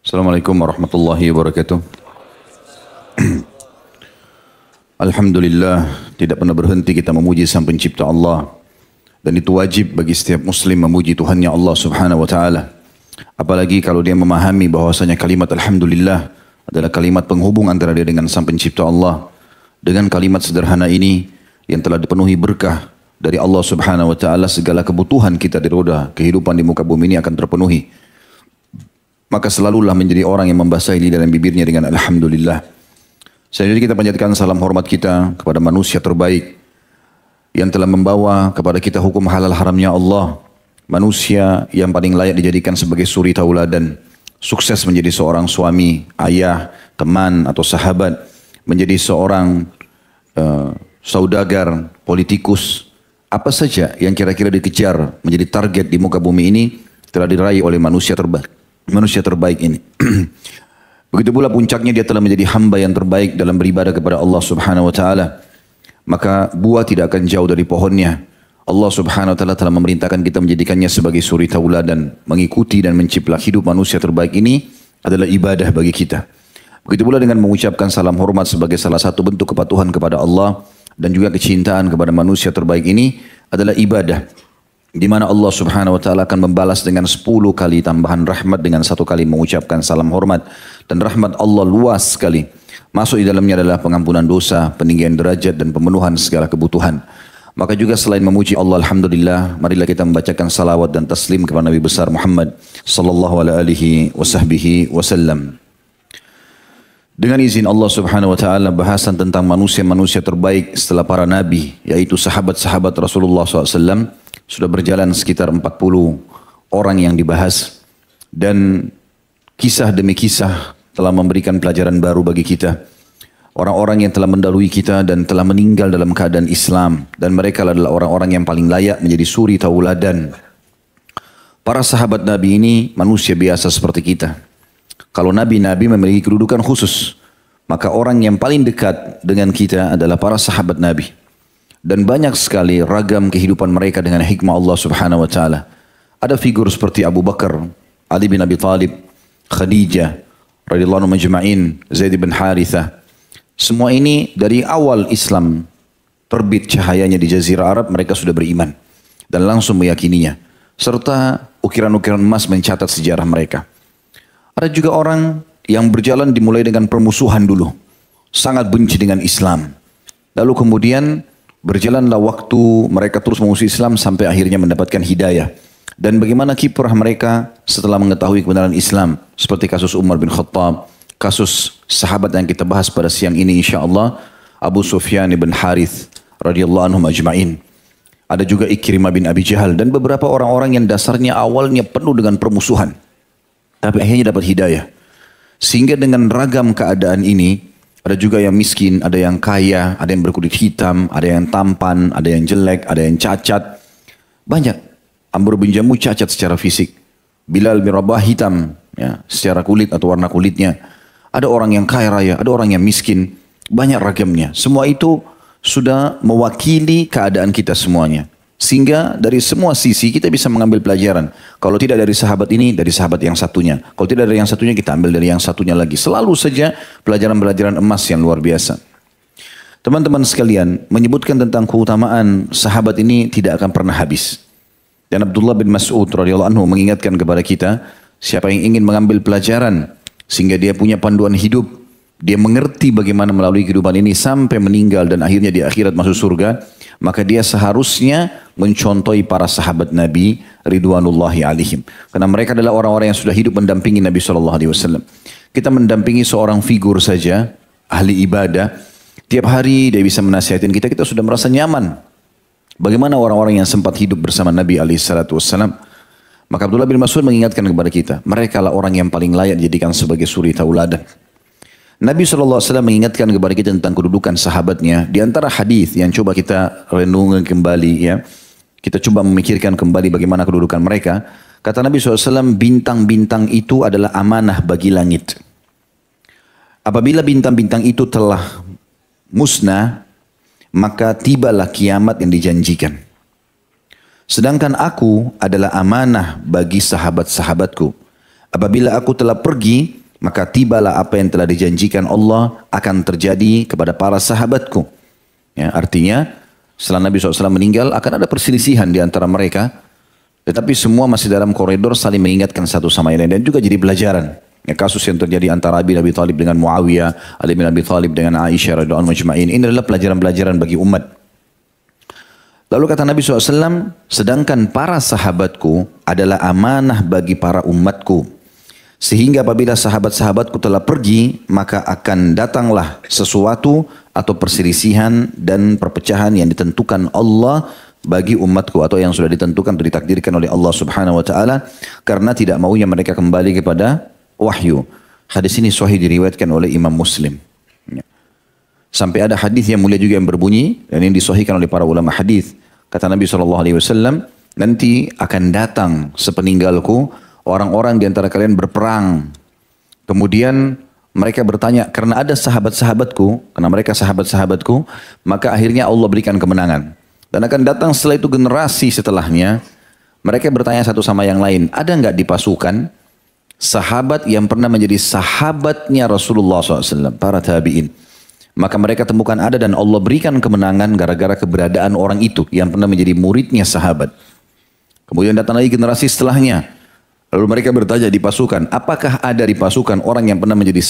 Assalamualaikum warahmatullahi wabarakatuh. Alhamdulillah, tidak pernah berhenti kita memuji Sang Pencipta Allah. Dan itu wajib bagi setiap muslim memuji Tuhannya Allah subhanahu wa ta'ala. Apalagi kalau dia memahami bahwasanya kalimat Alhamdulillah adalah kalimat penghubung antara dia dengan Sang Pencipta Allah. Dengan kalimat sederhana ini yang telah dipenuhi berkah dari Allah subhanahu wa ta'ala, segala kebutuhan kita di roda kehidupan di muka bumi ini akan terpenuhi. Maka selalulah menjadi orang yang membasahi lidah dan bibirnya dengan Alhamdulillah. Selanjutnya kita panjatkan salam hormat kita kepada manusia terbaik yang telah membawa kepada kita hukum halal haramnya Allah. Manusia yang paling layak dijadikan sebagai suri tauladan. Sukses menjadi seorang suami, ayah, teman atau sahabat. Menjadi seorang saudagar, politikus. Apa saja yang kira-kira dikejar menjadi target di muka bumi ini telah diraih oleh manusia terbaik. Manusia terbaik ini. Begitu pula puncaknya dia telah menjadi hamba yang terbaik dalam beribadah kepada Allah subhanahu wa ta'ala. Maka buah tidak akan jauh dari pohonnya. Allah subhanahu wa ta'ala telah memerintahkan kita menjadikannya sebagai suri tauladan. Mengikuti dan menciplak hidup manusia terbaik ini adalah ibadah bagi kita. Begitu pula dengan mengucapkan salam hormat sebagai salah satu bentuk kepatuhan kepada Allah. Dan juga kecintaan kepada manusia terbaik ini adalah ibadah. Di mana Allah subhanahu wa ta'ala akan membalas dengan 10 kali tambahan rahmat dengan 1 kali mengucapkan salam hormat. Dan rahmat Allah luas sekali. Masuk di dalamnya adalah pengampunan dosa, peninggian derajat dan pemenuhan segala kebutuhan. Maka juga selain memuji Allah Alhamdulillah, marilah kita membacakan salawat dan taslim kepada Nabi besar Muhammad sallallahu alaihi wasallam. Dengan izin Allah subhanahu wa ta'ala, bahasan tentang manusia-manusia terbaik setelah para nabi, yaitu sahabat-sahabat Rasulullah SAW, sudah berjalan sekitar 40 orang yang dibahas. Dan kisah demi kisah telah memberikan pelajaran baru bagi kita. Orang-orang yang telah mendahului kita dan telah meninggal dalam keadaan Islam. Dan mereka adalah orang-orang yang paling layak menjadi suri tauladan. Para sahabat Nabi ini manusia biasa seperti kita. Kalau Nabi-Nabi memiliki kedudukan khusus, maka orang yang paling dekat dengan kita adalah para sahabat Nabi. Dan banyak sekali ragam kehidupan mereka dengan hikmah Allah subhanahu wa ta'ala. Ada figur seperti Abu Bakar, Ali bin Abi Talib, Khadijah, radhiyallahu anhum majma'in, Zaid bin Harithah. Semua ini dari awal Islam terbit cahayanya di Jazirah Arab, mereka sudah beriman. Dan langsung meyakininya. Serta ukiran-ukiran emas mencatat sejarah mereka. Ada juga orang yang berjalan dimulai dengan permusuhan dulu. Sangat benci dengan Islam. Lalu kemudian berjalanlah waktu mereka terus memusuhi Islam sampai akhirnya mendapatkan hidayah. Dan bagaimana kiprah mereka setelah mengetahui kebenaran Islam. Seperti kasus Umar bin Khattab. Kasus sahabat yang kita bahas pada siang ini insyaAllah. Abu Sufyan bin Harith radhiyallahu anhum ajma'in. Ada juga Ikrimah bin Abi Jahal. Dan beberapa orang-orang yang dasarnya awalnya penuh dengan permusuhan. Tapi akhirnya dapat hidayah. Sehingga dengan ragam keadaan ini, ada juga yang miskin, ada yang kaya, ada yang berkulit hitam, ada yang tampan, ada yang jelek, ada yang cacat. Banyak. Amr bin Jamuh cacat secara fisik. Bilal bin Rabah hitam, ya, secara kulit atau warna kulitnya. Ada orang yang kaya raya, ada orang yang miskin. Banyak ragamnya. Semua itu sudah mewakili keadaan kita semuanya. Sehingga dari semua sisi kita bisa mengambil pelajaran. Kalau tidak dari sahabat ini, dari sahabat yang satunya. Kalau tidak dari yang satunya, kita ambil dari yang satunya lagi. Selalu saja pelajaran-pelajaran emas yang luar biasa. Teman-teman sekalian, menyebutkan tentang keutamaan sahabat ini tidak akan pernah habis. Dan Abdullah bin Mas'ud radhiyallahu anhu mengingatkan kepada kita, siapa yang ingin mengambil pelajaran, sehingga dia punya panduan hidup, dia mengerti bagaimana melalui kehidupan ini sampai meninggal dan akhirnya di akhirat masuk surga, maka dia seharusnya mencontohi para sahabat Nabi ridwanullahi alaihim. Karena mereka adalah orang-orang yang sudah hidup mendampingi Nabi SAW. Kita mendampingi seorang figur saja, ahli ibadah. Tiap hari dia bisa menasihatin kita, kita sudah merasa nyaman. Bagaimana orang-orang yang sempat hidup bersama Nabi SAW. Maka Abdullah bin Mas'ud mengingatkan kepada kita, mereka lah orang yang paling layak dijadikan sebagai suri tauladan. Nabi SAW mengingatkan kepada kita tentang kedudukan sahabatnya. Di antara hadis yang coba kita renungkan kembali, ya, kita coba memikirkan kembali bagaimana kedudukan mereka. Kata Nabi SAW, bintang-bintang itu adalah amanah bagi langit. Apabila bintang-bintang itu telah musnah, maka tibalah kiamat yang dijanjikan. Sedangkan aku adalah amanah bagi sahabat-sahabatku. Apabila aku telah pergi, maka tibalah apa yang telah dijanjikan Allah akan terjadi kepada para sahabatku. Ya, artinya setelah Nabi SAW meninggal akan ada perselisihan di antara mereka. Tetapi semua masih dalam koridor saling mengingatkan satu sama lain. Dan juga jadi pelajaran. Ya, kasus yang terjadi antara Ali bin Abi Thalib dengan Muawiyah, Ali bin Abi Thalib dengan Aisyah radhiyallahu anha majma'in. Ini adalah pelajaran-pelajaran bagi umat. Lalu kata Nabi SAW, sedangkan para sahabatku adalah amanah bagi para umatku. Sehingga apabila sahabat-sahabatku telah pergi, maka akan datanglah sesuatu atau perselisihan dan perpecahan yang ditentukan Allah bagi umatku, atau yang sudah ditentukan dan ditakdirkan oleh Allah Subhanahu wa taala, karena tidak maunya mereka kembali kepada wahyu. Hadis ini sahih diriwayatkan oleh Imam Muslim. Sampai ada hadis yang mulia juga yang berbunyi, dan ini disahihkan oleh para ulama hadis. Kata Nabi SAW, nanti akan datang sepeninggalku orang-orang di antara kalian berperang. Kemudian mereka bertanya, karena ada sahabat-sahabatku, karena mereka sahabat-sahabatku, maka akhirnya Allah berikan kemenangan. Dan akan datang setelah itu generasi setelahnya, mereka bertanya satu sama yang lain, ada nggak di pasukan sahabat yang pernah menjadi sahabatnya Rasulullah SAW, para tabi'in? Maka mereka temukan ada, dan Allah berikan kemenangan gara-gara keberadaan orang itu yang pernah menjadi muridnya sahabat. Kemudian datang lagi generasi setelahnya. Lalu mereka bertanya di pasukan, apakah ada di pasukan orang yang pernah menjadi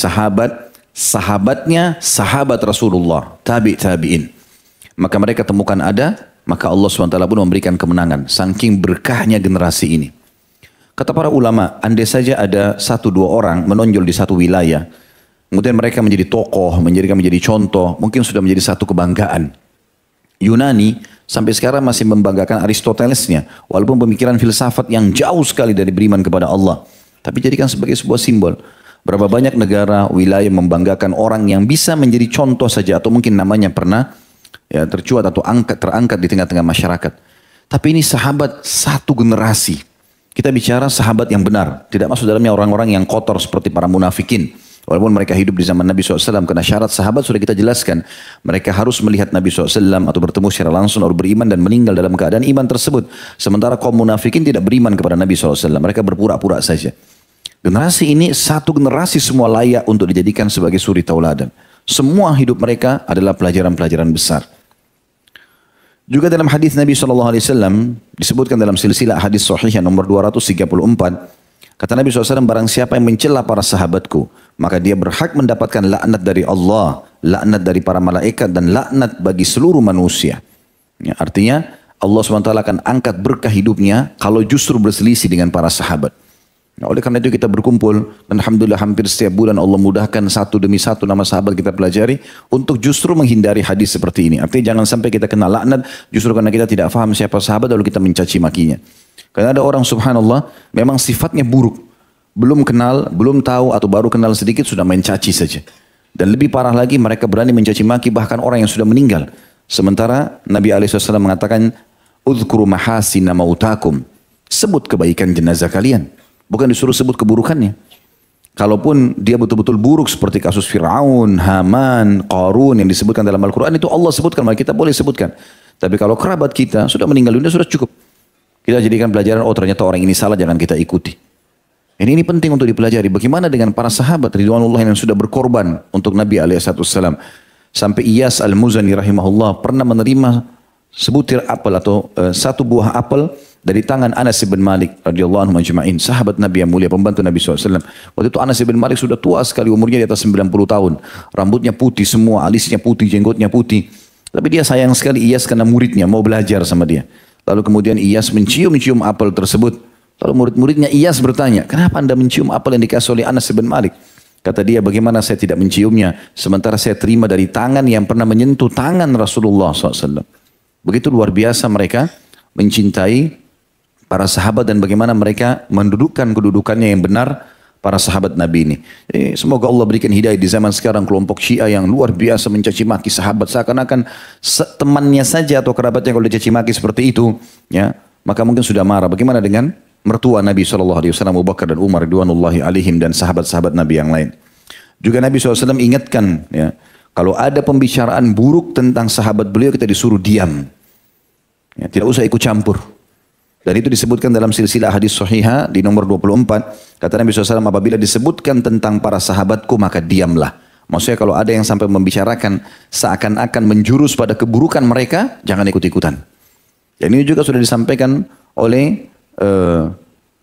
sahabatnya sahabat Rasulullah, tabi'in. Maka mereka temukan ada, maka Allah SWT pun memberikan kemenangan. Saking berkahnya generasi ini. Kata para ulama, andai saja ada 1-2 orang menonjol di satu wilayah, kemudian mereka menjadi tokoh, menjadi contoh, mungkin sudah menjadi satu kebanggaan. Yunani sampai sekarang masih membanggakan Aristotelesnya, walaupun pemikiran filsafat yang jauh sekali dari beriman kepada Allah. Tapi jadikan sebagai sebuah simbol. Berapa banyak negara, wilayah membanggakan orang yang bisa menjadi contoh saja, atau mungkin namanya pernah ya, tercuat atau terangkat di tengah-tengah masyarakat. Tapi ini sahabat satu generasi. Kita bicara sahabat yang benar, tidak masuk dalamnya orang-orang yang kotor seperti para munafikin. Walaupun mereka hidup di zaman Nabi SAW, karena syarat sahabat sudah kita jelaskan. Mereka harus melihat Nabi SAW atau bertemu secara langsung, atau beriman dan meninggal dalam keadaan iman tersebut. Sementara kaum munafikin tidak beriman kepada Nabi SAW. Mereka berpura-pura saja. Generasi ini satu generasi semua layak untuk dijadikan sebagai suri tauladan. Semua hidup mereka adalah pelajaran-pelajaran besar. Juga dalam hadis Nabi SAW disebutkan dalam silsilah hadis sahih yang nomor 234. Kata Nabi SAW, barang siapa yang mencela para sahabatku, maka dia berhak mendapatkan laknat dari Allah, laknat dari para malaikat, dan laknat bagi seluruh manusia. Ya, artinya Allah SWT akan angkat berkah hidupnya kalau justru berselisih dengan para sahabat. Nah, oleh karena itu kita berkumpul, dan alhamdulillah hampir setiap bulan Allah mudahkan satu demi satu nama sahabat kita pelajari untuk justru menghindari hadis seperti ini. Artinya jangan sampai kita kena laknat justru karena kita tidak faham siapa sahabat lalu kita mencaci makinya. Karena ada orang subhanallah memang sifatnya buruk. Belum kenal, belum tahu atau baru kenal sedikit sudah mencaci saja. Dan lebih parah lagi mereka berani mencaci maki bahkan orang yang sudah meninggal. Sementara Nabi SAW mengatakan, "Udhkuru mahasina mautakum." Sebut kebaikan jenazah kalian. Bukan disuruh sebut keburukannya. Kalaupun dia betul-betul buruk seperti kasus Fir'aun, Haman, Qarun yang disebutkan dalam Al-Quran, itu Allah sebutkan, maka kita boleh sebutkan. Tapi kalau kerabat kita sudah meninggal dunia sudah cukup. Kita jadikan pelajaran, oh ternyata orang ini salah, jangan kita ikuti. Ini penting untuk dipelajari. Bagaimana dengan para sahabat ridwanullah yang sudah berkorban untuk Nabi SAW. Sampai Iyas al-Muzani rahimahullah pernah menerima sebutir apel atau satu buah apel dari tangan Anas bin Malik radhiyallahu anhu majma'in, sahabat Nabi yang mulia, pembantu Nabi SAW. Waktu itu Anas bin Malik sudah tua sekali, umurnya di atas 90 tahun. Rambutnya putih semua, alisnya putih, jenggotnya putih. Tapi dia sayang sekali Iyas karena muridnya, mau belajar sama dia. Lalu kemudian Iyas mencium-cium apel tersebut. Lalu murid-muridnya Iyas bertanya, kenapa anda mencium apel yang dikasih oleh Anas bin Malik? Kata dia, bagaimana saya tidak menciumnya, sementara saya terima dari tangan yang pernah menyentuh tangan Rasulullah SAW. Begitu luar biasa mereka mencintai para sahabat dan bagaimana mereka mendudukkan kedudukannya yang benar para sahabat Nabi ini. Semoga Allah berikan hidayah di zaman sekarang kelompok Syiah yang luar biasa mencaci maki sahabat seakan-akan temannya saja atau kerabatnya kalau dicaci maki seperti itu, ya maka mungkin sudah marah. Bagaimana dengan mertua Nabi SAW, Abu Bakar dan Umar ridwanullahi alaihim dan sahabat-sahabat Nabi yang lain. Juga Nabi SAW ingatkan, ya, kalau ada pembicaraan buruk tentang sahabat beliau kita disuruh diam, ya, tidak usah ikut campur. Dan itu disebutkan dalam silsilah hadis sahihah di nomor 24. Kata Nabi SAW, apabila disebutkan tentang para sahabatku maka diamlah. Maksudnya kalau ada yang sampai membicarakan seakan-akan menjurus pada keburukan mereka, jangan ikut-ikutan. Dan ini juga sudah disampaikan oleh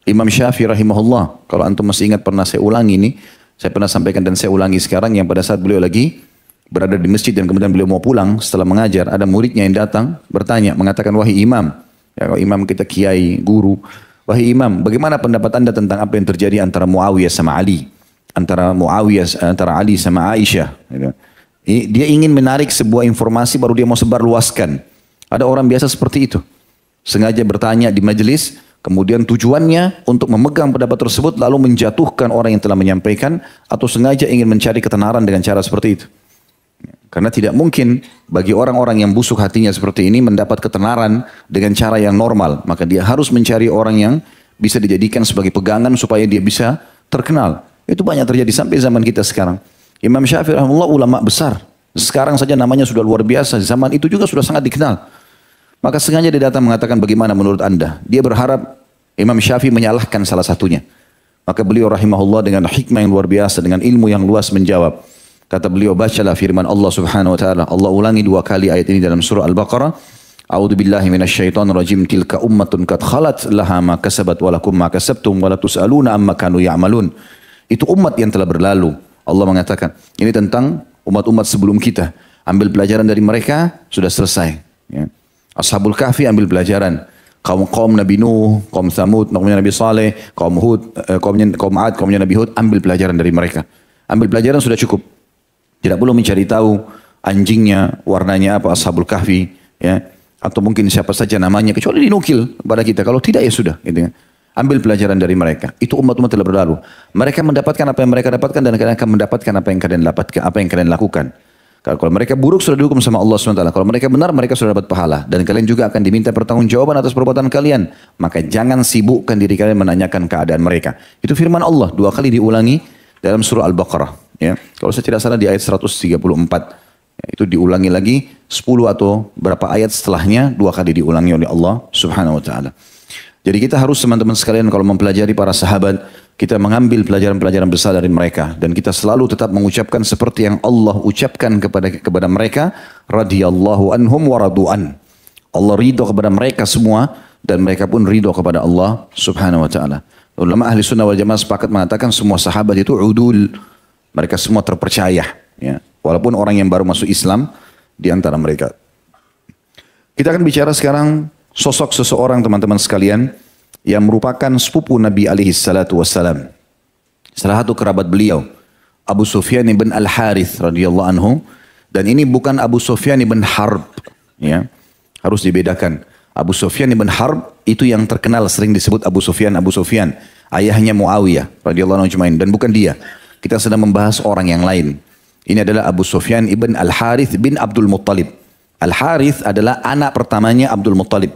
Imam Syafi'i rahimahullah. Kalau antum masih ingat pernah saya ulangi ini, saya pernah sampaikan dan saya ulangi sekarang, yang pada saat beliau lagi berada di masjid dan kemudian beliau mau pulang setelah mengajar, ada muridnya yang datang bertanya, mengatakan, wahai imam, ya, kalau imam kita kiai, guru, wahai imam, bagaimana pendapat anda tentang apa yang terjadi antara Muawiyah sama Ali? Antara Ali sama Aisyah. Dia ingin menarik sebuah informasi baru dia mau sebar luaskan. Ada orang biasa seperti itu. Sengaja bertanya di majelis, kemudian tujuannya untuk memegang pendapat tersebut lalu menjatuhkan orang yang telah menyampaikan, atau sengaja ingin mencari ketenaran dengan cara seperti itu. Karena tidak mungkin bagi orang-orang yang busuk hatinya seperti ini mendapat ketenaran dengan cara yang normal. Maka dia harus mencari orang yang bisa dijadikan sebagai pegangan supaya dia bisa terkenal. Itu banyak terjadi sampai zaman kita sekarang. Imam Syafi'i rahimahullah ulama besar. Sekarang saja namanya sudah luar biasa. Zaman itu juga sudah sangat dikenal. Maka sengaja dia datang mengatakan, bagaimana menurut anda? Dia berharap Imam Syafi'i menyalahkan salah satunya. Maka beliau rahimahullah dengan hikmah yang luar biasa, dengan ilmu yang luas menjawab. Kata beliau, bacalah firman Allah subhanahu wa ta'ala. Allah ulangi 2 kali ayat ini dalam surah Al-Baqarah. A'udzu billahi minasyaitonir rajim. Tilka ummatun qad khalat laha ma kasabat wa lakum ma kasabtum wa la tus'aluna amma kanu ya'malun. Itu umat yang telah berlalu. Allah mengatakan, ini tentang umat-umat sebelum kita. Ambil pelajaran dari mereka, sudah selesai. Ya. Ashabul Kahfi ambil pelajaran. Kaum Nabi Nuh, kaum Thamud, kaumnya Nabi Saleh, kaum Hud, kaum Ad, kaumnya Nabi Hud, ambil pelajaran dari mereka. Ambil pelajaran sudah cukup. Tidak perlu mencari tahu anjingnya, warnanya apa, Ashabul Kahfi, ya, atau mungkin siapa saja namanya, kecuali dinukil pada kita. Kalau tidak ya sudah, gitu. Ambil pelajaran dari mereka. Itu umat-umat telah berlalu. Mereka mendapatkan apa yang mereka dapatkan dan kalian akan mendapatkan apa yang kalian dapatkan, apa yang kalian lakukan. Kalau mereka buruk sudah dihukum sama Allah SWT. Kalau mereka benar mereka sudah dapat pahala. Dan kalian juga akan diminta pertanggungjawaban atas perbuatan kalian. Maka jangan sibukkan diri kalian menanyakan keadaan mereka. Itu firman Allah 2 kali diulangi dalam surah Al-Baqarah. Ya. Kalau saya tidak salah di ayat 134. Ya, itu diulangi lagi 10 atau berapa ayat setelahnya 2 kali diulangi oleh Allah Subhanahu Wa Taala. Jadi kita harus teman-teman sekalian kalau mempelajari para sahabat, kita mengambil pelajaran-pelajaran besar dari mereka. Dan kita selalu tetap mengucapkan seperti yang Allah ucapkan kepada mereka. Radiyallahu anhum wa radu'an. Allah ridho kepada mereka semua. Dan mereka pun ridho kepada Allah subhanahu wa ta'ala. Ulama ahli sunnah wal jamaah sepakat mengatakan semua sahabat itu udul. Mereka semua terpercaya. Ya. Walaupun orang yang baru masuk Islam di antara mereka. Kita akan bicara sekarang sosok seseorang teman-teman sekalian yang merupakan sepupu Nabi alaihi salatu wassalam. Salah satu kerabat beliau, Abu Sufyan ibn Al-Harith radhiyallahu anhu. Dan ini bukan Abu Sufyan ibn Harb. Ya. Harus dibedakan. Abu Sufyan ibn Harb itu yang terkenal sering disebut Abu Sufyan. Ayahnya Muawiyah radhiyallahu anhu ajmain. Dan bukan dia. Kita sedang membahas orang yang lain. Ini adalah Abu Sufyan ibn Al-Harith bin Abdul Muttalib. Al-Harith adalah anak pertamanya Abdul Muttalib.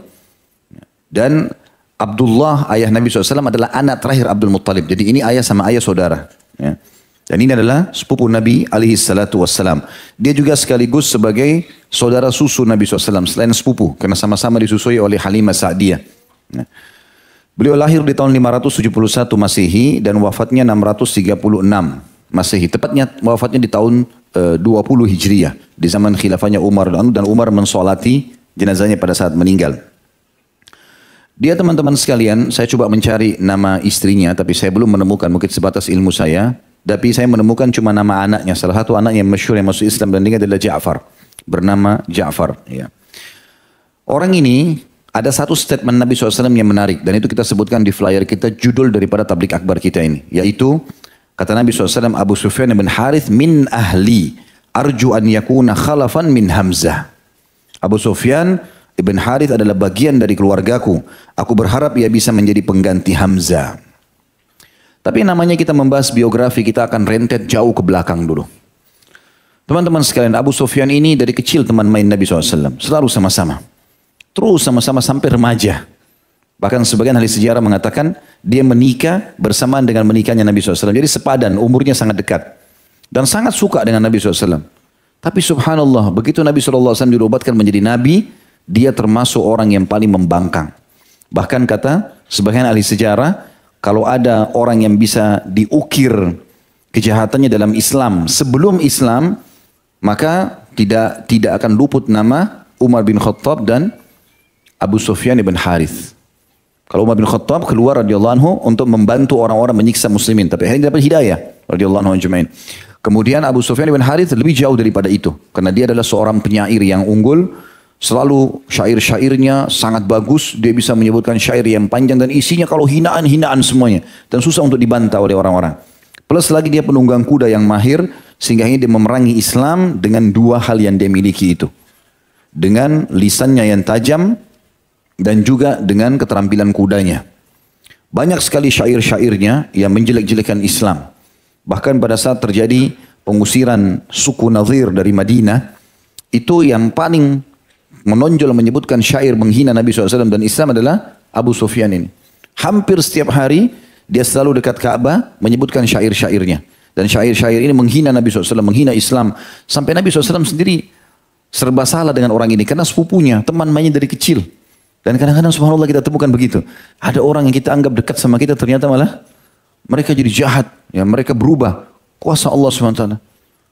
Dan Abdullah ayah Nabi SAW adalah anak terakhir Abdul Muttalib. Jadi ini ayah sama ayah saudara. Ya. Dan ini adalah sepupu Nabi SAW. Dia juga sekaligus sebagai saudara susu Nabi SAW. Selain sepupu. Karena sama-sama disusui oleh Halimah Sa'diyah. Ya. Beliau lahir di tahun 571 Masehi dan wafatnya 636 Masehi. Tepatnya wafatnya di tahun 20 Hijriah. Di zaman khilafahnya Umar. Dan Umar mensolati jenazahnya pada saat meninggal. Dia teman-teman sekalian, saya coba mencari nama istrinya, tapi saya belum menemukan, mungkin sebatas ilmu saya. Tapi saya menemukan cuma nama anaknya. Salah satu anak yang masyhur yang masuk Islam dan dia adalah Ja'far. Bernama Ja'far. Ya. Orang ini, ada satu statement Nabi SAW yang menarik. Dan itu kita sebutkan di flyer kita, judul daripada tablik akbar kita ini. Yaitu, kata Nabi SAW, Abu Sufyan bin Harith min ahli. Arju an yakuna khalafan min Hamzah. Abu Sufyan Ibn Harith adalah bagian dari keluargaku. Aku berharap ia bisa menjadi pengganti Hamzah. Tapi namanya kita membahas biografi, kita akan rentet jauh ke belakang dulu. Teman-teman sekalian, Abu Sufyan ini dari kecil teman main Nabi SAW. Selalu sama-sama. Terus sama-sama sampai remaja. Bahkan sebagian ahli sejarah mengatakan dia menikah bersamaan dengan menikahnya Nabi SAW. Jadi sepadan, umurnya sangat dekat. Dan sangat suka dengan Nabi SAW. Tapi subhanallah, begitu Nabi SAW dirobatkan menjadi Nabi, dia termasuk orang yang paling membangkang. Bahkan kata sebagian ahli sejarah, kalau ada orang yang bisa diukir kejahatannya dalam Islam sebelum Islam, maka tidak akan luput nama Umar bin Khattab dan Abu Sufyan bin Harith. Kalau Umar bin Khattab keluar radhiyallahu anhu untuk membantu orang-orang menyiksa muslimin, tapi akhirnya dapat hidayah radhiyallahu anhu ajma'in. Kemudian Abu Sufyan bin Harith lebih jauh daripada itu, karena dia adalah seorang penyair yang unggul, selalu syair-syairnya sangat bagus, dia bisa menyebutkan syair yang panjang dan isinya kalau hinaan-hinaan semuanya, dan susah untuk dibantah oleh orang-orang. Plus lagi dia penunggang kuda yang mahir, sehingga dia memerangi Islam dengan dua hal yang dia miliki itu. Dengan lisannya yang tajam, dan juga dengan keterampilan kudanya. Banyak sekali syair-syairnya yang menjelek-jelekan Islam. Bahkan pada saat terjadi pengusiran suku Nadhir dari Madinah, itu yang paling menonjol menyebutkan syair menghina Nabi SAW dan Islam adalah Abu Sufyan ini. Hampir setiap hari dia selalu dekat Ka'bah menyebutkan syair-syairnya. Dan syair-syair ini menghina Nabi SAW, menghina Islam. Sampai Nabi SAW sendiri serba salah dengan orang ini. Karena sepupunya, teman mainnya dari kecil. Dan kadang-kadang subhanallah kita temukan begitu. Ada orang yang kita anggap dekat sama kita, ternyata malah mereka jadi jahat. Ya, mereka berubah. Kuasa Allah SWT.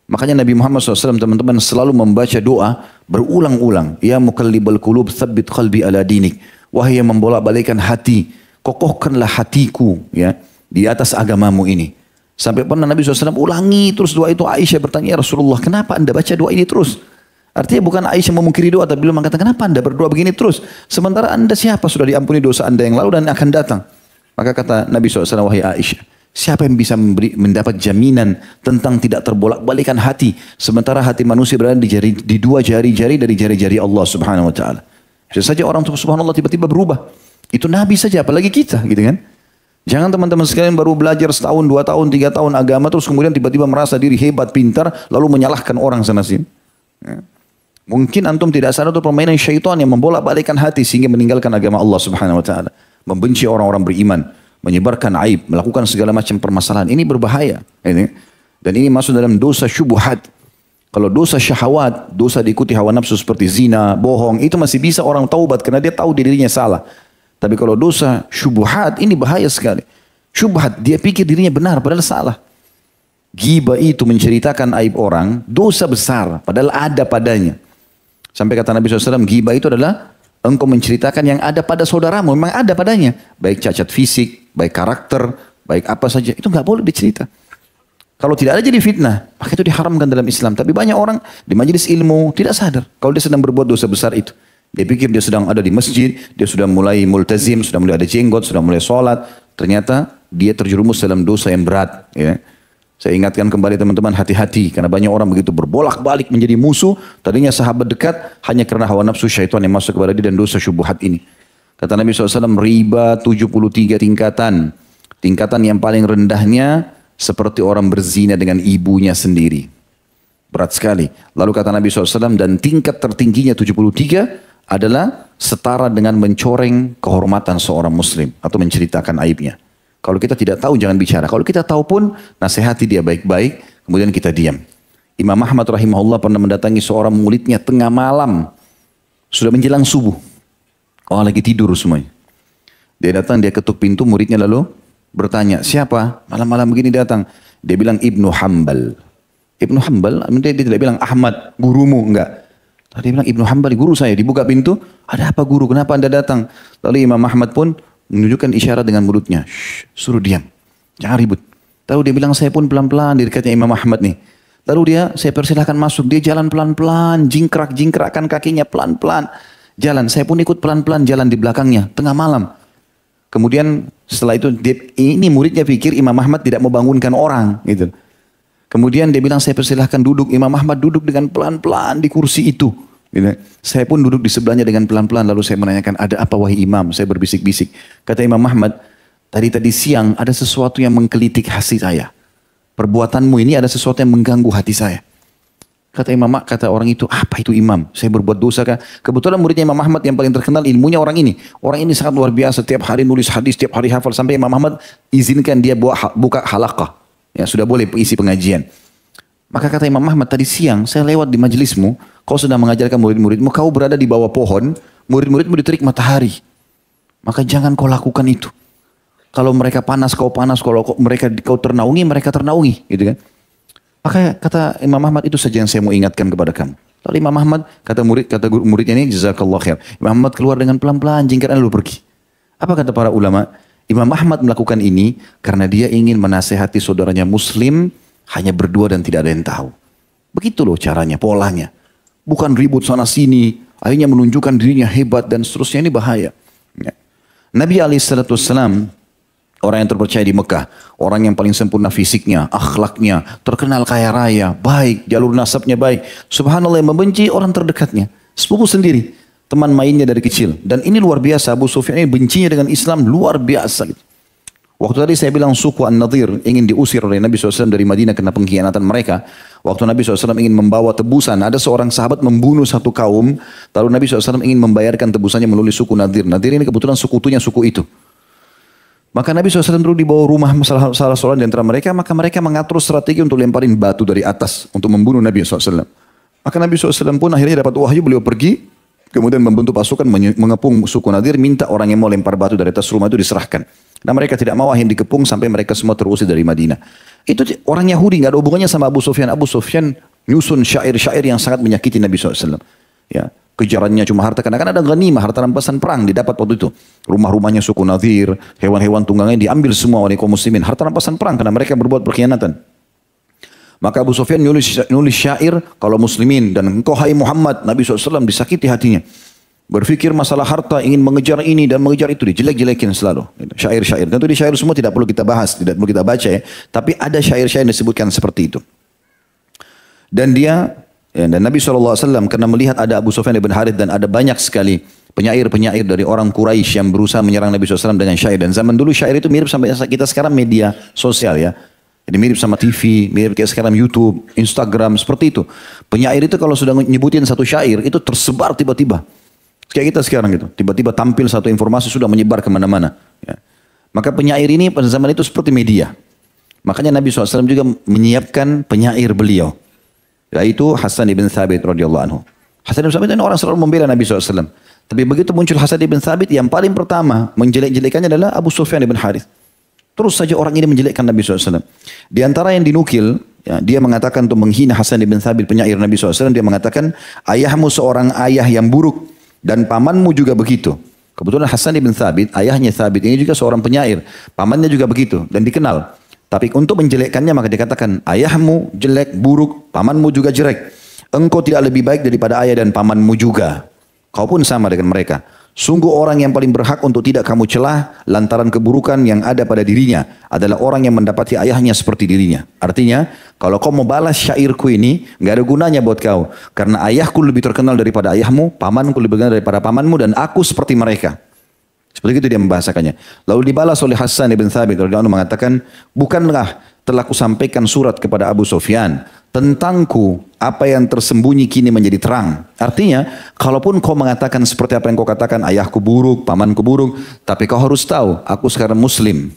Makanya Nabi Muhammad SAW teman-teman selalu membaca doa berulang-ulang. Ya muqallibal qulub tsabbit qalbi ala dinik. Wahai yang membolak-balikkan hati, kokohkanlah hatiku ya di atas agamamu ini. Sampai pernah Nabi SAW ulangi terus doa itu. Aisyah bertanya, ya Rasulullah, kenapa anda baca doa ini terus? Artinya bukan Aisyah memungkiri doa, tapi beliau mengatakan, kenapa anda berdoa begini terus? Sementara anda siapa sudah diampuni dosa anda yang lalu dan akan datang. Maka kata Nabi SAW, wahai Aisyah, siapa yang bisa mendapat jaminan tentang tidak terbolak-balikan hati, sementara hati manusia berada di dua jari-jari dari jari-jari Allah Subhanahu Wa Taala. Bisa saja orang subhanallah tiba-tiba berubah. Itu Nabi saja, apalagi kita, gitu kan? Jangan teman-teman sekalian baru belajar setahun, 2 tahun, 3 tahun agama, terus kemudian tiba-tiba merasa diri hebat, pintar, lalu menyalahkan orang sana sini. Ya. Mungkin antum tidak sadar itu permainan syaitan yang membolak-balikkan hati sehingga meninggalkan agama Allah Subhanahu Wa Taala, membenci orang-orang beriman, menyebarkan aib, melakukan segala macam permasalahan. Ini berbahaya. Ini. Dan ini masuk dalam dosa syubhat. Kalau dosa syahwat, dosa diikuti hawa nafsu seperti zina, bohong, itu masih bisa orang taubat karena dia tahu dirinya salah. Tapi kalau dosa syubhat, ini bahaya sekali. Syubhat, dia pikir dirinya benar padahal salah. Ghibah itu menceritakan aib orang, dosa besar padahal ada padanya. Sampai kata Nabi SAW, ghibah itu adalah engkau menceritakan yang ada pada saudaramu, memang ada padanya. Baik cacat fisik, baik karakter, baik apa saja. Itu nggak boleh dicerita. Kalau tidak ada jadi fitnah, maka itu diharamkan dalam Islam. Tapi banyak orang di majelis ilmu tidak sadar kalau dia sedang berbuat dosa besar itu. Dia pikir dia sedang ada di masjid, dia sudah mulai multazim, sudah mulai ada jenggot, sudah mulai sholat. Ternyata dia terjerumus dalam dosa yang berat. Ya. Saya ingatkan kembali teman-teman, hati-hati. Karena banyak orang begitu berbolak-balik menjadi musuh. Tadinya sahabat dekat hanya karena hawa nafsu syaitan yang masuk kepada dia dan dosa syubhat ini. Kata Nabi SAW, riba 73 tingkatan. Tingkatan yang paling rendahnya seperti orang berzina dengan ibunya sendiri. Berat sekali. Lalu kata Nabi SAW, dan tingkat tertingginya 73 adalah setara dengan mencoreng kehormatan seorang muslim. Atau menceritakan aibnya. Kalau kita tidak tahu jangan bicara. Kalau kita tahu pun nasihati dia baik-baik. Kemudian kita diam. Imam Ahmad rahimahullah pernah mendatangi seorang muridnya tengah malam. Sudah menjelang subuh. Orang lagi tidur semuanya. Dia datang, dia ketuk pintu, muridnya lalu bertanya, siapa? Malam-malam begini datang. Dia bilang Ibnu Hanbal. Ibnu Hanbal, dia tidak bilang Ahmad, gurumu, enggak. Dia bilang Ibnu Hanbal, guru saya. Dibuka pintu, ada apa guru? Kenapa anda datang? Lalu Imam Ahmad pun menunjukkan isyarat dengan mulutnya. Suruh diam. Jangan ribut. Lalu dia bilang, saya pun pelan-pelan di dekatnya Imam Ahmad nih. Lalu saya persilahkan masuk. Dia jalan pelan-pelan, jingkrak-jingkrakkan kakinya pelan-pelan. Jalan, saya pun ikut pelan-pelan jalan di belakangnya. Tengah malam. Kemudian setelah itu, ini muridnya pikir Imam Ahmad tidak mau bangunkan orang. Gitu. Kemudian dia bilang, saya persilahkan duduk. Imam Ahmad duduk dengan pelan-pelan di kursi itu. Gitu. Saya pun duduk di sebelahnya dengan pelan-pelan. Lalu saya menanyakan, ada apa wahai imam? Saya berbisik-bisik. Kata Imam Ahmad, tadi siang ada sesuatu yang menggelitik hati saya. Perbuatanmu ini ada sesuatu yang mengganggu hati saya. Kata orang itu, apa itu imam? Saya berbuat dosa kah? Kebetulan muridnya Imam Ahmad yang paling terkenal ilmunya orang ini. Orang ini sangat luar biasa. Tiap hari nulis hadis, tiap hari hafal. Sampai Imam Ahmad izinkan dia buka halaqah. Ya, sudah boleh isi pengajian. Maka kata Imam Ahmad, tadi siang saya lewat di majelismu, kau sedang mengajarkan murid-muridmu, kau berada di bawah pohon, murid-muridmu diterik matahari. Maka jangan kau lakukan itu. Kalau mereka panas, kalau kau ternaungi, mereka ternaungi, gitu kan. Maka kata Imam Ahmad, itu saja yang saya mau ingatkan kepada kamu. Lalu Imam Ahmad, kata guru muridnya ini, jazakallah khair. Imam Ahmad keluar dengan pelan-pelan, jingkirkan lalu pergi. Apa kata para ulama? Imam Ahmad melakukan ini karena dia ingin menasehati saudaranya Muslim hanya berdua dan tidak ada yang tahu. Begitu loh caranya, polanya. Bukan ribut sana sini, akhirnya menunjukkan dirinya hebat dan seterusnya, ini bahaya. Ya. Nabi SAW, orang yang terpercaya di Mekah, orang yang paling sempurna fisiknya, akhlaknya, terkenal kaya raya, baik, jalur nasabnya baik. Subhanallah, yang membenci orang terdekatnya, sepupu sendiri, teman mainnya dari kecil. Dan ini luar biasa, Abu Sufyan ini bencinya dengan Islam luar biasa. Gitu. Waktu tadi saya bilang suku An-Nadir ingin diusir oleh Nabi SAW dari Madinah karena pengkhianatan mereka. Waktu Nabi SAW ingin membawa tebusan, ada seorang sahabat membunuh satu kaum, lalu Nabi SAW ingin membayarkan tebusannya melalui suku Nadir. Nadir ini kebetulan sekutunya suku itu. Maka Nabi SAW dulu di bawah rumah salah seorang di antara mereka, maka mereka mengatur strategi untuk lemparin batu dari atas untuk membunuh Nabi SAW. Maka Nabi SAW pun akhirnya dapat wahyu, beliau pergi, kemudian membentuk pasukan mengepung suku Nadir, minta orang yang mau lempar batu dari atas rumah itu diserahkan. Nah mereka tidak mau, akhirnya dikepung sampai mereka semua terusir dari Madinah. Itu orang Yahudi, nggak ada hubungannya sama Abu Sufyan. Abu Sufyan nyusun syair-syair yang sangat menyakiti Nabi SAW. Ya. Kejarannya cuma harta, karena kan ada ghanimah, harta rampasan perang didapat waktu itu. Rumah-rumahnya suku Nadir, hewan-hewan tunggangannya diambil semua oleh kaum muslimin. Harta rampasan perang karena mereka berbuat perkhianatan. Maka Abu Sufyan nulis syair kalau muslimin, dan engkau hai Muhammad, Nabi SAW disakiti hatinya. Berfikir masalah harta, ingin mengejar ini dan mengejar itu, dijelek-jelekin selalu. Syair-syair. Tentu di syair semua tidak perlu kita bahas, tidak perlu kita baca ya. Tapi ada syair-syair yang disebutkan seperti itu. Dan dan Nabi SAW karena melihat ada Abu Sufyan ibn Harith dan ada banyak sekali penyair-penyair dari orang Quraisy yang berusaha menyerang Nabi SAW dengan syair. Dan zaman dulu syair itu mirip sampai kita sekarang media sosial ya. Jadi mirip sama TV, mirip kayak sekarang YouTube, Instagram, seperti itu. Penyair itu kalau sudah nyebutin satu syair, itu tersebar tiba-tiba. Kayak kita sekarang gitu, tiba-tiba tampil satu informasi sudah menyebar kemana-mana. Ya. Maka penyair ini pada zaman itu seperti media. Makanya Nabi SAW juga menyiapkan penyair beliau. Yaitu Hasan ibn Thabit radhiyallahu anhu. Hasan ibn Thabit ini orang selalu membela Nabi SAW. Tapi begitu muncul Hasan ibn Thabit, yang paling pertama menjelek-jelekannya adalah Abu Sufyan ibn Harith. Terus saja orang ini menjelekkan Nabi SAW. Di antara yang dinukil, ya, dia mengatakan untuk menghina Hasan ibn Thabit, penyair Nabi SAW, dia mengatakan, ayahmu seorang ayah yang buruk, dan pamanmu juga begitu. Kebetulan Hasan ibn Thabit, ayahnya Thabit ini juga seorang penyair. Pamannya juga begitu, dan dikenal. Tapi untuk menjelekkannya maka dikatakan, ayahmu jelek, buruk, pamanmu juga jelek. Engkau tidak lebih baik daripada ayah dan pamanmu juga. Kau pun sama dengan mereka. Sungguh orang yang paling berhak untuk tidak kamu celah lantaran keburukan yang ada pada dirinya adalah orang yang mendapati ayahnya seperti dirinya. Artinya, kalau kau mau balas syairku ini, nggak ada gunanya buat kau. Karena ayahku lebih terkenal daripada ayahmu, pamanku lebih terkenal daripada pamanmu, dan aku seperti mereka. Seperti itu dia membahasakannya. Lalu dibalas oleh Hasan ibn Thabit radhiyallahu anhu mengatakan, bukankah telah kusampaikan surat kepada Abu Sufyan tentangku, apa yang tersembunyi kini menjadi terang. Artinya, kalaupun kau mengatakan seperti apa yang kau katakan, ayahku buruk, pamanku buruk, tapi kau harus tahu, aku sekarang muslim.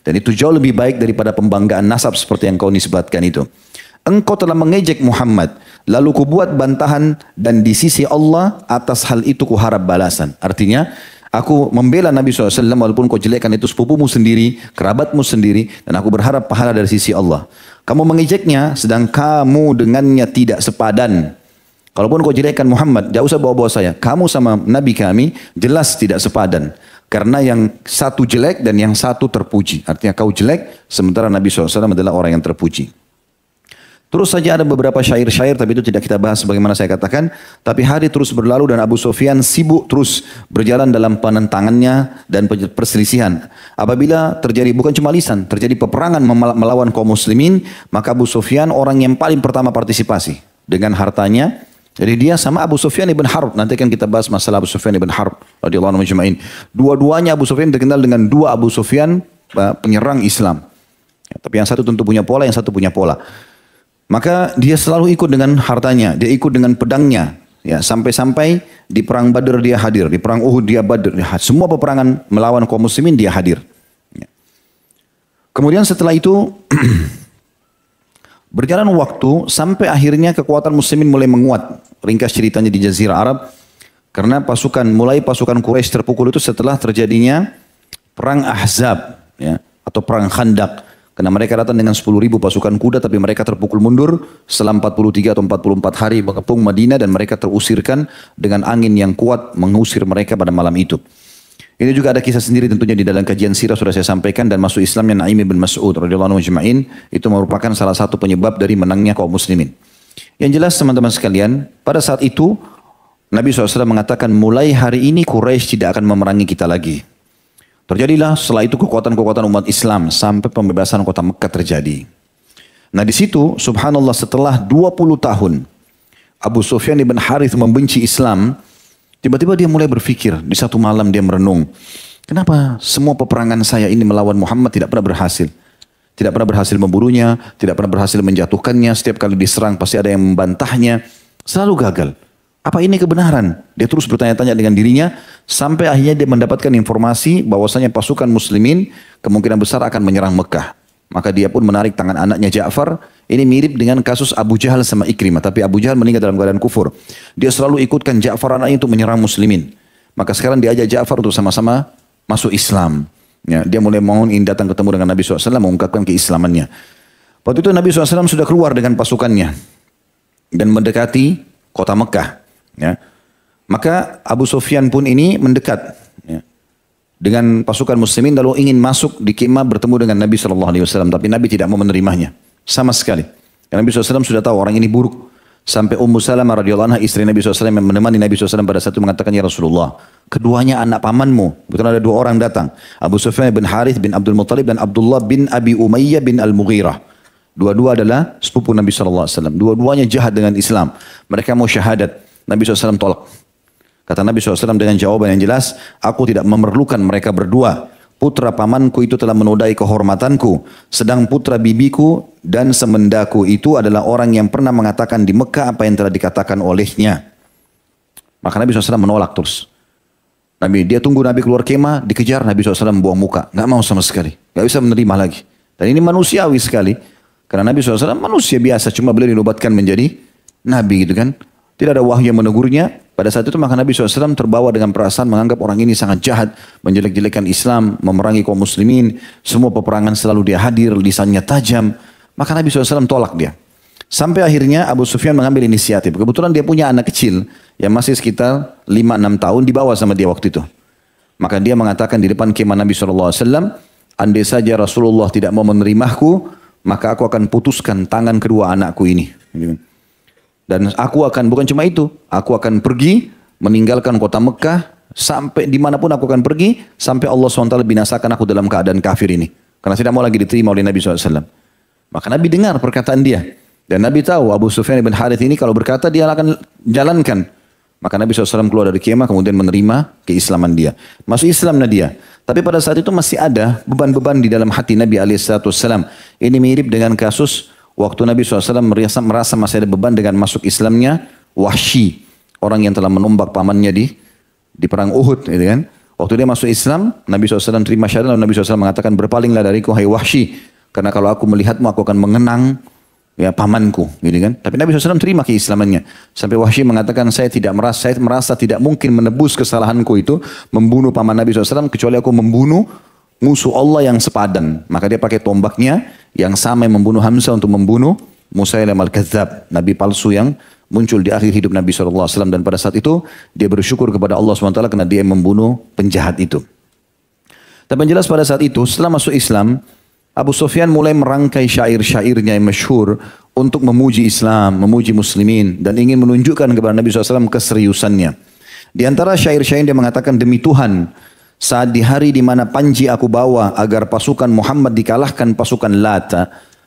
Dan itu jauh lebih baik daripada pembanggaan nasab seperti yang kau nisbatkan itu. Engkau telah mengejek Muhammad, lalu kubuat bantahan, dan di sisi Allah atas hal itu kuharap balasan. Artinya, aku membela Nabi SAW walaupun kau jelekkan itu sepupumu sendiri, kerabatmu sendiri, dan aku berharap pahala dari sisi Allah. Kamu mengejeknya sedang kamu dengannya tidak sepadan. Kalaupun kau jelekkan Muhammad, jangan usah bawa-bawa saya. Kamu sama Nabi kami jelas tidak sepadan. Karena yang satu jelek dan yang satu terpuji. Artinya kau jelek sementara Nabi SAW adalah orang yang terpuji. Terus saja ada beberapa syair-syair, tapi itu tidak kita bahas sebagaimana saya katakan. Tapi hari terus berlalu dan Abu Sufyan sibuk terus berjalan dalam penentangannya dan perselisihan. Apabila terjadi, bukan cuma lisan, terjadi peperangan melawan kaum muslimin, maka Abu Sufyan orang yang paling pertama partisipasi dengan hartanya. Jadi dia sama Abu Sufyan ibn Harb. Nanti kan kita bahas masalah Abu Sufyan ibn Harb radhiyallahu anhu majma'in. Dua-duanya Abu Sufyan terkenal dengan dua Abu Sufyan penyerang Islam. Ya, tapi yang satu tentu punya pola, yang satu punya pola. Maka dia selalu ikut dengan hartanya, dia ikut dengan pedangnya. Ya, sampai-sampai di perang Badr dia hadir, di perang Uhud dia Badr. Semua peperangan melawan kaum muslimin dia hadir. Ya. Kemudian setelah itu berjalan waktu sampai akhirnya kekuatan muslimin mulai menguat. Ringkas ceritanya di Jazirah Arab. Karena mulai pasukan Quraisy terpukul itu setelah terjadinya perang Ahzab, ya, atau perang Khandaq. Karena mereka datang dengan 10.000 pasukan kuda, tapi mereka terpukul mundur setelah 43 atau 44 hari mengepung Madinah, dan mereka terusirkan dengan angin yang kuat mengusir mereka pada malam itu. Ini juga ada kisah sendiri tentunya di dalam kajian sirah sudah saya sampaikan, dan masuk Islamnya Naim bin Mas'ud radhiyallahu anhu ajma'in itu merupakan salah satu penyebab dari menangnya kaum muslimin. Yang jelas teman-teman sekalian, pada saat itu Nabi SAW mengatakan mulai hari ini Quraisy tidak akan memerangi kita lagi. Terjadilah setelah itu kekuatan-kekuatan umat Islam sampai pembebasan kota Mekah terjadi. Nah di situ subhanallah setelah 20 tahun Abu Sufyan bin Harith membenci Islam, tiba-tiba dia mulai berpikir, di satu malam dia merenung, kenapa semua peperangan saya ini melawan Muhammad tidak pernah berhasil? Tidak pernah berhasil membunuhnya, tidak pernah berhasil menjatuhkannya, setiap kali diserang pasti ada yang membantahnya, selalu gagal. Apa ini kebenaran? Dia terus bertanya-tanya dengan dirinya, sampai akhirnya dia mendapatkan informasi bahwasanya pasukan muslimin kemungkinan besar akan menyerang Mekah. Maka dia pun menarik tangan anaknya Ja'far. Ini mirip dengan kasus Abu Jahal sama Ikrimah, tapi Abu Jahal meninggal dalam keadaan kufur. Dia selalu ikutkan Ja'far anaknya untuk menyerang muslimin. Maka sekarang dia ajak Ja'far untuk sama-sama masuk Islam. Ya, dia mulai mohon ingin datang ketemu dengan Nabi SAW, mengungkapkan keislamannya. Waktu itu Nabi SAW sudah keluar dengan pasukannya dan mendekati kota Mekah. Ya. Maka Abu Sufyan pun ini mendekat, ya, dengan pasukan muslimin lalu ingin masuk di kemah bertemu dengan Nabi SAW. Tapi Nabi tidak mau menerimanya sama sekali. Karena Nabi SAW sudah tahu orang ini buruk. Sampai Ummu Salamah radhiyallahu anha istri Nabi SAW yang menemani Nabi SAW pada saat itu mengatakan, ya Rasulullah, keduanya anak pamanmu. Betul ada dua orang datang. Abu Sufyan bin Harith bin Abdul Muttalib dan Abdullah bin Abi Umayyah bin Al-Mughirah. Dua-dua adalah sepupu Nabi SAW. Dua-duanya jahat dengan Islam. Mereka mau syahadat. Nabi SAW tolak. Kata Nabi SAW dengan jawaban yang jelas, aku tidak memerlukan mereka berdua. Putra pamanku itu telah menodai kehormatanku. Sedang putra bibiku dan semendaku itu adalah orang yang pernah mengatakan di Mekah apa yang telah dikatakan olehnya. Maka Nabi SAW menolak terus. Dia tunggu Nabi keluar kemah, dikejar, Nabi SAW buang muka. Nggak mau sama sekali. Nggak bisa menerima lagi. Dan ini manusiawi sekali. Karena Nabi SAW manusia biasa, cuma beliau dinobatkan menjadi Nabi gitu kan. Tidak ada wahyu yang menegurnya. Pada saat itu maka Nabi SAW terbawa dengan perasaan menganggap orang ini sangat jahat. Menjelek-jelekan Islam, memerangi kaum muslimin. Semua peperangan selalu dia hadir, lisannya tajam. Maka Nabi SAW tolak dia. Sampai akhirnya Abu Sufyan mengambil inisiatif. Kebetulan dia punya anak kecil yang masih sekitar 5-6 tahun dibawa sama dia waktu itu. Maka dia mengatakan di depan kemah Nabi SAW, andai saja Rasulullah tidak mau menerimaku, maka aku akan putuskan tangan kedua anakku ini. Dan aku akan, bukan cuma itu, aku akan pergi meninggalkan kota Mekah sampai dimanapun aku akan pergi sampai Allah SWT binasakan aku dalam keadaan kafir ini. Karena tidak mau lagi diterima oleh Nabi SAW. Maka Nabi dengar perkataan dia. Dan Nabi tahu Abu Sufyan bin Harith ini kalau berkata dia akan jalankan. Maka Nabi SAW keluar dari kemah kemudian menerima keislaman dia. Masuk Islamnya dia. Tapi pada saat itu masih ada beban-beban di dalam hati Nabi SAW. Ini mirip dengan kasus waktu Nabi SAW merasa masih ada beban dengan masuk Islamnya Wahsy, orang yang telah menombak pamannya di perang Uhud, gitu kan? Waktu dia masuk Islam, Nabi SAW terima syahadat, lalu Nabi SAW mengatakan, berpalinglah dariku, hai Wahsy, karena kalau aku melihatmu, aku akan mengenang ya pamanku, gitu kan? Tapi Nabi SAW terima keislamannya. Sampai Wahsy mengatakan, saya merasa tidak mungkin menebus kesalahanku itu, membunuh paman Nabi SAW, kecuali aku membunuh musuh Allah yang sepadan. Maka dia pakai tombaknya yang sama yang membunuh Hamzah untuk membunuh Musailamah al-Kadzdzab, nabi palsu yang muncul di akhir hidup Nabi SAW. Dan pada saat itu dia bersyukur kepada Allah SWT karena dia membunuh penjahat itu. Tapi yang jelas pada saat itu setelah masuk Islam, Abu Sufyan mulai merangkai syair-syairnya yang masyhur untuk memuji Islam, memuji muslimin, dan ingin menunjukkan kepada Nabi SAW keseriusannya. Di antara syair-syair dia mengatakan, demi Tuhan, saat di hari di mana panji aku bawa agar pasukan Muhammad dikalahkan pasukan Lat.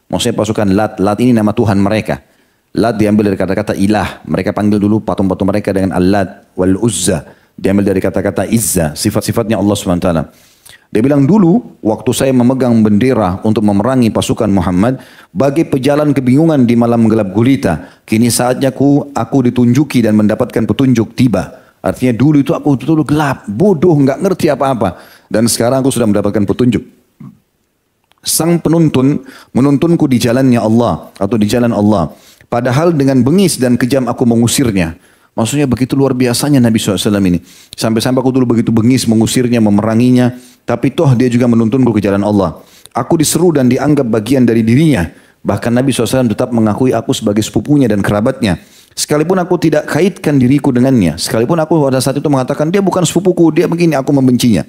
Maksudnya pasukan Lat. Lat ini nama Tuhan mereka. Lat diambil dari kata-kata ilah. Mereka panggil dulu patung-patung mereka dengan Al-Lat wal Uzza. Diambil dari kata-kata Izza. Sifat-sifatnya Allah SWT. Dia bilang dulu waktu saya memegang bendera untuk memerangi pasukan Muhammad, bagai pejalan kebingungan di malam gelap gulita. Kini saatnya aku ditunjuki dan mendapatkan petunjuk tiba. Artinya dulu itu aku betul-betul gelap, bodoh, nggak ngerti apa-apa. Dan sekarang aku sudah mendapatkan petunjuk. Sang penuntun menuntunku di jalannya Allah atau di jalan Allah. Padahal dengan bengis dan kejam aku mengusirnya. Maksudnya begitu luar biasanya Nabi SAW ini. Sampai-sampai aku dulu begitu bengis mengusirnya, memeranginya. Tapi toh dia juga menuntunku ke jalan Allah. Aku diseru dan dianggap bagian dari dirinya. Bahkan Nabi SAW tetap mengakui aku sebagai sepupunya dan kerabatnya. Sekalipun aku tidak kaitkan diriku dengannya. Sekalipun aku pada saat itu mengatakan dia bukan sepupuku, dia begini, aku membencinya.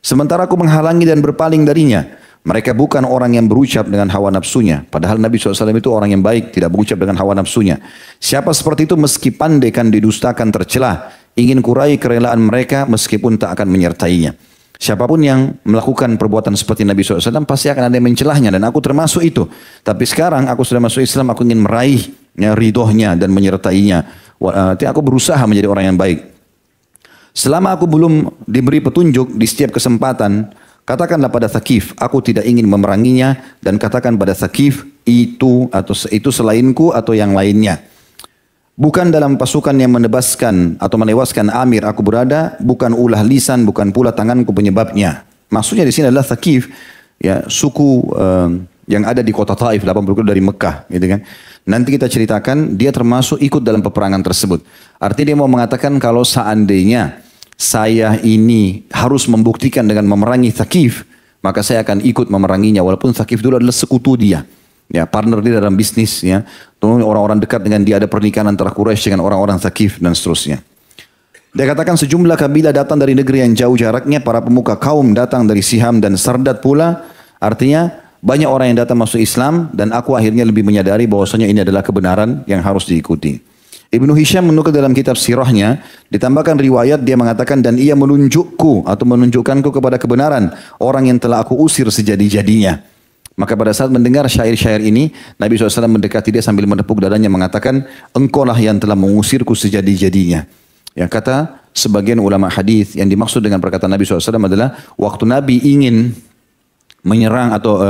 Sementara aku menghalangi dan berpaling darinya. Mereka bukan orang yang berucap dengan hawa nafsunya. Padahal Nabi SAW itu orang yang baik, tidak berucap dengan hawa nafsunya. Siapa seperti itu meski pandai kan didustakan tercelah. Ingin kurai kerelaan mereka meskipun tak akan menyertainya. Siapapun yang melakukan perbuatan seperti Nabi SAW pasti akan ada yang mencelahnya. Dan aku termasuk itu. Tapi sekarang aku sudah masuk Islam, aku ingin meraih ridhonya dan menyertainya. Aku berusaha menjadi orang yang baik. Selama aku belum diberi petunjuk di setiap kesempatan, katakanlah pada Thaqif, aku tidak ingin memeranginya, dan katakan pada Thaqif, itu selainku atau yang lainnya. Bukan dalam pasukan yang menebaskan atau menewaskan Amir aku berada, bukan ulah lisan, bukan pula tanganku penyebabnya. Maksudnya di sini adalah Thaqif, ya, suku yang ada di kota Taif, 80 km dari Mekah, gitu kan. Nanti kita ceritakan dia termasuk ikut dalam peperangan tersebut. Artinya dia mau mengatakan kalau seandainya saya ini harus membuktikan dengan memerangi Thaqif, maka saya akan ikut memeranginya walaupun Thaqif dulu adalah sekutu dia. Ya, partner dia dalam bisnis, ya. Orang-orang dekat dengan dia, ada pernikahan antara Quraisy dengan orang-orang Thaqif dan seterusnya. Dia katakan sejumlah kabilah datang dari negeri yang jauh jaraknya, para pemuka kaum datang dari Siham dan Sardad pula. Artinya banyak orang yang datang masuk Islam dan aku akhirnya lebih menyadari bahwasanya ini adalah kebenaran yang harus diikuti. Ibnu Hisham menukil dalam kitab sirahnya, ditambahkan riwayat dia mengatakan dan ia menunjukku atau menunjukkanku kepada kebenaran orang yang telah aku usir sejadi-jadinya. Maka pada saat mendengar syair-syair ini, Nabi SAW mendekati dia sambil menepuk dadanya mengatakan, engkaulah yang telah mengusirku sejadi-jadinya. Ya, kata sebagian ulama hadis yang dimaksud dengan perkataan Nabi SAW adalah waktu Nabi ingin menyerang atau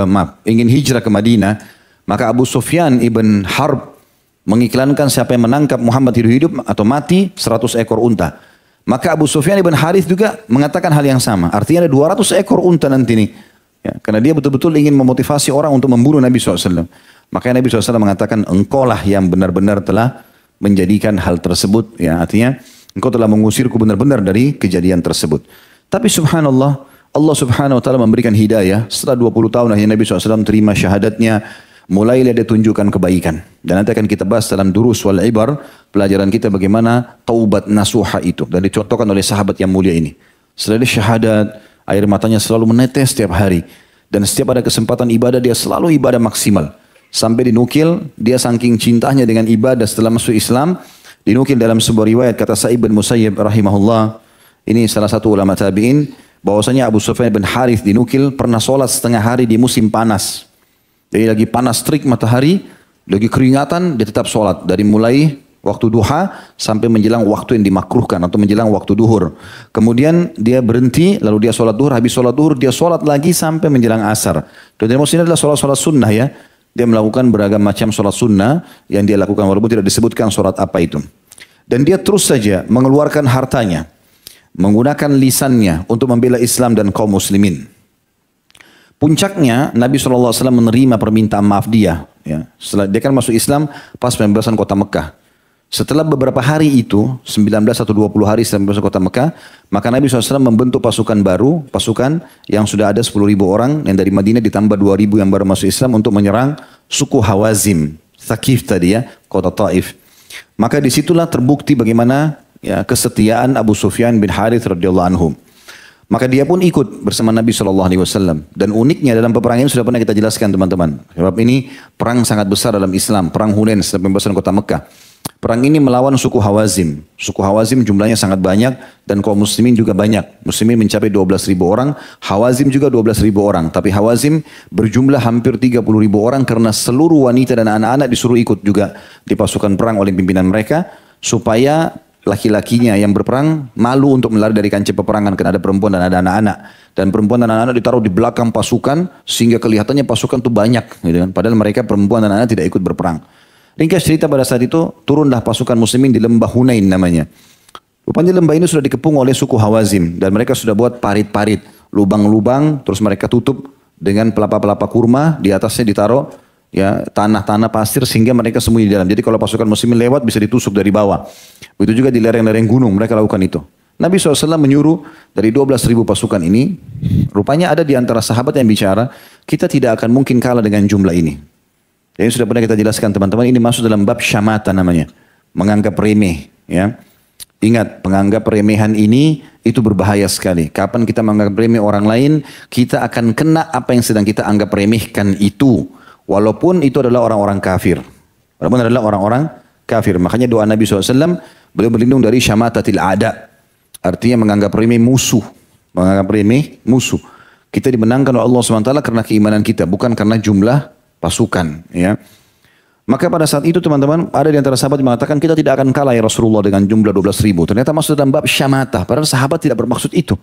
ingin hijrah ke Madinah, maka Abu Sufyan ibn Harb mengiklankan siapa yang menangkap Muhammad hidup-hidup atau mati 100 ekor unta. Maka Abu Sufyan ibn Harith juga mengatakan hal yang sama. Artinya ada 200 ekor unta nanti nih. Ya, karena dia betul-betul ingin memotivasi orang untuk membunuh Nabi SAW. Makanya Nabi SAW mengatakan engkaulah yang benar-benar telah menjadikan hal tersebut. Ya, artinya engkau telah mengusirku benar-benar dari kejadian tersebut. Tapi subhanallah, Allah Subhanahu wa taala memberikan hidayah. Setelah 20 tahun akhirnya Nabi SAW terima syahadatnya. Mulailah dia tunjukkan kebaikan. Dan nanti akan kita bahas dalam durus wal ibar, pelajaran kita bagaimana taubat nasuha itu. Dan dicontohkan oleh sahabat yang mulia ini. Setelah dia syahadat, air matanya selalu menetes setiap hari. Dan setiap ada kesempatan ibadah, dia selalu ibadah maksimal. Sampai dinukil, dia saking cintanya dengan ibadah setelah masuk Islam. Dinukil dalam sebuah riwayat, kata Sa'id bin Musayyib rahimahullah. Ini salah satu ulama tabi'in. Bahwasanya Abu Sufyan bin Harith dinukil pernah sholat setengah hari di musim panas. Jadi lagi panas terik matahari, lagi keringatan, dia tetap sholat. Dari mulai waktu duha sampai menjelang waktu yang dimakruhkan atau menjelang waktu duhur. Kemudian dia berhenti, lalu dia sholat duhur. Habis sholat duhur, dia sholat lagi sampai menjelang asar. Dan maksudnya adalah sholat-sholat sunnah ya. Dia melakukan beragam macam sholat sunnah yang dia lakukan walaupun tidak disebutkan sholat apa itu. Dan dia terus saja mengeluarkan hartanya, menggunakan lisannya untuk membela Islam dan kaum muslimin. Puncaknya Nabi SAW menerima permintaan maaf dia. Ya. Setelah dia kan masuk Islam pas pembebasan kota Mekah. Setelah beberapa hari itu, 19 atau 20 hari setelah pembebasan kota Mekah, maka Nabi SAW membentuk pasukan baru, pasukan yang sudah ada 10.000 orang, yang dari Madinah ditambah 2.000 yang baru masuk Islam untuk menyerang suku Hawazim, Thaqif tadi ya, kota Taif. Maka disitulah terbukti bagaimana ya, kesetiaan Abu Sufyan bin Harith radhiyallahu anhu. Maka dia pun ikut bersama Nabi SAW. Dan uniknya dalam peperangan ini sudah pernah kita jelaskan teman-teman. Sebab ini perang sangat besar dalam Islam. Perang Hunain setelah pembebasan kota Mekah. Perang ini melawan suku Hawazim. Suku Hawazim jumlahnya sangat banyak. Dan kaum muslimin juga banyak. Muslimin mencapai 12.000 orang. Hawazim juga 12.000 orang. Tapi Hawazim berjumlah hampir 30.000 orang. Karena seluruh wanita dan anak-anak disuruh ikut juga di pasukan perang oleh pimpinan mereka. Supaya laki-lakinya yang berperang malu untuk melari dari kancah peperangan karena ada perempuan dan ada anak-anak. Dan perempuan dan anak-anak ditaruh di belakang pasukan sehingga kelihatannya pasukan itu banyak. Gitu kan. Padahal mereka perempuan dan anak tidak ikut berperang. Ringkas cerita pada saat itu turunlah pasukan muslimin di lembah Hunain namanya. Rupanya lembah ini sudah dikepung oleh suku Hawazim. Dan mereka sudah buat parit-parit, lubang-lubang, terus mereka tutup dengan pelapa-pelapa kurma. Di atasnya ditaruh ya tanah-tanah pasir sehingga mereka sembunyi di dalam. Jadi kalau pasukan muslimin lewat bisa ditusuk dari bawah. Begitu juga di lereng-lereng gunung mereka lakukan itu. Nabi SAW menyuruh dari 12.000 pasukan ini, rupanya ada di antara sahabat yang bicara, kita tidak akan mungkin kalah dengan jumlah ini. Jadi sudah pernah kita jelaskan teman-teman, ini masuk dalam bab syamata namanya, menganggap remeh. Ya. Ingat, penganggap remehan ini itu berbahaya sekali. Kapan kita menganggap remeh orang lain, kita akan kena apa yang sedang kita anggap remehkan itu. Walaupun itu adalah orang-orang kafir. Walaupun adalah orang-orang kafir. Makanya doa Nabi SAW, beliau berlindung dari syamatatil a'da. Artinya menganggap remeh musuh. Menganggap remeh musuh. Kita dimenangkan oleh Allah SWT karena keimanan kita, bukan karena jumlah pasukan. Ya. Maka pada saat itu teman-teman, ada di antara sahabat yang mengatakan kita tidak akan kalah ya Rasulullah dengan jumlah 12.000. Ternyata masuk dalam bab syamata. Padahal sahabat tidak bermaksud itu.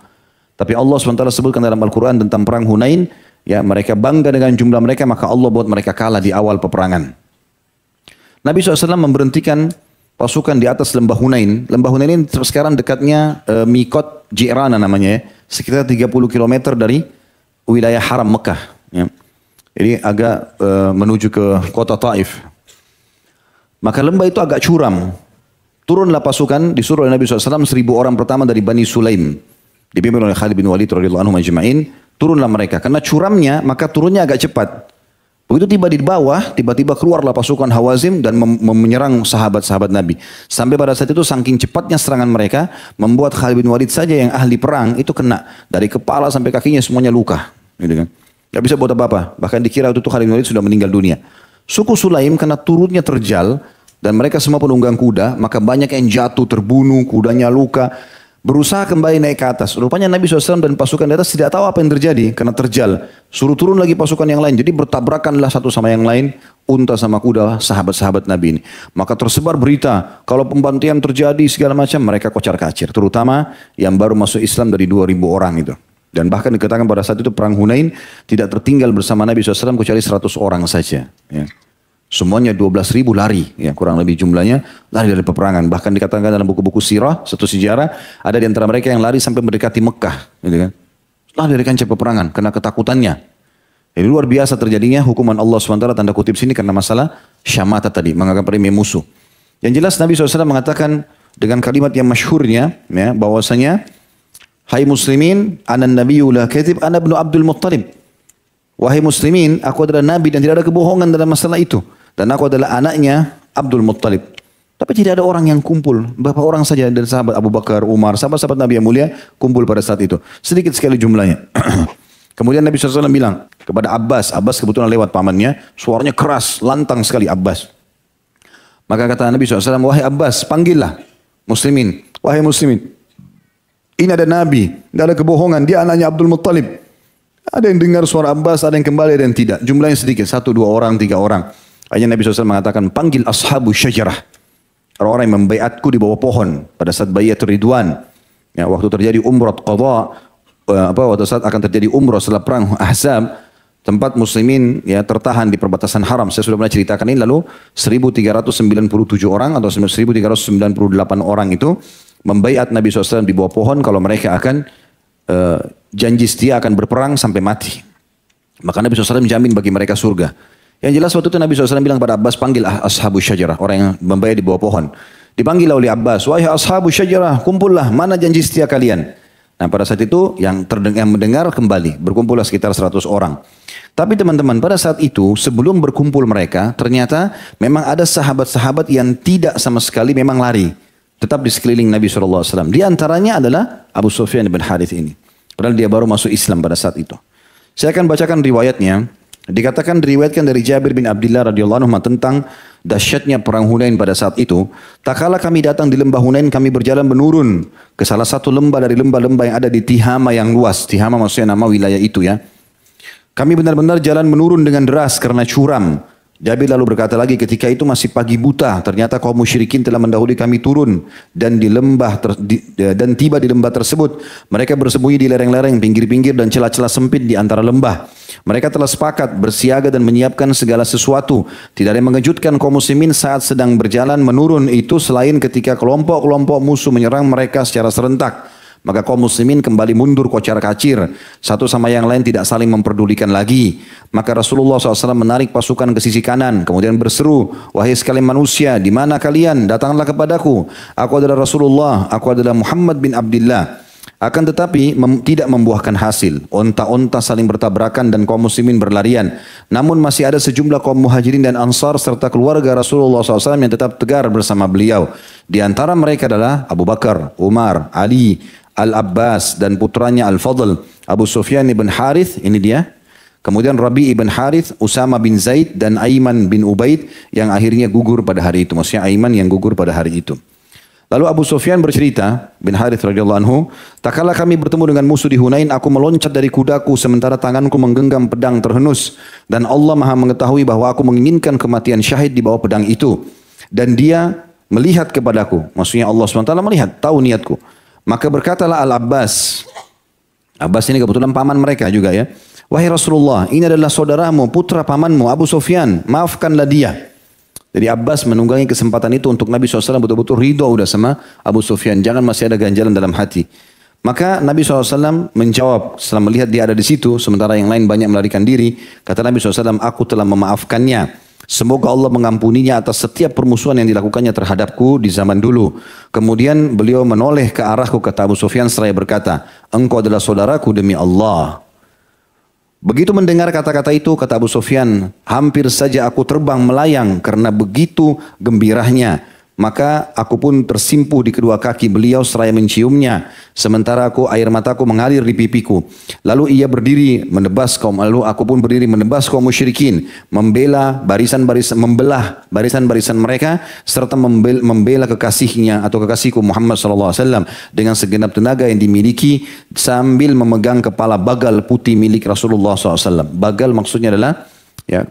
Tapi Allah SWT sebutkan dalam Al-Quran tentang perang Hunain. Ya, mereka bangga dengan jumlah mereka, maka Allah buat mereka kalah di awal peperangan. Nabi SAW memberhentikan pasukan di atas lembah Hunain. Lembah Hunain ini sekarang dekatnya Mikot Ji'rana namanya ya. Sekitar 30 km dari wilayah haram Mekah. Ya. Jadi agak menuju ke kota Taif. Maka lembah itu agak curam. Turunlah pasukan, disuruh oleh Nabi SAW 1.000 orang pertama dari Bani Sulaim. Dipimpin oleh Khalid bin Walid radhiyallahu anhu majma'in. Turunlah mereka. Karena curamnya, maka turunnya agak cepat. Begitu tiba di bawah, tiba-tiba keluarlah pasukan Hawazim dan menyerang sahabat-sahabat Nabi. Sampai pada saat itu saking cepatnya serangan mereka, membuat Khalid bin Walid saja yang ahli perang itu kena. Dari kepala sampai kakinya semuanya luka. Gitu kan. Gak bisa buat apa-apa. Bahkan dikira waktu itu Khalid bin Walid sudah meninggal dunia. Suku Sulaim karena turunnya terjal dan mereka semua penunggang kuda, maka banyak yang jatuh, terbunuh, kudanya luka, berusaha kembali naik ke atas. Rupanya Nabi SAW dan pasukan di atas tidak tahu apa yang terjadi karena terjal. Suruh turun lagi pasukan yang lain. Jadi bertabrakanlah satu sama yang lain, unta sama kuda sahabat-sahabat Nabi ini. Maka tersebar berita kalau pembantian terjadi segala macam, mereka kocar-kacir. Terutama yang baru masuk Islam dari 2.000 orang itu. Dan bahkan dikatakan pada saat itu perang Hunain tidak tertinggal bersama Nabi SAW kecuali 100 orang saja. Ya. Semuanya 12.000 lari, ya, kurang lebih jumlahnya lari dari peperangan. Bahkan dikatakan dalam buku-buku sirah, satu sejarah, ada di antara mereka yang lari sampai mendekati Mekah. Gitu kan. Lari dari kancah peperangan karena ketakutannya. Jadi luar biasa terjadinya hukuman Allah SWT tanda kutip sini karena masalah syamata tadi, menganggap remeh musuh. Yang jelas Nabi SAW mengatakan dengan kalimat yang masyhurnya, ya, bahwasanya hai muslimin, ana nabiyyu la kadhib, ana ibnu Abdul Muttalib. Wahai muslimin, aku adalah nabi dan tidak ada kebohongan dalam masalah itu. Dan aku adalah anaknya Abdul Muttalib. Tapi tidak ada orang yang kumpul. Berapa orang saja dari sahabat Abu Bakar, Umar, sahabat-sahabat Nabi yang mulia kumpul pada saat itu. Sedikit sekali jumlahnya. Kemudian Nabi SAW bilang kepada Abbas. Abbas kebetulan lewat pamannya. Suaranya keras, lantang sekali Abbas. Maka kata Nabi SAW, wahai Abbas, panggillah muslimin. Wahai muslimin. Ini ada Nabi, tidak ada kebohongan. Dia anaknya Abdul Muttalib. Ada yang dengar suara Abbas, ada yang kembali, ada yang tidak. Jumlahnya sedikit, 1, 2 orang, 3 orang. Akhirnya Nabi SAW mengatakan, panggil ashabu syajarah. Orang-orang yang membaiatku di bawah pohon pada saat bayat Ridwan. Ya, waktu terjadi umrah qadha, waktu saat akan terjadi umrah setelah perang Ahzab, tempat muslimin ya tertahan di perbatasan haram. Saya sudah pernah ceritakan ini lalu 1.397 orang atau 1.398 orang itu membaiat Nabi SAW di bawah pohon kalau mereka akan janji setia akan berperang sampai mati. Maka Nabi SAW menjamin bagi mereka surga. Yang jelas waktu itu Nabi SAW bilang kepada Abbas, panggil ashabu syajarah, orang yang membaiat di bawah pohon. Dipanggil oleh Abbas, wahai ashabu syajarah, kumpullah, mana janji setia kalian? Nah pada saat itu yang mendengar kembali, berkumpullah sekitar 100 orang. Tapi teman-teman pada saat itu sebelum berkumpul mereka, ternyata memang ada sahabat-sahabat yang tidak sama sekali memang lari. Tetap di sekeliling Nabi SAW. Di antaranya adalah Abu Sufyan bin Harith ini. Padahal dia baru masuk Islam pada saat itu. Saya akan bacakan riwayatnya. Dikatakan diriwayatkan dari Jabir bin Abdullah radhiyallahu anhu tentang dahsyatnya perang Hunain pada saat itu. Tak kala kami datang di lembah Hunain, kami berjalan menurun ke salah satu lembah dari lembah-lembah yang ada di Tihama yang luas. Tihama maksudnya nama wilayah itu ya. Kami benar-benar jalan menurun dengan deras karena curam. Jabir lalu berkata lagi, ketika itu masih pagi buta, ternyata kaum musyrikin telah mendahului kami turun dan dan tiba di lembah tersebut. Mereka bersembunyi di lereng-lereng, pinggir-pinggir dan celah-celah sempit di antara lembah. Mereka telah sepakat bersiaga dan menyiapkan segala sesuatu. Tidak ada yang mengejutkan kaum muslimin saat sedang berjalan menurun itu selain ketika kelompok-kelompok musuh menyerang mereka secara serentak. Maka kaum muslimin kembali mundur kocar-kacir. Satu sama yang lain tidak saling memperdulikan lagi. Maka Rasulullah SAW menarik pasukan ke sisi kanan. Kemudian berseru, wahai sekalian manusia, di mana kalian? Datanglah kepadaku. Aku adalah Rasulullah, aku adalah Muhammad bin Abdullah. Akan tetapi tidak membuahkan hasil. Onta-onta saling bertabrakan dan kaum muslimin berlarian. Namun masih ada sejumlah kaum muhajirin dan ansar serta keluarga Rasulullah SAW yang tetap tegar bersama beliau. Di antara mereka adalah Abu Bakar, Umar, Ali, Al-Abbas dan putranya Al-Fadl, Abu Sufyan ibn Harith, ini dia. Kemudian Rabi ibn Harith, Usama bin Zaid dan Aiman bin Ubaid yang akhirnya gugur pada hari itu. Maksudnya Aiman yang gugur pada hari itu. Lalu Abu Sufyan bercerita, bin Harith radhiyallahu anhu, tak kala kami bertemu dengan musuh di Hunain, aku meloncat dari kudaku sementara tanganku menggenggam pedang terhenus. Dan Allah maha mengetahui bahwa aku menginginkan kematian syahid di bawah pedang itu. Dan dia melihat kepadaku, maksudnya Allah SWT melihat, tahu niatku. Maka berkatalah Al-Abbas, Abbas ini kebetulan paman mereka juga ya. Wahai Rasulullah, ini adalah saudaramu, putra pamanmu, Abu Sufyan, maafkanlah dia. Jadi Abbas menunggangi kesempatan itu untuk Nabi SAW betul-betul ridho udah sama Abu Sufyan. Jangan masih ada ganjalan dalam hati. Maka Nabi SAW menjawab setelah melihat dia ada di situ. Sementara yang lain banyak melarikan diri. Kata Nabi SAW, aku telah memaafkannya. Semoga Allah mengampuninya atas setiap permusuhan yang dilakukannya terhadapku di zaman dulu. Kemudian beliau menoleh ke arahku, kata Abu Sufyan seraya berkata, engkau adalah saudaraku demi Allah. Begitu mendengar kata-kata itu, kata Abu Sufyan, hampir saja aku terbang melayang karena begitu gembiranya. Maka aku pun tersimpuh di kedua kaki beliau seraya menciumnya. Sementara air mataku mengalir di pipiku. Lalu ia berdiri lalu aku pun berdiri menebas kaum musyrikin. Membelah membelah barisan-barisan mereka. Serta membela kekasihnya atau kekasihku Muhammad SAW. Dengan segenap tenaga yang dimiliki. Sambil memegang kepala bagal putih milik Rasulullah SAW. Bagal maksudnya adalah ya,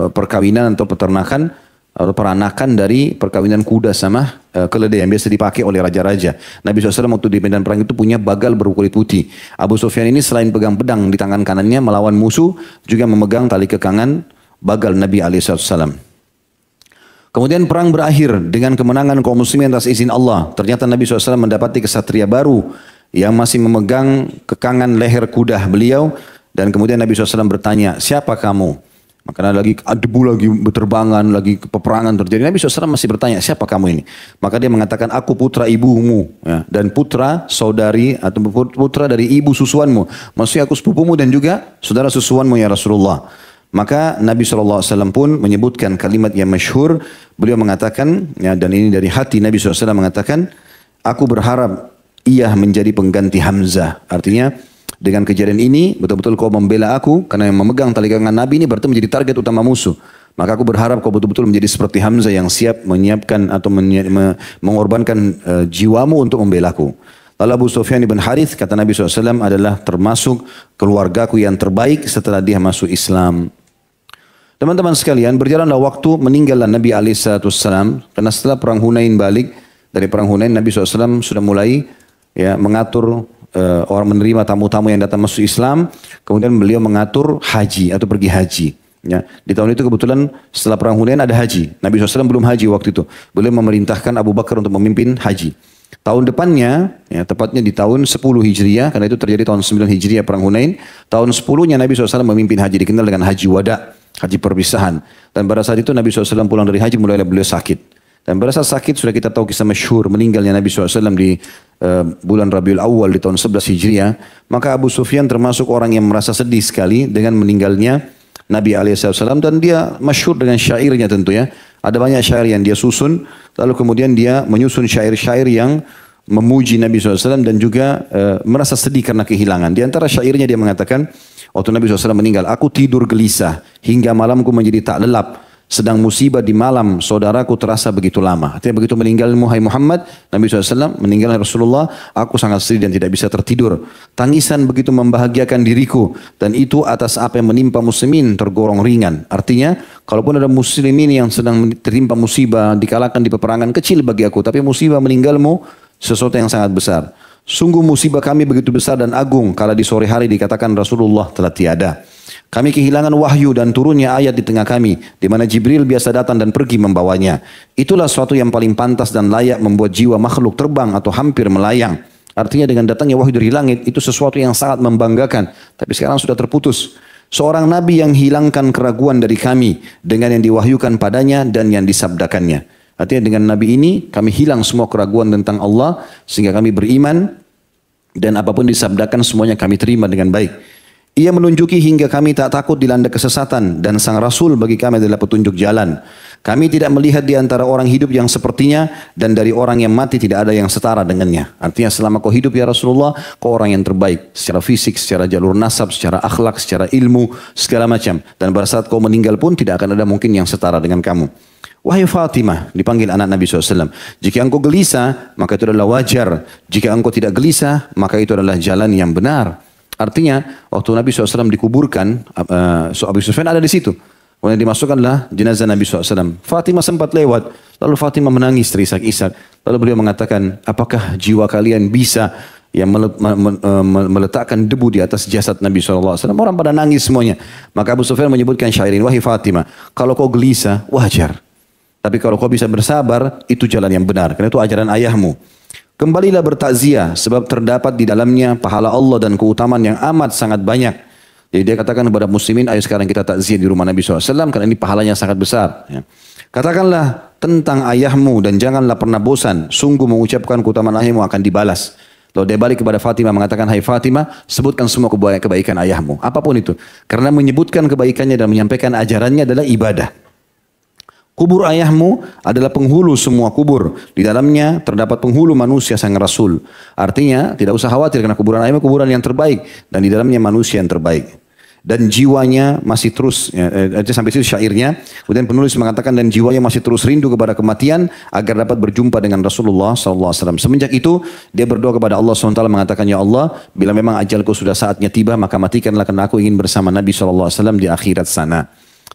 perkawinan atau peternakan atau peranakan dari perkawinan kuda sama keledai yang biasa dipakai oleh raja-raja. Nabi SAW waktu di medan perang itu punya bagal berkulit putih. Abu Sufyan ini selain pegang pedang di tangan kanannya melawan musuh, juga memegang tali kekangan bagal Nabi SAW. Kemudian perang berakhir dengan kemenangan kaum muslimin atas izin Allah. Ternyata Nabi SAW mendapati kesatria baru yang masih memegang kekangan leher kuda beliau. Dan kemudian Nabi SAW bertanya, siapa kamu? Maka lagi debu lagi berterbangan, lagi peperangan terjadi. Nabi SAW masih bertanya, siapa kamu ini? Maka dia mengatakan, aku putra ibumu. Ya, dan putra saudari atau putra dari ibu susuanmu. Maksudnya aku sepupumu dan juga saudara susuanmu ya Rasulullah. Maka Nabi SAW pun menyebutkan kalimat yang masyhur. Beliau mengatakan, ya, dan ini dari hati Nabi SAW mengatakan, aku berharap ia menjadi pengganti Hamzah. Artinya, dengan kejadian ini, betul-betul kau membela aku, karena yang memegang tali kekangan Nabi ini berarti menjadi target utama musuh. Maka aku berharap kau betul-betul menjadi seperti Hamzah yang siap menyiapkan atau mengorbankan jiwamu untuk membelaku. Lalu Abu Sufyan ibn Harith, kata Nabi SAW, adalah termasuk keluargaku yang terbaik setelah dia masuk Islam. Teman-teman sekalian, berjalanlah waktu, meninggallah Nabi SAW, karena setelah perang Hunain balik, dari perang Hunain Nabi SAW sudah mulai ya, mengatur orang menerima tamu-tamu yang datang masuk Islam, kemudian beliau mengatur haji atau pergi haji. Ya, di tahun itu kebetulan setelah perang Hunain ada haji. Nabi SAW belum haji waktu itu. Beliau memerintahkan Abu Bakar untuk memimpin haji. Tahun depannya, ya, tepatnya di tahun 10 Hijriah, karena itu terjadi tahun 9 Hijriah perang Hunain. Tahun 10-nya Nabi SAW memimpin haji, dikenal dengan haji wada, haji perpisahan. Dan pada saat itu Nabi SAW pulang dari haji, mulailah beliau sakit. Dan pada saat sakit sudah kita tahu kisah masyhur meninggalnya Nabi SAW di bulan Rabiul Awal di tahun 11 Hijriah. Maka Abu Sufyan termasuk orang yang merasa sedih sekali dengan meninggalnya Nabi SAW. Dan dia masyhur dengan syairnya tentu ya. Ada banyak syair yang dia susun. Lalu kemudian dia menyusun syair-syair yang memuji Nabi SAW dan juga merasa sedih karena kehilangan. Di antara syairnya dia mengatakan, waktu Nabi SAW meninggal, aku tidur gelisah hingga malamku menjadi tak lelap. Sedang musibah di malam saudaraku terasa begitu lama. Artinya begitu meninggalmu hai Muhammad, Nabi SAW meninggal Rasulullah, aku sangat sedih dan tidak bisa tertidur. Tangisan begitu membahagiakan diriku, dan itu atas apa yang menimpa muslimin tergolong ringan. Artinya, kalaupun ada muslimin yang sedang tertimpa musibah, dikalahkan di peperangan kecil bagi aku, tapi musibah meninggalmu sesuatu yang sangat besar. Sungguh musibah kami begitu besar dan agung, kala di sore hari dikatakan Rasulullah telah tiada. Kami kehilangan wahyu dan turunnya ayat di tengah kami, di mana Jibril biasa datang dan pergi membawanya. Itulah suatu yang paling pantas dan layak membuat jiwa makhluk terbang atau hampir melayang. Artinya dengan datangnya wahyu dari langit itu sesuatu yang sangat membanggakan. Tapi sekarang sudah terputus. Seorang nabi yang hilangkan keraguan dari kami dengan yang diwahyukan padanya dan yang disabdakannya. Artinya dengan nabi ini kami hilang semua keraguan tentang Allah sehingga kami beriman dan apapun disabdakan semuanya kami terima dengan baik. Ia menunjuki hingga kami tak takut dilanda kesesatan dan sang Rasul bagi kami adalah petunjuk jalan. Kami tidak melihat di antara orang hidup yang sepertinya dan dari orang yang mati tidak ada yang setara dengannya. Artinya selama kau hidup ya Rasulullah, kau orang yang terbaik secara fisik, secara jalur nasab, secara akhlak, secara ilmu, segala macam. Dan pada saat kau meninggal pun tidak akan ada mungkin yang setara dengan kamu. Wahai Fatimah, dipanggil anak Nabi SAW. Jika engkau gelisah, maka itu adalah wajar. Jika engkau tidak gelisah, maka itu adalah jalan yang benar. Artinya waktu Nabi SAW dikuburkan, Abu Sufyan ada di situ. Kemudian dimasukkanlah jenazah Nabi SAW. Fatimah sempat lewat, lalu Fatimah menangis terisak-isak. Lalu beliau mengatakan, apakah jiwa kalian bisa yang meletakkan debu di atas jasad Nabi SAW? Orang pada nangis semuanya. Maka Abu Sufyan menyebutkan syairin, wahai Fatimah, kalau kau gelisah, wajar. Tapi kalau kau bisa bersabar, itu jalan yang benar. Karena itu ajaran ayahmu. Kembalilah bertakziah sebab terdapat di dalamnya pahala Allah dan keutamaan yang amat sangat banyak. Jadi dia katakan kepada muslimin, ayo sekarang kita takziah di rumah Nabi SAW karena ini pahalanya sangat besar. Ya. Katakanlah tentang ayahmu dan janganlah pernah bosan. Sungguh mengucapkan keutamaan ayahmu akan dibalas. Lalu dia balik kepada Fatimah mengatakan, hai Fatimah, sebutkan semua kebaikan ayahmu. Apapun itu. Karena menyebutkan kebaikannya dan menyampaikan ajarannya adalah ibadah. Kubur ayahmu adalah penghulu semua kubur. Di dalamnya terdapat penghulu manusia sang Rasul. Artinya tidak usah khawatir karena kuburan ayahmu kuburan yang terbaik. Dan di dalamnya manusia yang terbaik. Dan jiwanya masih terus, sampai situ syairnya. Kemudian penulis mengatakan dan jiwanya masih terus rindu kepada kematian agar dapat berjumpa dengan Rasulullah SAW. Semenjak itu dia berdoa kepada Allah SWT mengatakan, ya Allah, bila memang ajalku sudah saatnya tiba maka matikanlah karena aku ingin bersama Nabi SAW di akhirat sana.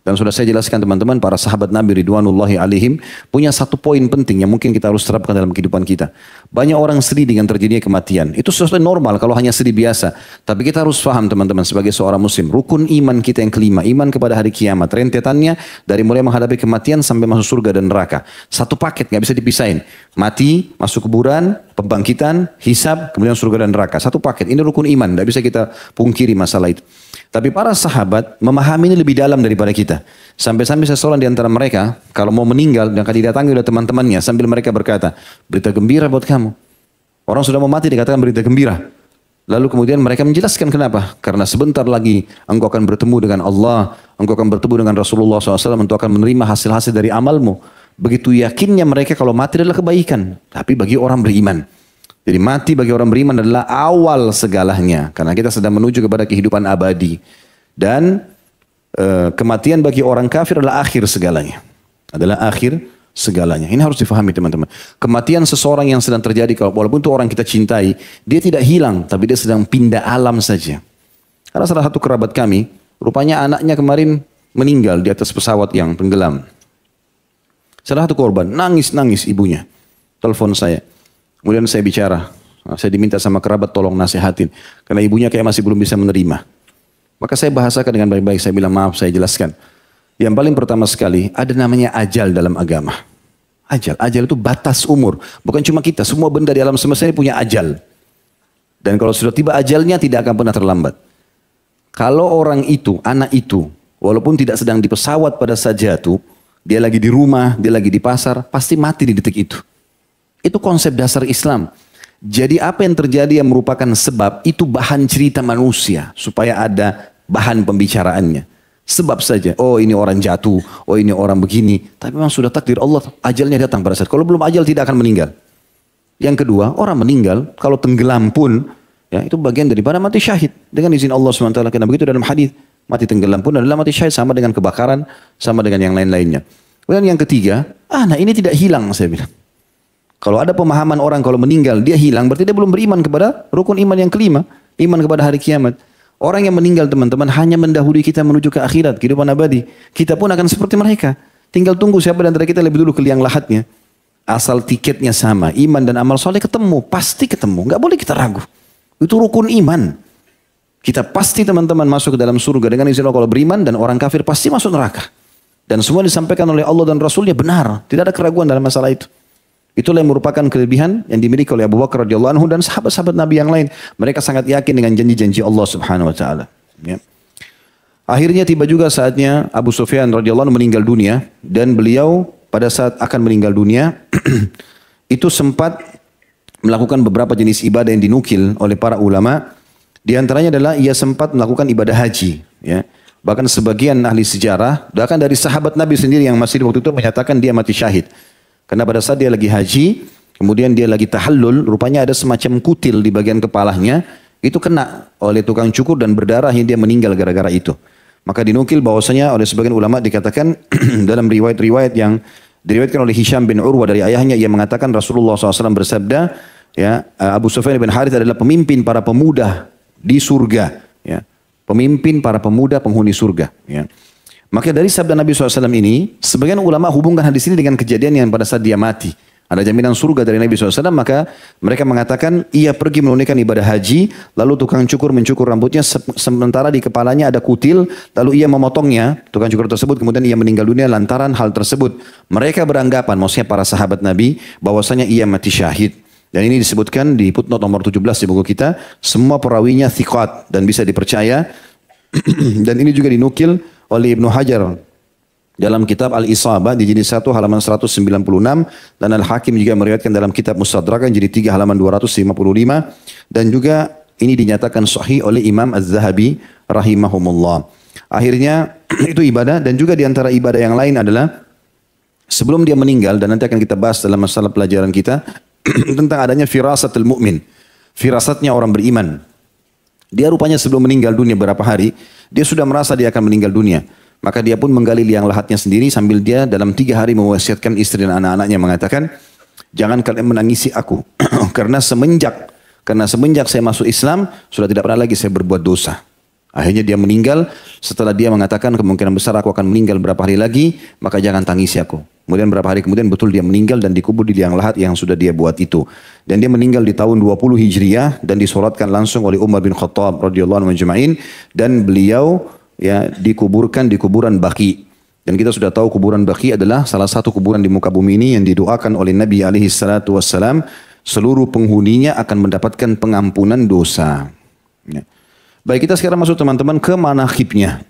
Dan sudah saya jelaskan teman-teman, para sahabat Nabi Ridwanullahi alaihim punya satu poin penting yang mungkin kita harus terapkan dalam kehidupan kita. Banyak orang sedih dengan terjadinya kematian. Itu sesuatu normal kalau hanya sedih biasa. Tapi kita harus paham teman-teman sebagai seorang muslim. Rukun iman kita yang kelima, iman kepada hari kiamat. Rentetannya dari mulai menghadapi kematian sampai masuk surga dan neraka. Satu paket, gak bisa dipisahin. Mati, masuk kuburan, pembangkitan, hisab, kemudian surga dan neraka. Satu paket, ini rukun iman. Gak bisa kita pungkiri masalah itu. Tapi para sahabat memahami ini lebih dalam daripada kita. Sampai-sampai seseorang di antara mereka, kalau mau meninggal dan akan didatangi oleh teman-temannya, sambil mereka berkata, berita gembira buat kamu. Orang sudah mau mati dikatakan berita gembira. Lalu kemudian mereka menjelaskan kenapa. Karena sebentar lagi engkau akan bertemu dengan Allah, engkau akan bertemu dengan Rasulullah SAW, engkau akan menerima hasil-hasil dari amalmu. Begitu yakinnya mereka kalau mati adalah kebaikan. Tapi bagi orang beriman. Jadi mati bagi orang beriman adalah awal segalanya. Karena kita sedang menuju kepada kehidupan abadi. Dan kematian bagi orang kafir adalah akhir segalanya. Adalah akhir segalanya. Ini harus difahami teman-teman. Kematian seseorang yang sedang terjadi, walaupun itu orang kita cintai, dia tidak hilang. Tapi dia sedang pindah alam saja. Karena salah satu kerabat kami, rupanya anaknya kemarin meninggal di atas pesawat yang tenggelam. Salah satu korban, nangis-nangis ibunya. Telepon saya. Kemudian saya bicara, saya diminta sama kerabat tolong nasihatin. Karena ibunya kayak masih belum bisa menerima. Maka saya bahasakan dengan baik-baik, saya bilang maaf, saya jelaskan. Yang paling pertama sekali, ada namanya ajal dalam agama. Ajal itu batas umur. Bukan cuma kita, semua benda di alam semesta ini punya ajal. Dan kalau sudah tiba ajalnya tidak akan pernah terlambat. Kalau orang itu, anak itu, walaupun tidak sedang di pesawat pada saat jatuh, dia lagi di rumah, dia lagi di pasar, pasti mati di detik itu. Itu konsep dasar Islam. Jadi apa yang terjadi yang merupakan sebab itu bahan cerita manusia supaya ada bahan pembicaraannya. Sebab saja, oh ini orang jatuh, oh ini orang begini. Tapi memang sudah takdir Allah, ajalnya datang pada saat. Kalau belum ajal tidak akan meninggal. Yang kedua, orang meninggal kalau tenggelam pun, ya itu bagian daripada mati syahid dengan izin Allah SWT. Karena begitu dalam hadis, mati tenggelam pun adalah mati syahid sama dengan kebakaran, sama dengan yang lain-lainnya. Kemudian yang ketiga, nah ini tidak hilang saya bilang. Kalau ada pemahaman orang kalau meninggal dia hilang, berarti dia belum beriman kepada rukun iman yang kelima, iman kepada hari kiamat. Orang yang meninggal teman-teman hanya mendahului kita menuju ke akhirat, kehidupan abadi. Kita pun akan seperti mereka. Tinggal tunggu siapa di antara kita lebih dulu ke liang lahatnya. Asal tiketnya sama, iman dan amal soleh ketemu, pasti ketemu. Nggak boleh kita ragu. Itu rukun iman. Kita pasti teman-teman masuk ke dalam surga dengan izin Allah kalau beriman, dan orang kafir pasti masuk neraka. Dan semua disampaikan oleh Allah dan Rasulnya benar. Tidak ada keraguan dalam masalah itu. Itulah yang merupakan kelebihan yang dimiliki oleh Abu Bakar radhiyallahu anhu dan sahabat-sahabat Nabi yang lain. Mereka sangat yakin dengan janji-janji Allah Subhanahu wa taala. Ya. Akhirnya tiba juga saatnya Abu Sufyan radhiyallahu anhu meninggal dunia, dan beliau pada saat akan meninggal dunia itu sempat melakukan beberapa jenis ibadah yang dinukil oleh para ulama. Di antaranya adalah ia sempat melakukan ibadah haji. Ya. Bahkan sebagian ahli sejarah, bahkan dari sahabat Nabi sendiri yang masih waktu itu menyatakan dia mati syahid. Karena pada saat dia lagi haji, kemudian dia lagi tahallul, rupanya ada semacam kutil di bagian kepalanya, itu kena oleh tukang cukur dan berdarah, yang dia meninggal gara-gara itu. Maka dinukil bahwasanya oleh sebagian ulama dikatakan dalam riwayat-riwayat yang diriwayatkan oleh Hisham bin Urwah dari ayahnya, ia mengatakan Rasulullah SAW bersabda, ya, Abu Sufyan bin Harith adalah pemimpin para pemuda di surga, ya, pemimpin para pemuda penghuni surga. Ya. Maka dari sabda Nabi SAW ini, sebagian ulama hubungkan hadis ini dengan kejadian yang pada saat dia mati. Ada jaminan surga dari Nabi SAW, maka mereka mengatakan ia pergi menunaikan ibadah haji, lalu tukang cukur mencukur rambutnya, sementara di kepalanya ada kutil, lalu ia memotongnya, tukang cukur tersebut, kemudian ia meninggal dunia lantaran hal tersebut. Mereka beranggapan, maksudnya para sahabat Nabi, bahwasanya ia mati syahid. Dan ini disebutkan di footnote nomor 17 di buku kita, semua perawinya thiqat dan bisa dipercaya. Dan ini juga dinukil oleh Ibnu Hajar dalam kitab Al-Isabah di jilid 1 halaman 196, dan Al-Hakim juga meriwayatkan dalam kitab Mustadrak jilid 3 halaman 255, dan juga ini dinyatakan sahih oleh Imam Az-Zahabi rahimahumullah. Akhirnya itu ibadah, dan juga diantara ibadah yang lain adalah sebelum dia meninggal, dan nanti akan kita bahas dalam masalah pelajaran kita tentang adanya firasatul mu'min, firasatnya orang beriman. Dia rupanya sebelum meninggal dunia beberapa hari, dia sudah merasa dia akan meninggal dunia. Maka dia pun menggali liang lahatnya sendiri sambil dia dalam 3 hari mewasiatkan istri dan anak-anaknya, mengatakan, jangan kalian menangisi aku. karena semenjak saya masuk Islam, sudah tidak pernah lagi saya berbuat dosa. Akhirnya dia meninggal, setelah dia mengatakan kemungkinan besar aku akan meninggal berapa hari lagi, maka jangan tangisi aku. Kemudian berapa hari kemudian betul dia meninggal dan dikubur di liang lahat yang sudah dia buat itu. Dan dia meninggal di tahun 20 Hijriah dan disolatkan langsung oleh Umar bin Khattab radhiyallahu anhu majma'in, dan beliau ya dikuburkan di kuburan Baqi. Dan kita sudah tahu kuburan Baqi adalah salah satu kuburan di muka bumi ini yang didoakan oleh Nabi alaihi salatu wassalam, seluruh penghuninya akan mendapatkan pengampunan dosa. Ya. Baik, kita sekarang masuk teman-teman ke manaqibnya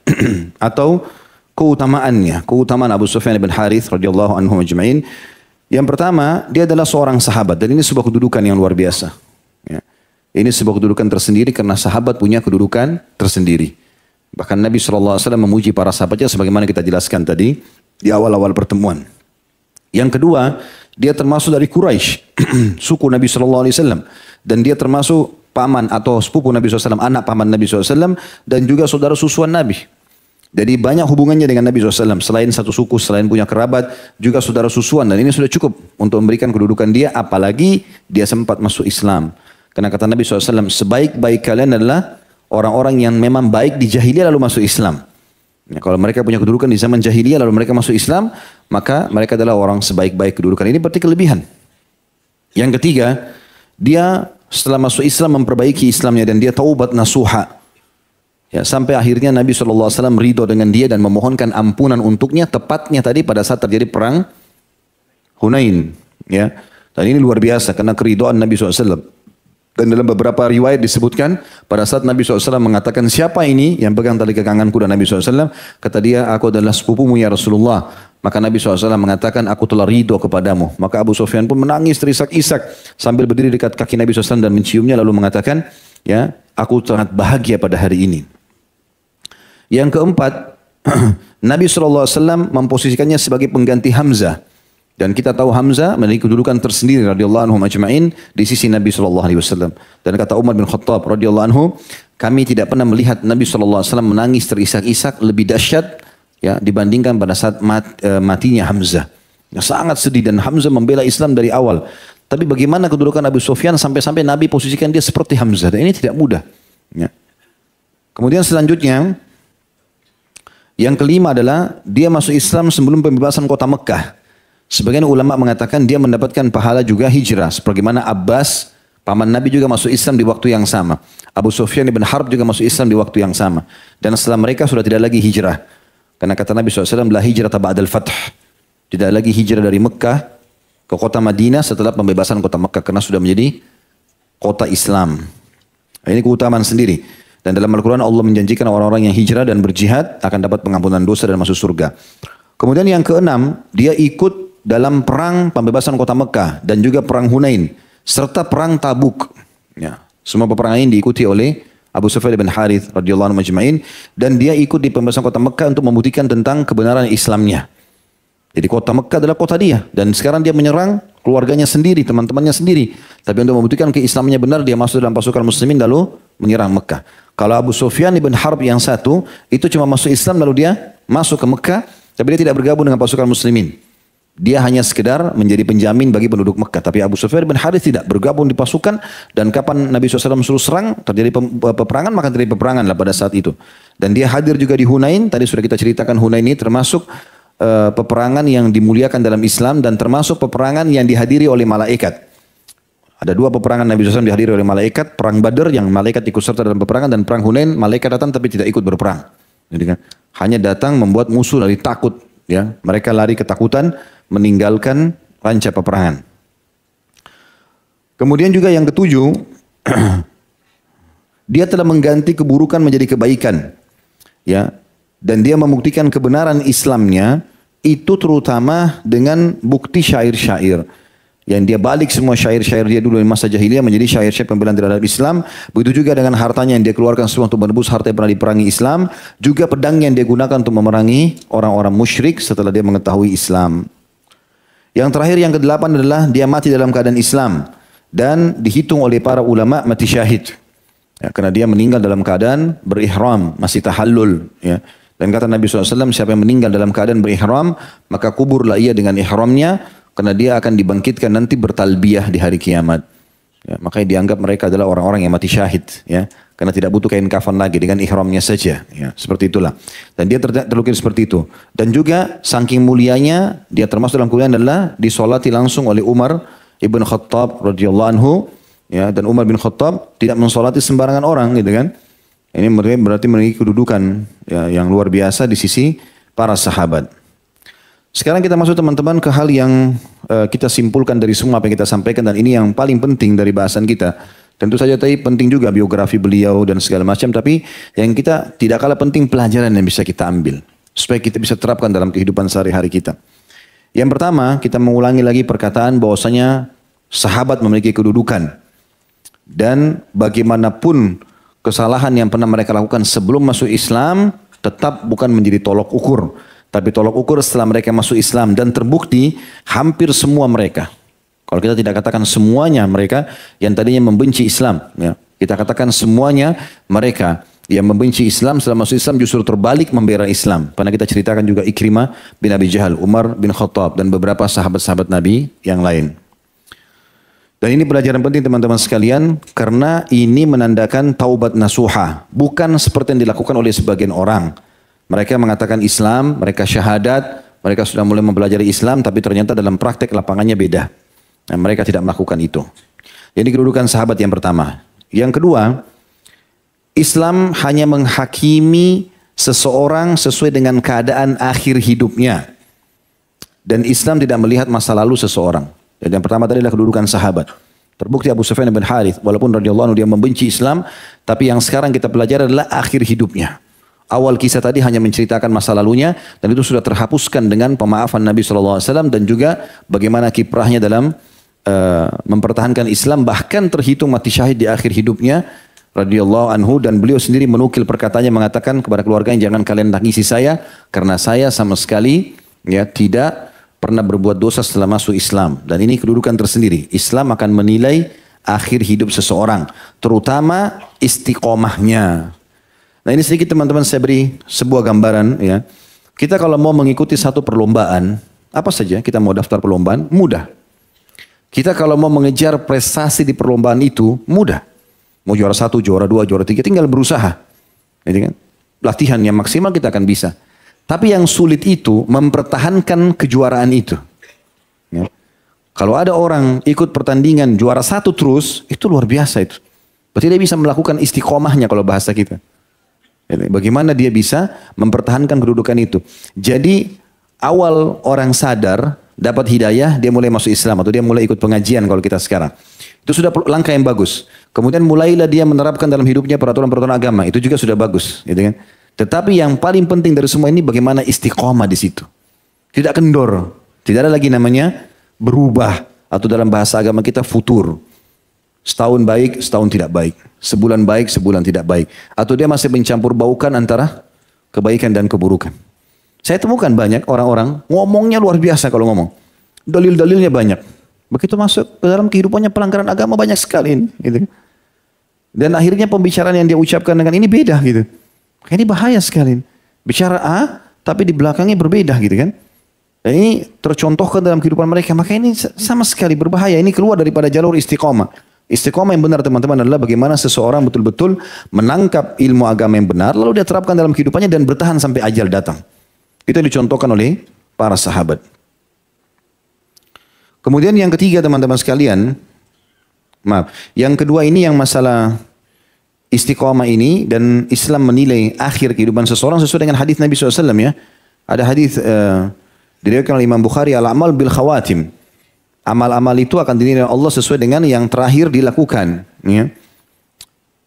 atau keutamaannya, keutamaan Abu Sufyan bin Harith radhiyallahu anhu majma'in. Yang pertama, dia adalah seorang sahabat, dan ini sebuah kedudukan yang luar biasa. Ya. Ini sebuah kedudukan tersendiri karena sahabat punya kedudukan tersendiri. Bahkan Nabi SAW memuji para sahabatnya sebagaimana kita jelaskan tadi di awal-awal pertemuan. Yang kedua, dia termasuk dari Quraisy, suku Nabi SAW, dan dia termasuk paman atau sepupu Nabi SAW, anak paman Nabi SAW, dan juga saudara susuan Nabi. Jadi banyak hubungannya dengan Nabi SAW. Selain satu suku, selain punya kerabat, juga saudara susuan. Dan ini sudah cukup untuk memberikan kedudukan dia, apalagi dia sempat masuk Islam. Karena kata Nabi SAW, sebaik-baik kalian adalah orang-orang yang memang baik di jahiliyah lalu masuk Islam. Ya, kalau mereka punya kedudukan di zaman jahiliyah lalu mereka masuk Islam, maka mereka adalah orang sebaik-baik kedudukan. Ini berarti kelebihan. Yang ketiga, dia setelah masuk Islam memperbaiki Islamnya dan dia taubat nasuha. Ya, sampai akhirnya Nabi SAW ridho dengan dia dan memohonkan ampunan untuknya, tepatnya tadi pada saat terjadi perang Hunain. Ya. Dan ini luar biasa karena keridhaan Nabi SAW. Dan dalam beberapa riwayat disebutkan pada saat Nabi SAW mengatakan, siapa ini yang pegang tali kekanganku, dan Nabi SAW kata dia, aku adalah sepupumu ya Rasulullah. Maka Nabi SAW mengatakan, aku telah ridho kepadamu. Maka Abu Sufyan pun menangis terisak-isak sambil berdiri dekat kaki Nabi SAW dan menciumnya, lalu mengatakan, ya, aku sangat bahagia pada hari ini. Yang keempat, Nabi SAW memposisikannya sebagai pengganti Hamzah. Dan kita tahu Hamzah memiliki kedudukan tersendiri radhiyallahu anhu majma'in di sisi Nabi SAW. Dan kata Umar bin Khattab radhiyallahu anhu, kami tidak pernah melihat Nabi SAW menangis terisak-isak lebih dahsyat ya dibandingkan pada saat matinya Hamzah. Ya, sangat sedih, dan Hamzah membela Islam dari awal. Tapi bagaimana kedudukan Abu Sufyan sampai-sampai Nabi posisikan dia seperti Hamzah, dan ini tidak mudah. Ya. Kemudian selanjutnya, yang kelima adalah dia masuk Islam sebelum pembebasan kota Mekah. Sebagian ulama mengatakan dia mendapatkan pahala juga hijrah. Sebagaimana Abbas, paman Nabi, juga masuk Islam di waktu yang sama. Abu Sufyan ibn Harb juga masuk Islam di waktu yang sama. Dan setelah mereka sudah tidak lagi hijrah. Karena kata Nabi SAW, la hijrah ba'dal fath. Tidak lagi hijrah dari Mekah ke kota Madinah setelah pembebasan kota Mekah karena sudah menjadi kota Islam. Nah, ini keutamaan sendiri. Dan dalam Al-Quran Allah menjanjikan orang-orang yang hijrah dan berjihad akan dapat pengampunan dosa dan masuk surga. Kemudian yang keenam, dia ikut dalam perang pembebasan kota Mekah dan juga perang Hunain serta perang Tabuk. Ya, semua peperangan ini diikuti oleh Abu Sufyan bin Harith radhiyallahu anhu majma'in, dan dia ikut di pembebasan kota Mekah untuk membuktikan tentang kebenaran Islamnya. Jadi kota Mekah adalah kota dia, dan sekarang dia menyerang keluarganya sendiri, teman-temannya sendiri. Tapi untuk membuktikan keislamannya benar, dia masuk dalam pasukan muslimin lalu menyerang Mekah. Kalau Abu Sufyan bin Harb yang satu, itu cuma masuk Islam lalu dia masuk ke Mekah, tapi dia tidak bergabung dengan pasukan muslimin. Dia hanya sekedar menjadi penjamin bagi penduduk Mekah. Tapi Abu Sufyan bin Harith tidak bergabung di pasukan. Dan kapan Nabi SAW suruh serang, terjadi peperangan, maka terjadi peperangan lah pada saat itu. Dan dia hadir juga di Hunain. Tadi sudah kita ceritakan Hunain ini termasuk peperangan yang dimuliakan dalam Islam. Dan termasuk peperangan yang dihadiri oleh malaikat. Ada dua peperangan Nabi SAW dihadiri oleh malaikat. Perang Badr yang malaikat ikut serta dalam peperangan. Dan perang Hunain malaikat datang tapi tidak ikut berperang. Jadi kan, hanya datang membuat musuh lari takut. Ya, mereka lari ketakutan, meninggalkan ranca peperangan. Kemudian juga yang ketujuh, dia telah mengganti keburukan menjadi kebaikan. Ya, dan dia membuktikan kebenaran Islamnya itu terutama dengan bukti syair-syair. Yang dia balik semua syair-syair dia dulu di masa jahiliyah menjadi syair-syair pembelaan terhadap Islam. Begitu juga dengan hartanya yang dia keluarkan semua untuk menebus harta yang pernah diperangi Islam. Juga pedang yang dia gunakan untuk memerangi orang-orang musyrik setelah dia mengetahui Islam. Yang terakhir yang kedelapan adalah dia mati dalam keadaan Islam. Dan dihitung oleh para ulama mati syahid. Ya, karena dia meninggal dalam keadaan berihram, masih tahallul. Ya. Dan kata Nabi SAW, siapa yang meninggal dalam keadaan berihram, maka kuburlah ia dengan ihramnya. Karena dia akan dibangkitkan nanti bertalbiyah di hari kiamat. Ya, makanya dianggap mereka adalah orang-orang yang mati syahid. Ya, karena tidak butuh kain kafan lagi dengan ihramnya saja. Ya, seperti itulah. Dan dia terlukis seperti itu. Dan juga saking mulianya, dia termasuk dalam kemuliaan adalah disolati langsung oleh Umar ibn Khattab radhiyallahu anhu. Ya, dan Umar bin Khattab tidak mensolati sembarangan orang, gitu kan? Ini berarti memiliki kedudukan ya, yang luar biasa di sisi para sahabat. Sekarang kita masuk teman-teman ke hal yang kita simpulkan dari semua apa yang kita sampaikan, dan ini yang paling penting dari bahasan kita. Tentu saja tadi penting juga biografi beliau dan segala macam, tapi yang kita tidak kalah penting pelajaran yang bisa kita ambil supaya kita bisa terapkan dalam kehidupan sehari-hari kita. Yang pertama, kita mengulangi lagi perkataan bahwasanya sahabat memiliki kedudukan, dan bagaimanapun kesalahan yang pernah mereka lakukan sebelum masuk Islam tetap bukan menjadi tolok ukur. Tapi tolok ukur setelah mereka masuk Islam, dan terbukti hampir semua mereka. Kalau kita tidak katakan semuanya mereka yang tadinya membenci Islam. Ya, kita katakan semuanya mereka yang membenci Islam setelah masuk Islam justru terbalik membela Islam. Pernah kita ceritakan juga Ikrimah bin Abi Jahal, Umar bin Khattab, dan beberapa sahabat-sahabat Nabi yang lain. Dan ini pelajaran penting teman-teman sekalian, karena ini menandakan taubat nasuha. Bukan seperti yang dilakukan oleh sebagian orang. Mereka mengatakan Islam, mereka syahadat, mereka sudah mulai mempelajari Islam, tapi ternyata dalam praktek lapangannya beda. Nah, mereka tidak melakukan itu. Jadi kedudukan sahabat yang pertama. Yang kedua, Islam hanya menghakimi seseorang sesuai dengan keadaan akhir hidupnya. Dan Islam tidak melihat masa lalu seseorang. Jadi yang pertama tadi adalah kedudukan sahabat. Terbukti Abu Sufyan bin Harith, walaupun radhiyallahu anhu dia membenci Islam, tapi yang sekarang kita pelajari adalah akhir hidupnya. Awal kisah tadi hanya menceritakan masa lalunya, dan itu sudah terhapuskan dengan pemaafan Nabi SAW, dan juga bagaimana kiprahnya dalam mempertahankan Islam, bahkan terhitung mati syahid di akhir hidupnya radhiyallahu anhu. Dan beliau sendiri menukil perkataannya mengatakan kepada keluarganya, jangan kalian tangisi saya karena saya sama sekali ya tidak pernah berbuat dosa setelah masuk Islam. Dan ini kedudukan tersendiri. Islam akan menilai akhir hidup seseorang, terutama istiqomahnya. Nah, ini sedikit teman-teman saya beri sebuah gambaran ya. Kita kalau mau mengikuti satu perlombaan, apa saja kita mau daftar perlombaan, mudah. Kita kalau mau mengejar prestasi di perlombaan itu, mudah. Mau juara 1, juara 2, juara 3, tinggal berusaha. Jadi kan, latihan yang maksimal kita akan bisa. Tapi yang sulit itu mempertahankan kejuaraan itu. Ya. Kalau ada orang ikut pertandingan juara 1 terus, itu luar biasa itu. Berarti dia bisa melakukan istiqomahnya kalau bahasa kita. Bagaimana dia bisa mempertahankan kedudukan itu. Jadi awal orang sadar dapat hidayah, dia mulai masuk Islam atau dia mulai ikut pengajian kalau kita sekarang. Itu sudah langkah yang bagus. Kemudian mulailah dia menerapkan dalam hidupnya peraturan-peraturan agama. Itu juga sudah bagus, gitu kan? Tetapi yang paling penting dari semua ini bagaimana istiqomah di situ. Tidak kendor. Tidak ada lagi namanya berubah atau dalam bahasa agama kita futur. Setahun baik, setahun tidak baik. Sebulan baik, sebulan tidak baik. Atau dia masih mencampur baukan antara kebaikan dan keburukan. Saya temukan banyak orang-orang ngomongnya luar biasa kalau ngomong. Dalil-dalilnya banyak. Begitu masuk ke dalam kehidupannya pelanggaran agama banyak sekali ini. Gitu. Dan akhirnya pembicaraan yang dia ucapkan dengan ini beda gitu. Ini bahaya sekali. Bicara A, tapi di belakangnya berbeda gitu kan. Dan ini tercontohkan dalam kehidupan mereka. Maka ini sama sekali berbahaya. Ini keluar daripada jalur istiqomah. Istiqomah yang benar teman-teman adalah bagaimana seseorang betul-betul menangkap ilmu agama yang benar. Lalu dia terapkan dalam kehidupannya dan bertahan sampai ajal datang. Itu yang dicontohkan oleh para sahabat. Kemudian yang ketiga teman-teman sekalian. Yang kedua ini yang masalah istiqomah ini. Dan Islam menilai akhir kehidupan seseorang sesuai dengan hadis Nabi SAW ya. Ada hadis diriwayatkan oleh Imam Bukhari, al-amal bil khawatim. Amal-amal itu akan dinilai Allah sesuai dengan yang terakhir dilakukan. Ya.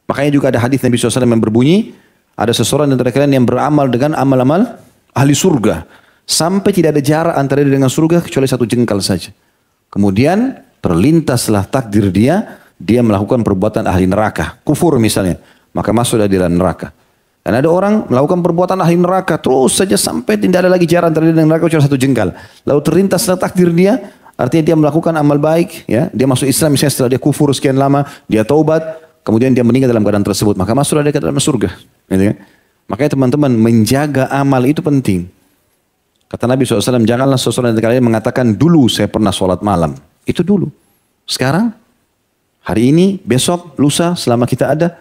Makanya juga ada hadis Nabi SAW yang berbunyi, ada seseorang antara kalian yang beramal dengan amal-amal ahli surga. Sampai tidak ada jarak antara dia dengan surga kecuali satu jengkal saja. Kemudian terlintaslah takdir dia melakukan perbuatan ahli neraka. Kufur misalnya. Maka masuklah di dalam neraka. Dan ada orang melakukan perbuatan ahli neraka terus saja sampai tidak ada lagi jarak antara dia dengan neraka kecuali satu jengkal. Lalu terlintaslah takdir dia. Artinya dia melakukan amal baik. Ya, dia masuk Islam misalnya setelah dia kufur sekian lama. Dia taubat. Kemudian dia meninggal dalam keadaan tersebut. Maka masuklah dia ke dalam surga. Gitu kan? Makanya teman-teman menjaga amal itu penting. Kata Nabi SAW, janganlah seseorang dari kalian mengatakan dulu saya pernah sholat malam. Itu dulu. Sekarang, hari ini, besok, lusa, selama kita ada,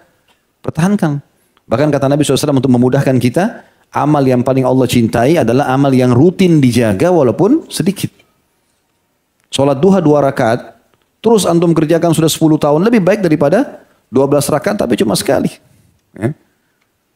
pertahankan. Bahkan kata Nabi SAW untuk memudahkan kita, amal yang paling Allah cintai adalah amal yang rutin dijaga walaupun sedikit. Sholat duha 2 rakaat, terus antum kerjakan sudah 10 tahun, lebih baik daripada 12 rakaat tapi cuma sekali. Ya.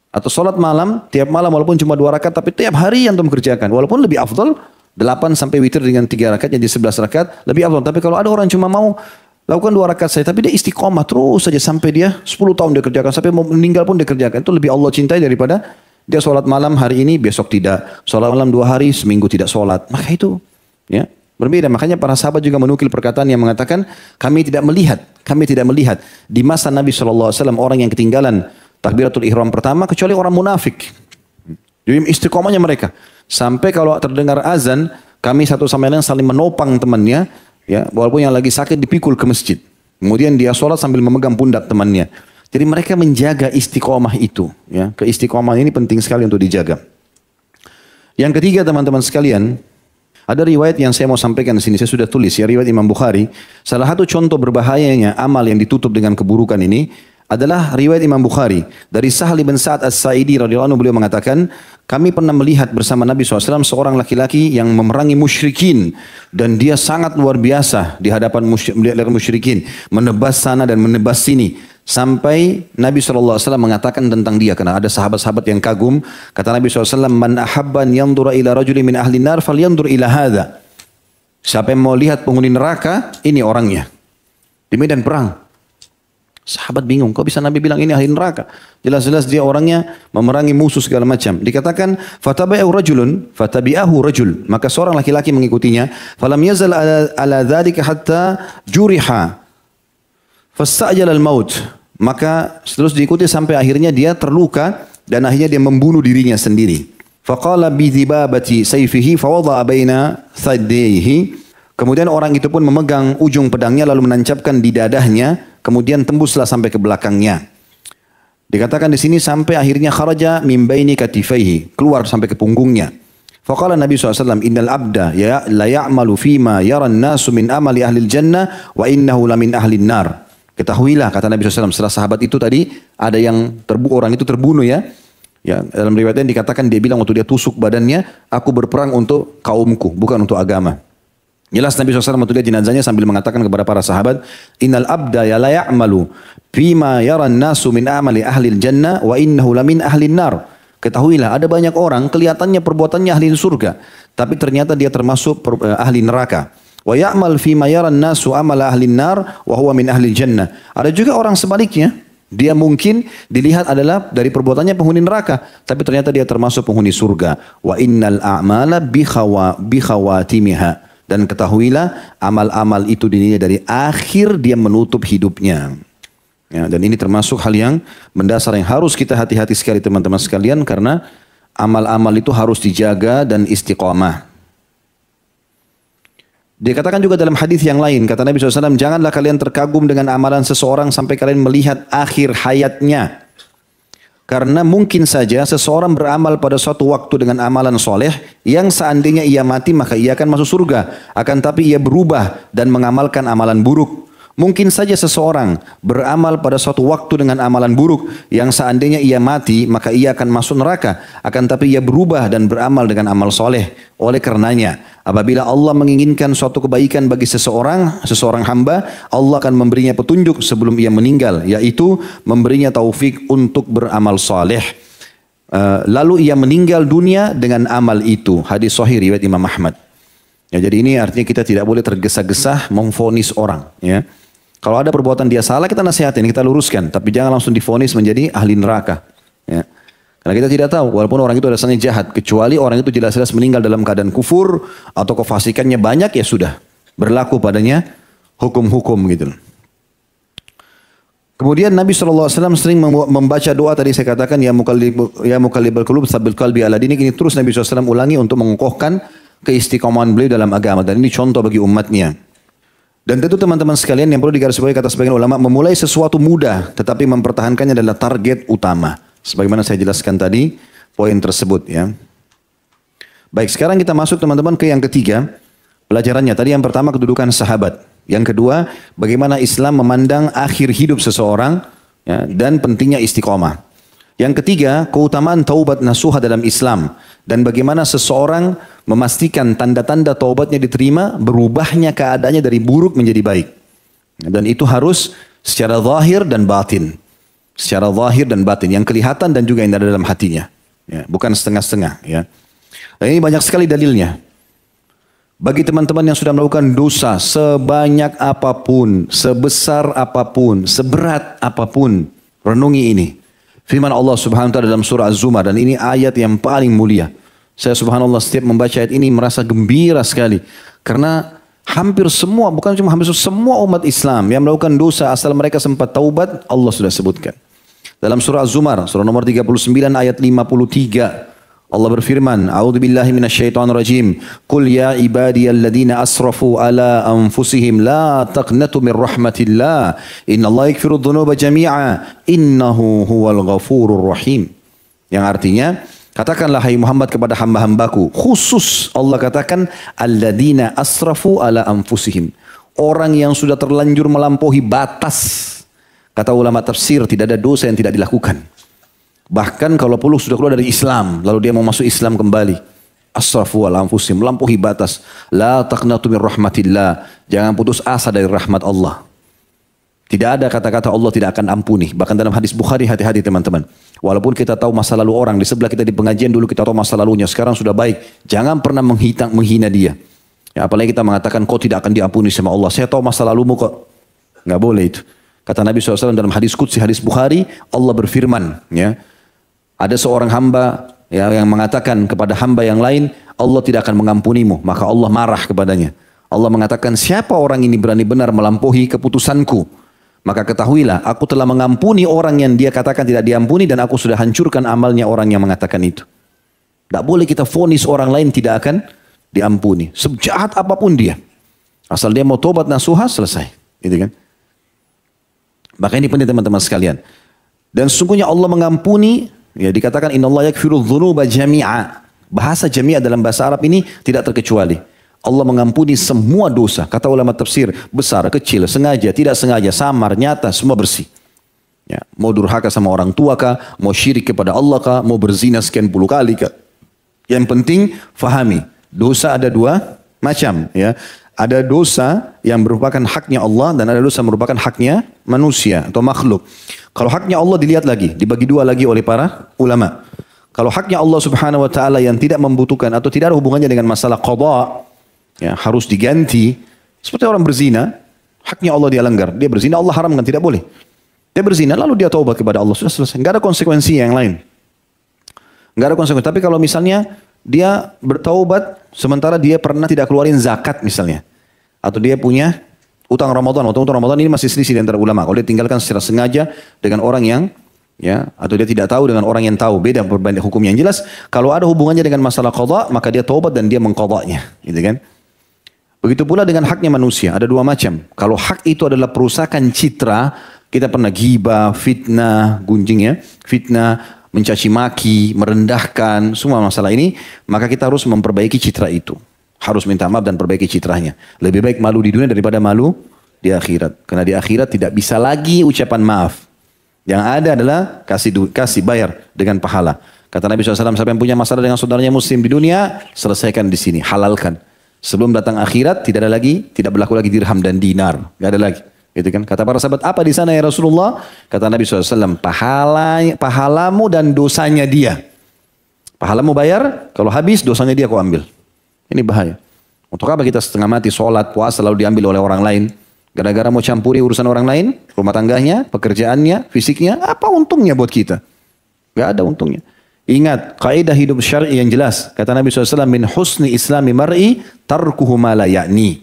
Atau sholat malam, tiap malam walaupun cuma 2 rakaat, tapi tiap hari yang antum kerjakan. Walaupun lebih afdal, 8 sampai witir dengan 3 rakaat, jadi 11 rakaat, lebih afdal. Tapi kalau ada orang cuma mau lakukan 2 rakaat saja, tapi dia istiqomah terus saja sampai dia 10 tahun dia kerjakan, sampai mau meninggal pun dia kerjakan. Itu lebih Allah cintai daripada dia sholat malam hari ini, besok tidak. Sholat malam 2 hari, seminggu tidak sholat. Maka itu ya berbeda. Makanya para sahabat juga menukil perkataan yang mengatakan, kami tidak melihat di masa Nabi SAW orang yang ketinggalan takbiratul ihram pertama kecuali orang munafik. Jadi istiqomahnya mereka. Sampai kalau terdengar azan, kami satu sama lain saling menopang temannya, ya, walaupun yang lagi sakit dipikul ke masjid. Kemudian dia sholat sambil memegang pundak temannya. Jadi mereka menjaga istiqomah itu. Ya. Keistiqomah ini penting sekali untuk dijaga. Yang ketiga teman-teman sekalian, ada riwayat yang saya mau sampaikan di sini. Saya sudah tulis ya, riwayat Imam Bukhari. Salah satu contoh berbahayanya amal yang ditutup dengan keburukan ini adalah riwayat Imam Bukhari. Dari Sahal bin Sa'ad As-Sa'idi radhiyallahu anhu, beliau mengatakan, kami pernah melihat bersama Nabi SAW seorang laki-laki yang memerangi musyrikin. Dan dia sangat luar biasa di hadapan musyrikin. Menebas sana dan menebas sini. Sampai Nabi SAW mengatakan tentang dia. Karena ada sahabat-sahabat yang kagum. Kata Nabi SAW, Man ahabban yandura ila rajuli min ahli nar fal yandur ila hadha. Siapa yang mau lihat penghuni neraka, ini orangnya. Di medan perang. Sahabat bingung, kok bisa Nabi bilang ini ahli neraka? Jelas-jelas dia orangnya memerangi musuh segala macam. Dikatakan, fatabi'ahu rajulun, fatabi'ahu rajul. Maka seorang laki-laki mengikutinya. Falam yazal ala dzalika hatta juriha. Fasta'jala al-maut. Maka terus diikuti sampai akhirnya dia terluka dan akhirnya dia membunuh dirinya sendiri. Faqala bi dhibabati sayfihi fawadha'a baina thaddayhi. Kemudian orang itu pun memegang ujung pedangnya lalu menancapkan di dadahnya. Kemudian tembuslah sampai ke belakangnya. Dikatakan di sini sampai akhirnya kharaja min baini katifaihi, keluar sampai ke punggungnya. Faqala Nabi SAW, innal abda ya la ya'malu fima yara an-nasu min amali ahli jannah wa innahu la min ahli nar. Ketahuilah kata Nabi SAW, setelah sahabat itu tadi ada yang orang itu terbunuh ya. Ya, dalam riwayatnya dikatakan dia bilang waktu dia tusuk badannya, aku berperang untuk kaumku, bukan untuk agama. Jelas Nabi SAW waktu dia jenazahnya sambil mengatakan kepada para sahabat, innal abda ya la ya'malu fima yara an-nasu min amali ahli jannah wa innahu la min ahli nar. Ketahuilah ada banyak orang kelihatannya perbuatannya ahli surga, tapi ternyata dia termasuk ahli neraka. Wa ya'mal fi ma yara an-nasu amala ahli nar wa huwa min ahli jannah. Ada juga orang sebaliknya, dia mungkin dilihat adalah dari perbuatannya penghuni neraka, tapi ternyata dia termasuk penghuni surga. Wa innal a'mala bi khawatimiha. Dan ketahuilah amal-amal itu dinilai dari akhir dia menutup hidupnya. Ya, dan ini termasuk hal yang mendasar yang harus kita hati-hati sekali teman-teman sekalian, karena amal-amal itu harus dijaga dan istiqamah. Dikatakan juga dalam hadis yang lain, kata Nabi SAW, janganlah kalian terkagum dengan amalan seseorang sampai kalian melihat akhir hayatnya. Karena mungkin saja seseorang beramal pada suatu waktu dengan amalan soleh, yang seandainya ia mati maka ia akan masuk surga. Akan tapi ia berubah dan mengamalkan amalan buruk. Mungkin saja seseorang beramal pada suatu waktu dengan amalan buruk, yang seandainya ia mati maka ia akan masuk neraka. Akan tapi ia berubah dan beramal dengan amal soleh. Oleh karenanya, apabila Allah menginginkan suatu kebaikan bagi seseorang hamba, Allah akan memberinya petunjuk sebelum ia meninggal, yaitu memberinya taufik untuk beramal soleh. Lalu ia meninggal dunia dengan amal itu. Hadis sahih riwayat Imam Ahmad. Ya, jadi ini artinya kita tidak boleh tergesa-gesa memvonis orang. Ya. Kalau ada perbuatan dia salah, kita nasihatin, kita luruskan. Tapi jangan langsung divonis menjadi ahli neraka. Ya. Karena kita tidak tahu, walaupun orang itu rasanya jahat. Kecuali orang itu jelas-jelas meninggal dalam keadaan kufur, atau kefasikannya banyak, ya sudah. Berlaku padanya hukum-hukum gitu. Kemudian Nabi SAW sering membaca doa tadi saya katakan, ya muqallibal qulub tsabbit qalbi ala dinik. Ini terus Nabi SAW ulangi untuk mengokohkan keistiqomahan beliau dalam agama. Dan ini contoh bagi umatnya. Dan tentu teman-teman sekalian yang perlu digarisbawahi kata sebagian ulama, memulai sesuatu mudah tetapi mempertahankannya adalah target utama. Sebagaimana saya jelaskan tadi poin tersebut ya. Baik, sekarang kita masuk teman-teman ke yang ketiga. Pelajarannya tadi yang pertama kedudukan sahabat. Yang kedua bagaimana Islam memandang akhir hidup seseorang ya, dan pentingnya istiqomah. Yang ketiga keutamaan taubat nasuha dalam Islam. Dan bagaimana seseorang memastikan tanda-tanda taubatnya diterima, berubahnya keadaannya dari buruk menjadi baik. Dan itu harus secara zahir dan batin. Secara zahir dan batin. Yang kelihatan dan juga yang ada dalam hatinya. Ya, bukan setengah-setengah. Ya. Dan ini banyak sekali dalilnya. Bagi teman-teman yang sudah melakukan dosa sebanyak apapun, sebesar apapun, seberat apapun, renungi ini. Firman Allah Subhanahu wa taala dalam surah Az-Zumar, dan ini ayat yang paling mulia. Saya subhanallah setiap membaca ayat ini merasa gembira sekali. Karena hampir semua, bukan cuma hampir semua umat Islam yang melakukan dosa asal mereka sempat taubat, Allah sudah sebutkan. Dalam surah Az-Zumar, surah nomor 39 ayat 53. Allah berfirman, A'udzubillahi minasyaitonirrajim. Qul ya ibadiyalladzina asrafu ala anfusihim la taqnatu min rahmatillah. Innallaha yaghfiru dzunuba jami'a. Innahu huwal ghafurur rahim. Yang artinya, katakanlah hai Muhammad kepada hamba-hambaku, khusus Allah katakan alladzina asrafu ala anfusihim. Orang yang sudah terlanjur melampaui batas. Kata ulama tafsir, tidak ada dosa yang tidak dilakukan. Bahkan kalau perlu sudah keluar dari Islam, lalu dia mau masuk Islam kembali. Asrafu ala anfusihim, melampaui batas. La taqnatu min rahmatillah. Jangan putus asa dari rahmat Allah. Tidak ada kata-kata Allah tidak akan ampuni. Bahkan dalam hadis Bukhari, hati-hati teman-teman. Walaupun kita tahu masa lalu orang, di sebelah kita di pengajian dulu kita tahu masa lalunya, sekarang sudah baik. Jangan pernah menghina dia. Ya, apalagi kita mengatakan kau tidak akan diampuni sama Allah. Saya tahu masa lalumu kok. Nggak boleh itu. Kata Nabi SAW dalam hadis Qudsi, hadis Bukhari, Allah berfirman, ya. Ada seorang hamba ya, yang mengatakan kepada hamba yang lain, Allah tidak akan mengampunimu. Maka Allah marah kepadanya. Allah mengatakan, siapa orang ini berani benar melampaui keputusanku? Maka ketahuilah, aku telah mengampuni orang yang dia katakan tidak diampuni, dan aku sudah hancurkan amalnya orang yang mengatakan itu. Tidak boleh kita vonis orang lain tidak akan diampuni. Sejahat apapun dia. Asal dia mau tobat nasuha, selesai. Gitu kan? Maka ini penting teman-teman sekalian. Dan sesungguhnya Allah mengampuni, ya dikatakan innallaha yaghfiru dzunuba jami'a. Bahasa jami'a dalam bahasa Arab ini tidak terkecuali. Allah mengampuni semua dosa. Kata ulama tafsir, besar, kecil, sengaja, tidak sengaja, samar, nyata, semua bersih. Ya, mau durhaka sama orang tua kah, mau syirik kepada Allah kah, mau berzina sekian puluh kali kah. Yang penting fahami, dosa ada dua macam, ya. Ada dosa yang merupakan haknya Allah dan ada dosa yang merupakan haknya manusia atau makhluk. Kalau haknya Allah dilihat lagi, dibagi dua lagi oleh para ulama. Kalau haknya Allah Subhanahu wa taala yang tidak membutuhkan atau tidak ada hubungannya dengan masalah qada, ya harus diganti. Seperti orang berzina, haknya Allah dia langgar. Dia berzina, Allah haramkan, tidak boleh. Dia berzina lalu dia taubat kepada Allah, sudah selesai. Enggak ada konsekuensi yang lain. Enggak ada konsekuensi. Tapi kalau misalnya dia bertaubat sementara dia pernah tidak keluarin zakat misalnya, atau dia punya utang Ramadan, utang Ramadan ini masih selisih di antara ulama. Kalau dia tinggalkan secara sengaja dengan orang yang ya, atau dia tidak tahu dengan orang yang tahu, beda berbanding hukumnya. Yang jelas kalau ada hubungannya dengan masalah qada, maka dia taubat dan dia mengqadanya, gitu kan? Begitu pula dengan haknya manusia, ada dua macam. Kalau hak itu adalah perusakan citra, kita pernah ghibah, fitnah, gunjing ya, fitnah, mencaci maki, merendahkan, semua masalah ini, maka kita harus memperbaiki citra itu. Harus minta maaf dan perbaiki citranya. Lebih baik malu di dunia daripada malu di akhirat. Karena di akhirat tidak bisa lagi ucapan maaf. Yang ada adalah kasih bayar dengan pahala. Kata Nabi SAW, siapa yang punya masalah dengan saudaranya muslim di dunia, selesaikan di sini, halalkan. Sebelum datang akhirat tidak ada lagi, tidak berlaku lagi dirham dan dinar, nggak ada lagi. Gitu kan? Kata para sahabat, apa di sana ya Rasulullah? Kata Nabi SAW, pahalamu dan dosanya dia. Pahalamu bayar, kalau habis dosanya dia kau ambil. Ini bahaya. Untuk apa kita setengah mati sholat, puasa lalu diambil oleh orang lain? Gara-gara mau campuri urusan orang lain, rumah tangganya, pekerjaannya, fisiknya, apa untungnya buat kita? Gak ada untungnya. Ingat, kaidah hidup syar'i yang jelas. Kata Nabi SAW, min husni islami mar'i tarkuhu ma la ya'ni.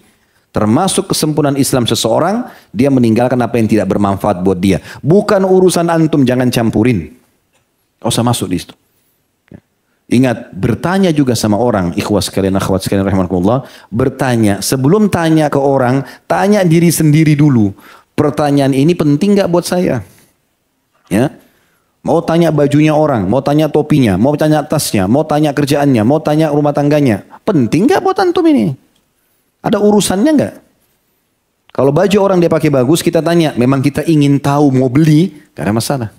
Termasuk kesempurnaan Islam seseorang, dia meninggalkan apa yang tidak bermanfaat buat dia. Bukan urusan antum, jangan campurin. Gak usah masuk di situ. Ingat, bertanya juga sama orang, ikhwas sekalian, akhwat sekalian, rahimakumullah. Bertanya, sebelum tanya ke orang, tanya diri sendiri dulu. Pertanyaan ini penting gak buat saya? Ya, mau tanya bajunya orang, mau tanya topinya, mau tanya tasnya, mau tanya kerjaannya, mau tanya rumah tangganya. Penting gak buat antum ini? Ada urusannya nggak? Kalau baju orang dia pakai bagus, kita tanya. Memang kita ingin tahu, mau beli, gak ada masalah.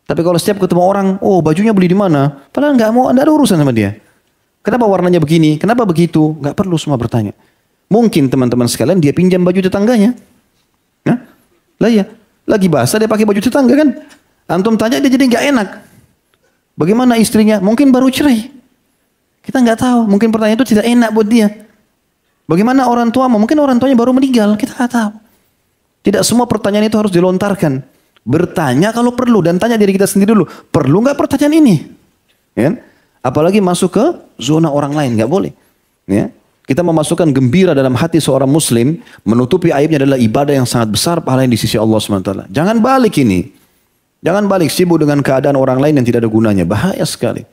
Tapi kalau setiap ketemu orang, oh bajunya beli di mana? Padahal nggak mau, ada urusan sama dia. Kenapa warnanya begini? Kenapa begitu? Nggak perlu semua bertanya. Mungkin teman-teman sekalian dia pinjam baju tetangganya. Nah, lah ya, lagi basah dia pakai baju tetangga kan? Antum tanya dia jadi nggak enak. Bagaimana istrinya? Mungkin baru cerai. Kita nggak tahu. Mungkin pertanyaan itu tidak enak buat dia. Bagaimana orang tua? Mungkin orang tuanya baru meninggal. Kita nggak tahu. Tidak semua pertanyaan itu harus dilontarkan. Bertanya kalau perlu dan tanya diri kita sendiri dulu. Perlu nggak pertanyaan ini? Ya? Apalagi masuk ke zona orang lain, nggak boleh. Ya? Kita memasukkan gembira dalam hati seorang muslim, menutupi aibnya adalah ibadah yang sangat besar pahala yang di sisi Allah SWT. Jangan balik ini. Jangan balik sibuk dengan keadaan orang lain yang tidak ada gunanya. Bahaya sekali.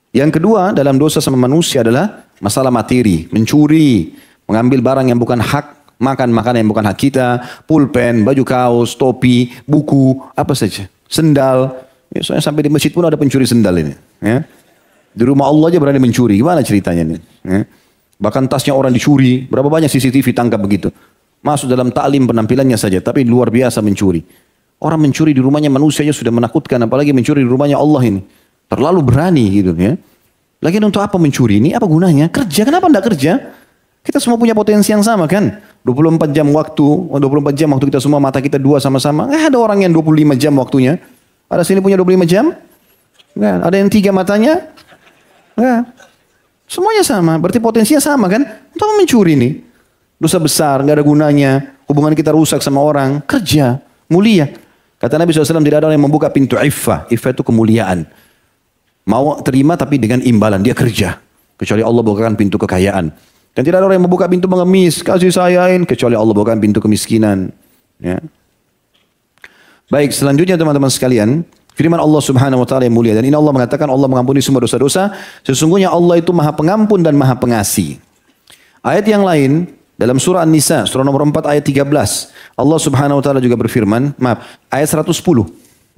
Yang kedua dalam dosa sama manusia adalah masalah materi. Mencuri, mengambil barang yang bukan hak, makan makanan yang bukan hak kita, pulpen, baju kaos, topi, buku, apa saja. Sendal. Ya, soalnya sampai di masjid pun ada pencuri sendal ini. Ya. Di rumah Allah aja berani mencuri. Gimana ceritanya ini? Ya. Bahkan tasnya orang dicuri. Berapa banyak CCTV tangkap begitu. Masuk dalam taklim penampilannya saja. Tapi luar biasa mencuri. Orang mencuri di rumahnya manusia aja sudah menakutkan. Apalagi mencuri di rumahnya Allah ini. Terlalu berani gitu ya. Lagi untuk apa mencuri ini? Apa gunanya? Kerja. Kenapa tidak kerja? Kita semua punya potensi yang sama kan? 24 jam waktu. 24 jam waktu kita semua, mata kita dua sama-sama. Ada orang yang 25 jam waktunya. Ada sini punya 25 jam? Nggak. Ada yang 3 matanya? Nggak. Semuanya sama. Berarti potensinya sama kan? Untuk apa mencuri ini? Dosa besar, nggak ada gunanya. Hubungan kita rusak sama orang. Kerja. Mulia. Kata Nabi SAW, tidak ada orang yang membuka pintu iffah. Iffah itu kemuliaan. Mau terima tapi dengan imbalan. Dia kerja. Kecuali Allah bukakan pintu kekayaan. Dan tidak ada orang yang membuka pintu mengemis. Kasih sayain. Kecuali Allah bukakan pintu kemiskinan. Ya. Baik, selanjutnya teman-teman sekalian. Firman Allah Subhanahu wa taala yang mulia, dan ini Allah mengatakan Allah mengampuni semua dosa-dosa. Sesungguhnya Allah itu Maha Pengampun dan Maha Pengasih. Ayat yang lain dalam surah An-Nisa surah nomor 4 ayat 13. Allah Subhanahu wa taala juga berfirman, ayat 110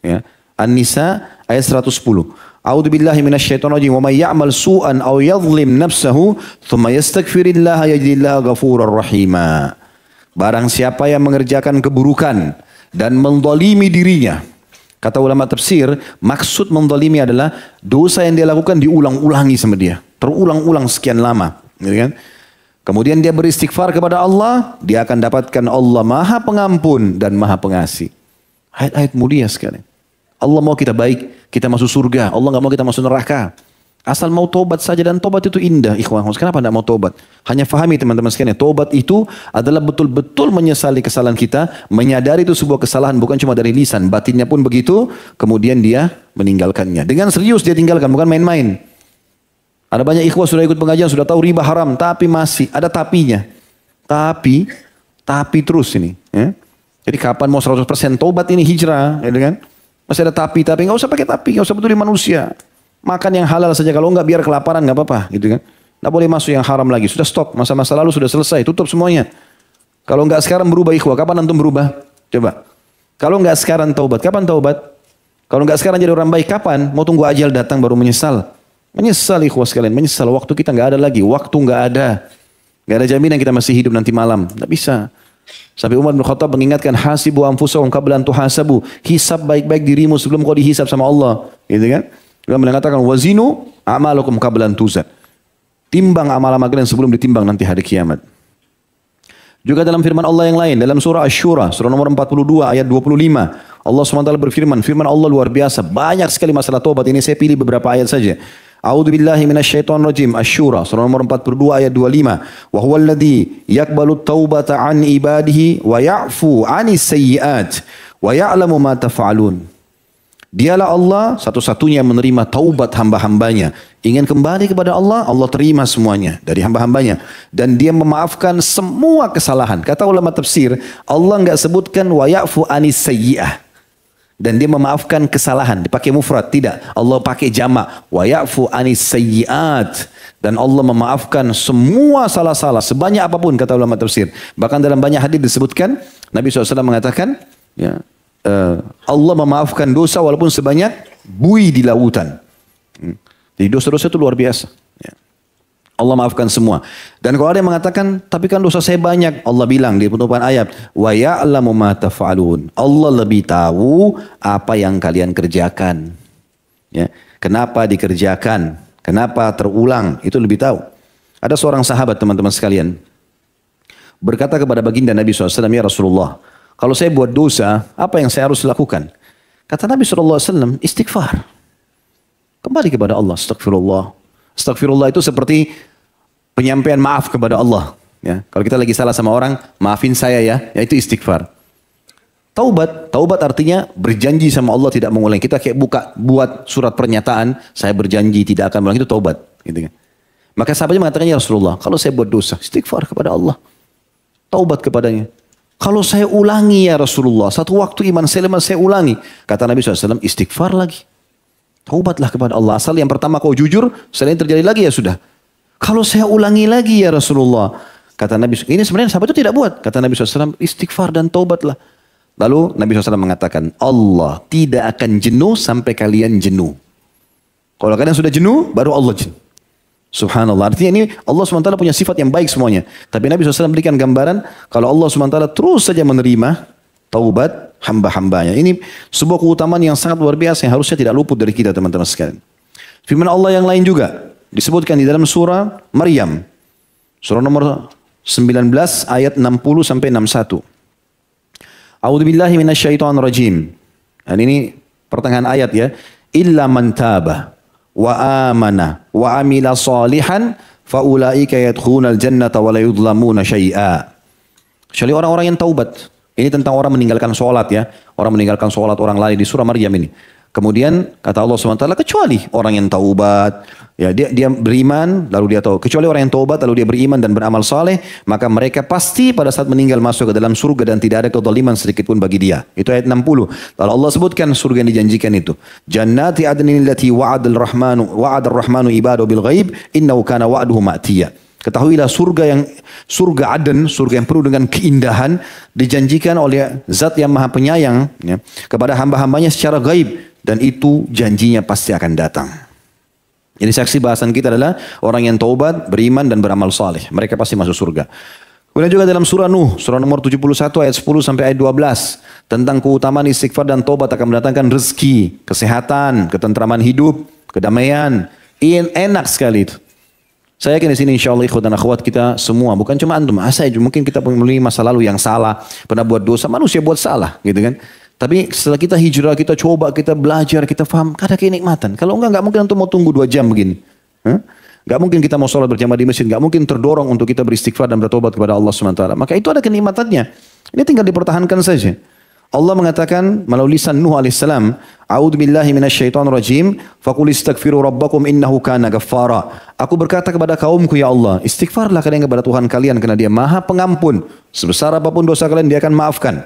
ya. An-Nisa ayat 110. A'udzu billahi minasyaitonir rajim. Wa may ya'mal su'an aw yadhlim nafsahu tsumma yastaghfirillaha yajidillaha ghafurar rahima. Barang siapa yang mengerjakan keburukan dan mendolimi dirinya. Kata ulama tafsir, maksud mendolimi adalah dosa yang dia lakukan diulang-ulangi sama dia. Terulang-ulang sekian lama. Gitu kan? Kemudian dia beristighfar kepada Allah, dia akan dapatkan Allah Maha Pengampun dan Maha Pengasih. Ayat-ayat mulia sekali. Allah mau kita baik, kita masuk surga. Allah nggak mau kita masuk neraka. Asal mau tobat saja, dan tobat itu indah, ikhwan. Kenapa tidak mau tobat? Hanya fahami teman-teman sekalian, tobat itu adalah betul-betul menyesali kesalahan kita, menyadari itu sebuah kesalahan bukan cuma dari lisan, batinnya pun begitu, kemudian dia meninggalkannya. Dengan serius dia tinggalkan, bukan main-main. Ada banyak ikhwan sudah ikut pengajian, sudah tahu riba haram, tapi masih ada tapinya. Tapi terus ini. Ya. Jadi kapan mau 100% tobat ini hijrah, ya kan? Masih ada tapi nggak usah pakai tapi, nggak usah betulin manusia. Makan yang halal saja, kalau enggak biar kelaparan nggak apa-apa, gitu kan? Nggak boleh masuk yang haram lagi. Sudah stop, masa-masa lalu sudah selesai, tutup semuanya. Kalau enggak sekarang berubah ikhwah, kapan antum berubah? Coba. Kalau enggak sekarang taubat, kapan taubat? Kalau enggak sekarang jadi orang baik, kapan? Mau tunggu ajal datang baru menyesal? Menyesal ikhwah sekalian, menyesal. Waktu kita nggak ada lagi, waktu nggak ada. Nggak ada jaminan kita masih hidup nanti malam. Nggak bisa. Sampai Umar bin Khattab mengingatkan, hasibu anfusakum qabla an tuhasabu. Hisab baik-baik dirimu sebelum kau dihisab sama Allah, gitu kan? Dia mengatakan wazinu a'malakum qabla an tuzan. Timbang amal-amal kalian sebelum ditimbang nanti hari kiamat. Juga dalam firman Allah yang lain, dalam surah Asy-Syura, surah nomor 42 ayat 25. Allah SWT berfirman, firman Allah luar biasa, banyak sekali masalah taubat. Ini saya pilih beberapa ayat saja. A'udzubillahi minasyaitonir rajim. Asy-Syura surah nomor 42 ayat 25. Wa huwal ladzi yaqbalu taubata an ibadihi wa ya'fu 'anis sayyi'at wa ya'lamu ma taf'alun. Dialah Allah satu-satunya yang menerima taubat hamba-hambanya. Ingin kembali kepada Allah, Allah terima semuanya dari hamba-hambanya. Dan dia memaafkan semua kesalahan. Kata ulama tafsir, Allah enggak sebutkan wa ya'fu 'anis sayyi'ah. Dan dia memaafkan kesalahan. Dipakai mufrad, tidak. Allah pakai jamak. Wa ya'fu 'anis sayyi'at. Dan Allah memaafkan semua salah-salah. Sebanyak apapun, kata ulama tafsir. Bahkan dalam banyak hadis disebutkan, Nabi SAW mengatakan, ya, Allah memaafkan dosa walaupun sebanyak buih di lautan. Jadi dosa-dosa itu luar biasa. Ya. Allah maafkan semua. Dan kalau ada yang mengatakan, tapi kan dosa saya banyak. Allah bilang di penutupan ayat, wa ya'lamu ma taf'alun. Allah lebih tahu apa yang kalian kerjakan. Ya. Kenapa dikerjakan? Kenapa terulang? Itu lebih tahu. Ada seorang sahabat teman-teman sekalian berkata kepada baginda Nabi SAW, ya Rasulullah, kalau saya buat dosa, apa yang saya harus lakukan? Kata Nabi SAW, istighfar. Kembali kepada Allah, astagfirullah. Astagfirullah itu seperti penyampaian maaf kepada Allah. Ya, kalau kita lagi salah sama orang, maafin saya ya, itu istighfar. Taubat artinya berjanji sama Allah tidak mengulangi. Kita kayak buat surat pernyataan, saya berjanji tidak akan mengulangi, itu taubat. Gitu kan. Maka sahabatnya mengatakan, ya Rasulullah, kalau saya buat dosa, istighfar kepada Allah. Taubat kepadanya. Kalau saya ulangi ya Rasulullah, satu waktu iman saya lemah, saya ulangi. Kata Nabi SAW, istighfar lagi. Taubatlah kepada Allah. Asal yang pertama kau jujur, selain terjadi lagi ya sudah. Kalau saya ulangi lagi ya Rasulullah. Kata Nabi SAW, ini sebenarnya sahabat itu tidak buat. Kata Nabi SAW, istighfar dan taubatlah. Lalu Nabi SAW mengatakan, Allah tidak akan jenuh sampai kalian jenuh. Kalau kalian sudah jenuh, baru Allah jenuh. Subhanallah. Artinya ini Allah SWT punya sifat yang baik semuanya. Tapi Nabi SAW berikan gambaran kalau Allah SWT terus saja menerima taubat hamba-hambanya. Ini sebuah keutamaan yang sangat luar biasa yang harusnya tidak luput dari kita teman-teman sekalian. Firman Allah yang lain juga disebutkan di dalam surah Maryam. Surah nomor 19 ayat 60 sampai 61. A'udzubillahi minasyaitonir rajim. Dan ini pertengahan ayat ya. Illa man taba wa amana wa amila salihan faulaika yadkhulunal jannata wa la yudlamuna syai'a. Kecuali orang-orang yang taubat. Ini tentang orang meninggalkan sholat ya. Orang meninggalkan sholat orang lain di surah Maryam ini. Kemudian kata Allah SWT, kecuali orang yang taubat, ya dia beriman lalu dia tahu. Kecuali orang yang taubat lalu dia beriman dan beramal saleh, maka mereka pasti pada saat meninggal masuk ke dalam surga dan tidak ada kezaliman sedikit pun bagi dia. Itu ayat 60. Lalu Allah sebutkan surga yang dijanjikan itu. Jannati adnin allati wa'adar rahmanu ibadahu bil ghaib innahu kana wa'duhu ma'tiya. Ketahuilah surga Aden, surga yang penuh dengan keindahan dijanjikan oleh Zat yang Maha Penyayang ya, kepada hamba-hambanya secara gaib. Dan itu janjinya pasti akan datang. Jadi saksi bahasan kita adalah orang yang taubat, beriman dan beramal saleh. Mereka pasti masuk surga. Kemudian juga dalam surah Nuh, surah nomor 71 ayat 10 sampai ayat 12. Tentang keutamaan istighfar dan taubat akan mendatangkan rezeki, kesehatan, ketentraman hidup, kedamaian. Enak sekali itu. Saya yakin di sini insya Allah ikhwan dan akhwat kita semua, bukan cuma antum, saya mungkin kita memiliki masa lalu yang salah, pernah buat dosa, manusia buat salah gitu kan. Tapi setelah kita hijrah, kita coba, kita belajar, kita paham, ada kenikmatan. Kalau enggak mungkin untuk mau tunggu 2 jam begini. Enggak mungkin kita mau sholat berjamaah di masjid, enggak mungkin terdorong untuk kita beristighfar dan bertobat kepada Allah SWT. Maka itu ada kenikmatannya. Ini tinggal dipertahankan saja. Allah mengatakan melalui lisan Nuh alaihissalam, "A'udzu billahi minasyaitonir rajim, faqul istaghfiru rabbakum innahu kana ghaffara." Aku berkata kepada kaumku, ya Allah, istighfarlah kalian kepada Tuhan kalian karena Dia Maha Pengampun. Sebesar apapun dosa kalian, Dia akan maafkan.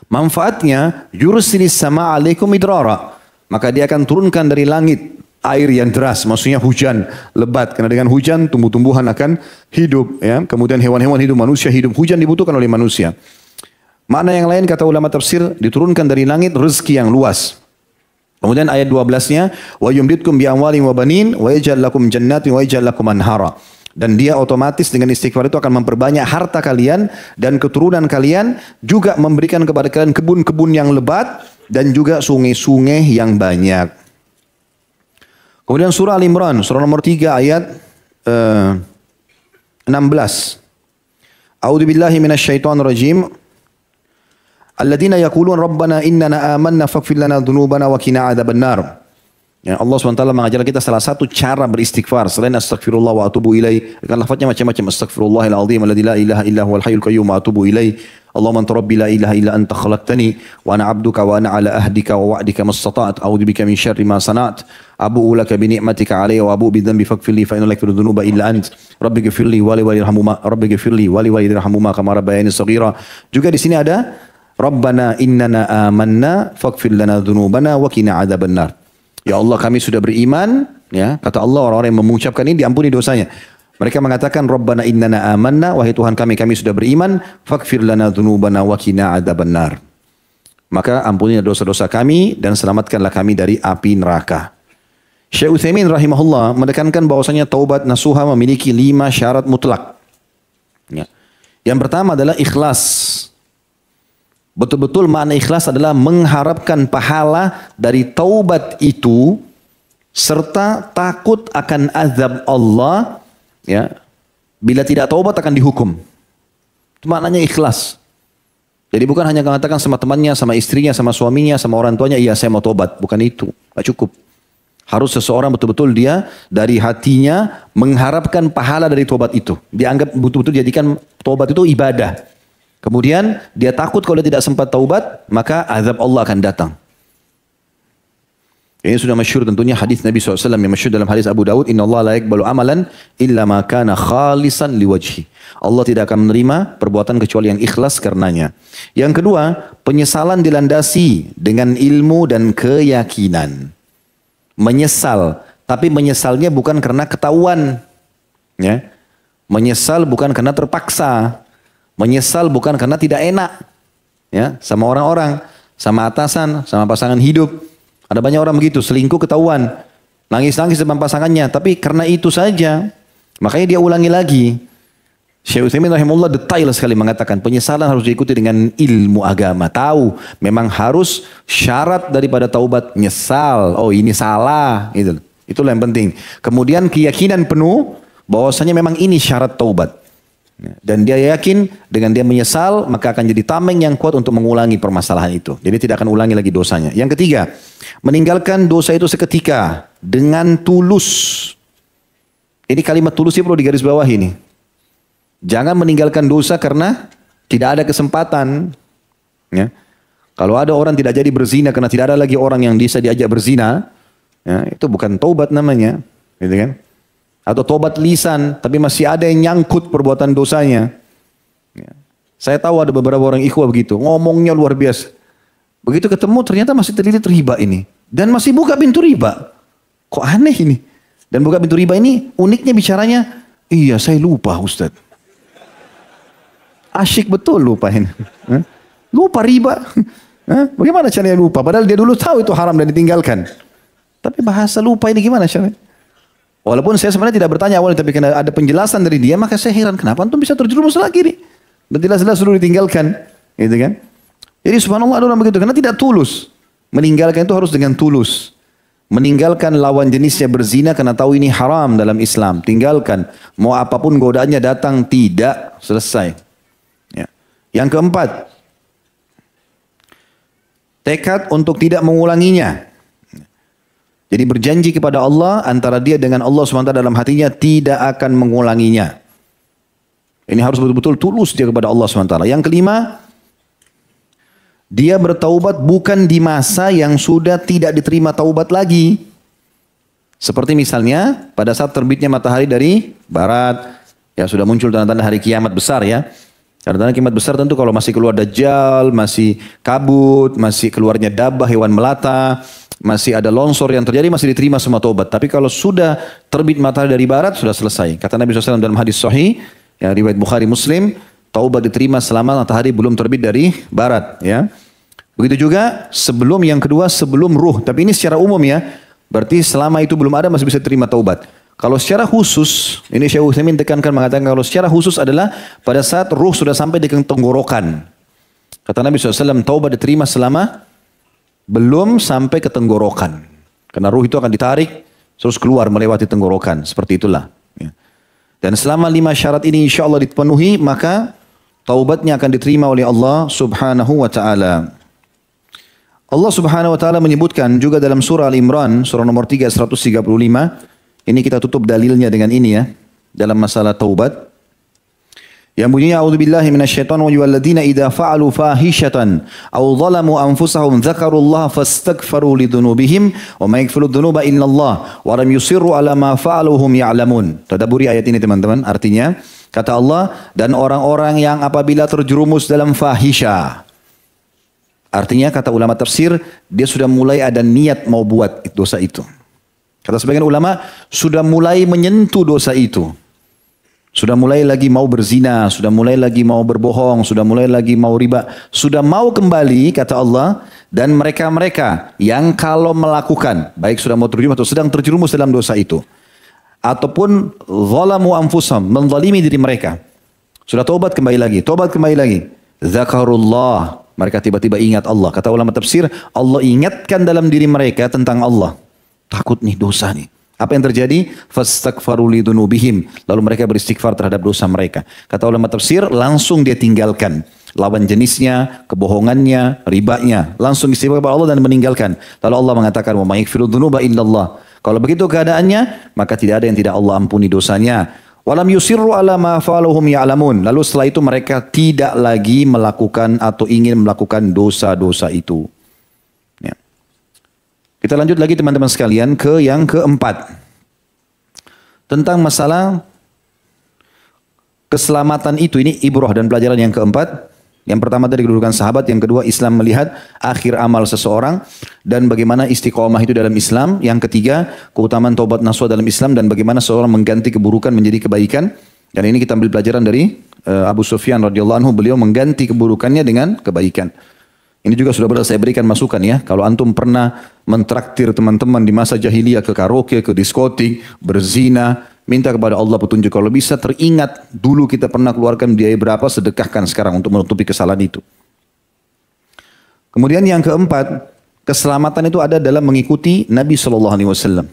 Manfaatnya, yursilis sama alaikum idrara. Maka Dia akan turunkan dari langit air yang deras, maksudnya hujan lebat. Karena dengan hujan tumbuh-tumbuhan akan hidup, ya. Kemudian hewan-hewan hidup, manusia hidup. Hujan dibutuhkan oleh manusia. Makna yang lain kata ulama tafsir, diturunkan dari langit rezeki yang luas. Kemudian ayat 12-nya, wa yumditkum bi amwalin wa banin wa yaj'al lakum jannatin wa yaj'al lakum anhara. Dan Dia otomatis dengan istighfar itu akan memperbanyak harta kalian dan keturunan kalian, juga memberikan kepada kalian kebun-kebun yang lebat dan juga sungai-sungai yang banyak. Kemudian surah Al-Imran, surah nomor 3 ayat 16. A'udzu billahi minasyaitonir rajim. Alladzina yaqulun rabbana innana amanna faghfir lana dzunubana wa qina adzabannar. Ya, Allah SWT mengajar kita salah satu cara beristighfar selain astaghfirullah wa atubu ilaih. Kan lafaznya macam-macam, astaghfirullahal azim alladzi la ilaha illa huwal hayyul qayyum wa atubu ilaih. Allahumma anta rabbi la ilaha illa anta khalaqtani wa ana 'abduka wa ana 'ala ahdika wa wa'dika mastata'tu a'udzu bika min syarri ma sana'tu abu'u laka bi ni'matika 'alayya wa abu'u bi dhanbi faghfir li fa innahu la yaghfiru dhunuba illa ant. Rabbi ighfir li wa li walidayya rabbi ighfir li wa li walidayya kama rabbayani shaghira. Juga di sini ada Rabbana innana amanna faghfir lana dzunubana wa qina adzabannar. Ya Allah, kami sudah beriman, ya. Kata Allah, orang-orang yang mengucapkan ini diampuni dosanya. Mereka mengatakan Rabbana innana amanna, wahai Tuhan kami sudah beriman, faghfir lana dzunubana wa qina adzabannar. Maka ampunilah dosa-dosa kami dan selamatkanlah kami dari api neraka. Syekh Utsaimin rahimahullah menekankan bahwasanya taubat nasuha memiliki 5 syarat mutlak. Ya. Yang pertama adalah ikhlas. Betul-betul makna ikhlas adalah mengharapkan pahala dari taubat itu serta takut akan azab Allah, ya. Bila tidak taubat akan dihukum. Itu maknanya ikhlas. Jadi bukan hanya mengatakan sama temannya, sama istrinya, sama suaminya, sama orang tuanya, iya saya mau taubat. Bukan itu, tidak cukup. Harus seseorang betul-betul dia dari hatinya mengharapkan pahala dari taubat itu. Dianggap betul-betul jadikan taubat itu ibadah. Kemudian dia takut kalau dia tidak sempat taubat, maka azab Allah akan datang. Ini sudah masyhur tentunya hadis Nabi SAW yang masyhur dalam hadis Abu Dawud, Inna Allah la yakbalu amalan illa ma kana khalisan liwajhi. Allah tidak akan menerima perbuatan kecuali yang ikhlas karenanya. Yang kedua, penyesalan dilandasi dengan ilmu dan keyakinan. Menyesal, tapi menyesalnya bukan karena ketahuan. Ya. Menyesal bukan karena terpaksa. Menyesal bukan karena tidak enak, ya, sama orang-orang, sama atasan, sama pasangan hidup. Ada banyak orang begitu, selingkuh ketahuan, nangis-nangis depan pasangannya, tapi karena itu saja, makanya dia ulangi lagi. Syekh Utsaimin rahimahullah detail sekali mengatakan penyesalan harus diikuti dengan ilmu agama. Tahu, memang harus syarat daripada taubat nyesal. Oh ini salah, gitu. Itulah yang penting. Kemudian keyakinan penuh bahwasanya memang ini syarat taubat. Dan dia yakin dengan dia menyesal maka akan jadi tameng yang kuat untuk mengulangi permasalahan itu. Jadi tidak akan ulangi lagi dosanya. Yang ketiga, meninggalkan dosa itu seketika dengan tulus. Ini kalimat tulus perlu digarisbawahi ini. Jangan meninggalkan dosa karena tidak ada kesempatan. Ya. Kalau ada orang tidak jadi berzina karena tidak ada lagi orang yang bisa diajak berzina, ya, itu bukan taubat namanya, gitu kan? Atau tobat lisan, tapi masih ada yang nyangkut perbuatan dosanya. Ya. Saya tahu ada beberapa orang ikhwah begitu, ngomongnya luar biasa. Begitu ketemu ternyata masih terlilit riba ini. Dan masih buka pintu riba. Kok aneh ini? Dan buka pintu riba ini uniknya bicaranya, iya saya lupa Ustaz. Asyik betul lupa ini. Lupa riba. Bagaimana caranya lupa? Padahal dia dulu tahu itu haram dan ditinggalkan. Tapi bahasa lupa ini gimana caranya? Walaupun saya sebenarnya tidak bertanya awalnya, tapi karena ada penjelasan dari dia, maka saya heran kenapa antum bisa terjerumus lagi nih. Dan jelas-jelas sudah ditinggalkan, gitu kan? Jadi subhanallah ada orang begitu, karena tidak tulus. Meninggalkan itu harus dengan tulus. Meninggalkan lawan jenisnya berzina karena tahu ini haram dalam Islam. Tinggalkan, mau apapun godaannya datang, tidak selesai. Ya. Yang keempat, tekad untuk tidak mengulanginya. Jadi berjanji kepada Allah, antara dia dengan Allah SWT dalam hatinya tidak akan mengulanginya. Ini harus betul-betul tulus dia kepada Allah SWT. Yang kelima, dia bertaubat bukan di masa yang sudah tidak diterima taubat lagi. Seperti misalnya pada saat terbitnya matahari dari barat, ya sudah muncul tanda-tanda hari kiamat besar ya. Tanda-tanda kiamat besar tentu kalau masih keluar Dajjal, masih kabut, masih keluarnya dabah hewan melata, masih ada longsor yang terjadi, masih diterima semua taubat. Tapi kalau sudah terbit matahari dari barat, sudah selesai. Kata Nabi SAW dalam hadis sahih, ya, riwayat Bukhari Muslim, taubat diterima selama matahari belum terbit dari barat. Ya. Begitu juga sebelum yang kedua, sebelum ruh. Tapi ini secara umum ya, berarti selama itu belum ada masih bisa terima taubat. Kalau secara khusus, ini Syekh Utsaimin tekankan mengatakan kalau secara khusus adalah pada saat ruh sudah sampai di tenggorokan. Kata Nabi SAW, taubat diterima selama belum sampai ke tenggorokan. Karena ruh itu akan ditarik, terus keluar melewati tenggorokan. Seperti itulah. Ya. Dan selama 5 syarat ini insya Allah dipenuhi, maka taubatnya akan diterima oleh Allah Subhanahu wa Ta'ala. Allah Subhanahu wa Ta'ala menyebutkan juga dalam surah Al-Imran, surah nomor 3, 135. Ini kita tutup dalilnya dengan ini ya, dalam masalah taubat. Yang bunyinya, A'udzubillahi minasyaitonir rajim, walladzina idza fa'alu fahishatan aw zalamu anfusahum dzakarullaha fastaghfaru lidzunubihim wa may yaghfiru dzunuba illallah wa lam yusirru ala ma fa'alu hum ya'lamun. Tadabburi ayat ini teman-teman, artinya kata Allah, dan orang-orang yang apabila terjerumus dalam fahisha. Artinya kata ulama tafsir, dia sudah mulai ada niat mau buat dosa itu. Kata sebagian ulama, sudah mulai menyentuh dosa itu. Sudah mulai lagi mau berzina, sudah mulai lagi mau berbohong, sudah mulai lagi mau riba. Sudah mau kembali, kata Allah. Dan mereka-mereka yang kalau melakukan, baik sudah mau terjerumus atau sedang terjerumus dalam dosa itu. Ataupun zalamu anfusahum, menzalimi diri mereka. Sudah taubat kembali lagi, taubat kembali lagi. Zakarullah, mereka tiba-tiba ingat Allah. Kata ulama tafsir, Allah ingatkan dalam diri mereka tentang Allah. Takut nih dosa nih. Apa yang terjadi? Fastaghfaru lidzunubihim. Lalu mereka beristighfar terhadap dosa mereka. Kata ulama tafsir, langsung dia tinggalkan lawan jenisnya, kebohongannya, ribanya. Langsung istighfar kepada Allah dan meninggalkan. Lalu Allah mengatakan, wa may yaghfiru dzunuba illallah. Kalau begitu keadaannya, maka tidak ada yang tidak Allah ampuni dosanya. Walam yusirru ala ma fa'aluhum ya'lamun. Lalu setelah itu mereka tidak lagi melakukan atau ingin melakukan dosa-dosa itu. Kita lanjut lagi teman-teman sekalian ke yang keempat. Tentang masalah keselamatan itu, ini ibrah dan pelajaran yang keempat. Yang pertama tadi kedudukan sahabat, yang kedua Islam melihat akhir amal seseorang dan bagaimana istiqomah itu dalam Islam. Yang ketiga keutamaan taubat nasuha dalam Islam dan bagaimana seorang mengganti keburukan menjadi kebaikan. Dan ini kita ambil pelajaran dari Abu Sufyan radhiyallahu anhu, beliau mengganti keburukannya dengan kebaikan. Ini juga sudah pernah saya berikan masukan ya. Kalau antum pernah mentraktir teman-teman di masa jahiliyah ke karaoke, ke diskotik, berzina, minta kepada Allah petunjuk. Kalau bisa teringat dulu kita pernah keluarkan biaya berapa, sedekahkan sekarang untuk menutupi kesalahan itu. Kemudian yang keempat, keselamatan itu ada dalam mengikuti Nabi SAW.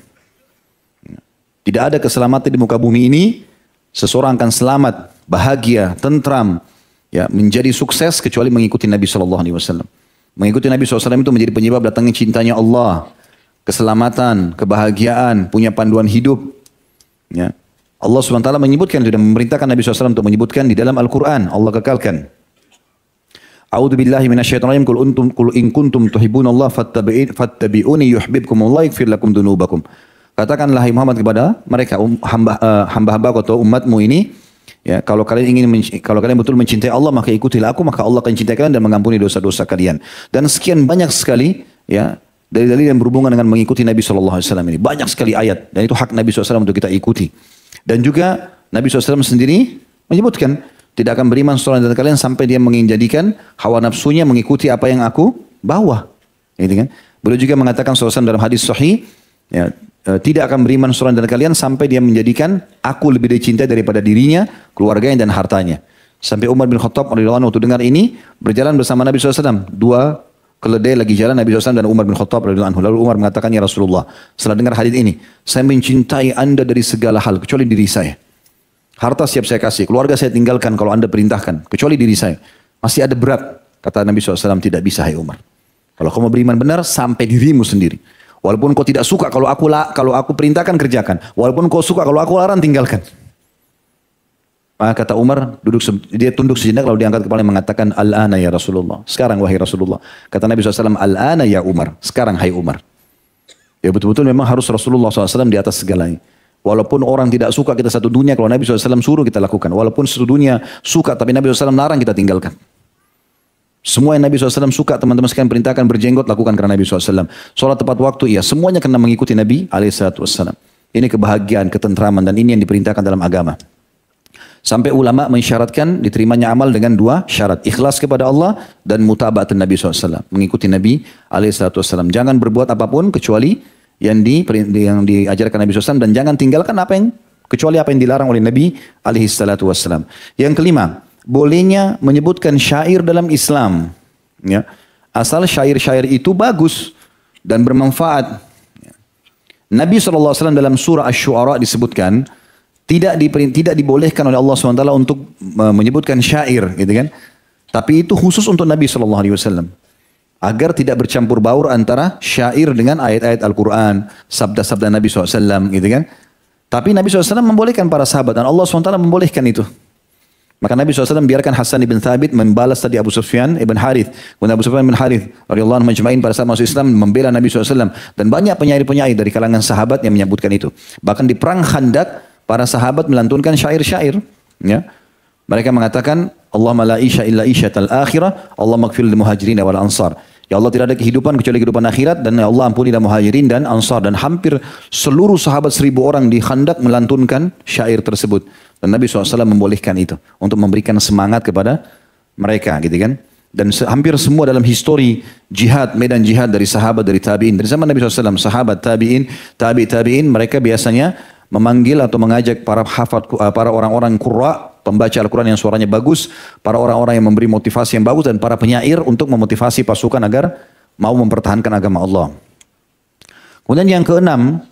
Tidak ada keselamatan di muka bumi ini, seseorang akan selamat, bahagia, tentram, ya, menjadi sukses kecuali mengikuti Nabi SAW. Mengikuti Nabi SAW itu menjadi penyebab datangnya cintanya Allah, keselamatan, kebahagiaan, punya panduan hidup. Ya. Allah SWT menyebutkan, sudah memerintahkan Nabi SAW untuk menyebutkan di dalam Al-Quran. Allah kekalkan. A'udzu billahi minasyaitonir rajim. Qul in kuntum tuhibbunallaha fattabi'uni yuhibbukumullah yaghfir lakum dzunubakum. Katakanlah hai Muhammad kepada mereka hamba-hamba atau umatmu ini, ya, kalau kalian betul mencintai Allah, maka ikutilah aku, maka Allah akan cintai kalian dan mengampuni dosa-dosa kalian. Dan sekian banyak sekali ya dalil-dalil yang berhubungan dengan mengikuti Nabi SAW ini. Banyak sekali ayat, dan itu hak Nabi SAW untuk kita ikuti. Dan juga Nabi SAW sendiri menyebutkan, tidak akan beriman seorang dari kalian sampai dia menjadikan hawa nafsunya mengikuti apa yang aku bawa. Gitu kan? Beliau juga mengatakan SAW dalam hadis sahih, ya, tidak akan beriman seorang dari kalian sampai dia menjadikan aku lebih dicintai daripada dirinya, keluarganya dan hartanya. Sampai Umar bin Khattab radhiyallahu anhu waktu dengar ini, berjalan bersama Nabi SAW. Dua keledai lagi jalan, Nabi SAW dan Umar bin Khattab radhiyallahu anhu. Lalu Umar mengatakan, ya Rasulullah, setelah dengar hadis ini, saya mencintai anda dari segala hal kecuali diri saya. Harta siap saya kasih, keluarga saya tinggalkan kalau anda perintahkan, kecuali diri saya. Masih ada berat. Kata Nabi SAW, tidak bisa hai Umar. Kalau kau mau beriman benar, sampai dirimu sendiri. Walaupun kau tidak suka, kalau aku perintahkan, kerjakan. Walaupun kau suka, kalau aku larang, tinggalkan. Maka kata Umar, dia tunduk sejenak, lalu diangkat kepala mengatakan, Al-ana ya Rasulullah. Sekarang wahai Rasulullah. Kata Nabi SAW, Al-ana ya Umar. Sekarang hai Umar. Ya betul-betul memang harus Rasulullah SAW di atas segalanya. Walaupun orang tidak suka kita satu dunia, kalau Nabi SAW suruh kita lakukan. Walaupun satu dunia suka, tapi Nabi SAW larang, kita tinggalkan. Semua yang Nabi SAW suka, teman-teman sekalian perintahkan berjenggot, lakukan karena Nabi SAW. Sholat tepat waktu, iya. Semuanya kena mengikuti Nabi SAW. Ini kebahagiaan, ketentraman, dan ini yang diperintahkan dalam agama. Sampai ulama mensyaratkan diterimanya amal dengan dua syarat. Ikhlas kepada Allah dan mutaba'at Nabi SAW. Mengikuti Nabi SAW. Jangan berbuat apapun kecuali yang diajarkan Nabi SAW. Dan jangan tinggalkan kecuali apa yang dilarang oleh Nabi SAW. Yang kelima, bolehnya menyebutkan syair dalam Islam. Ya. Asal syair-syair itu bagus dan bermanfaat. Nabi SAW dalam surah Asy-Syu'ara disebutkan, tidak dibolehkan oleh Allah SWT untuk menyebutkan syair, gitu kan? Tapi itu khusus untuk Nabi SAW. Agar tidak bercampur baur antara syair dengan ayat-ayat Al-Quran, sabda-sabda Nabi SAW, gitu kan? Tapi Nabi SAW membolehkan para sahabat, dan Allah SWT membolehkan itu. Maka Nabi SAW biarkan Hasan ibn Thabit membalas tadi Abu Sufyan ibn Harith. Kemudian Abu Sufyan ibn Harith radhiyallahu anhu majma'in pada saat masuk Islam membela Nabi SAW. Dan banyak penyair-penyair dari kalangan sahabat yang menyebutkan itu. Bahkan di perang Khandak, para sahabat melantunkan syair-syair. Ya. Mereka mengatakan, Allahumma la isya illa isyatal akhirah, Allah maghfir lil muhajirin wal ansar. Ya Allah, tidak ada kehidupan kecuali kehidupan akhirat, dan ya Allah ampunilah muhajirin dan ansar. Dan hampir seluruh sahabat 1000 orang di Khandak melantunkan syair tersebut. Dan Nabi SAW membolehkan itu untuk memberikan semangat kepada mereka, gitu kan? Dan hampir semua dalam histori jihad, medan jihad dari sahabat, dari tabi'in. Dari zaman Nabi SAW, sahabat, tabi'in, tabi'in, mereka biasanya memanggil atau mengajak para orang-orang qurra, pembaca Al-Quran yang suaranya bagus, para orang-orang yang memberi motivasi yang bagus, dan para penyair untuk memotivasi pasukan agar mau mempertahankan agama Allah. Kemudian yang keenam,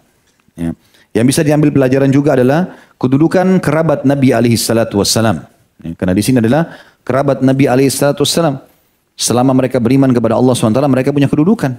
ya, yang bisa diambil pelajaran juga adalah kedudukan kerabat Nabi SAW. Ya, karena di sini adalah kerabat Nabi SAW. Selama mereka beriman kepada Allah SWT, mereka punya kedudukan.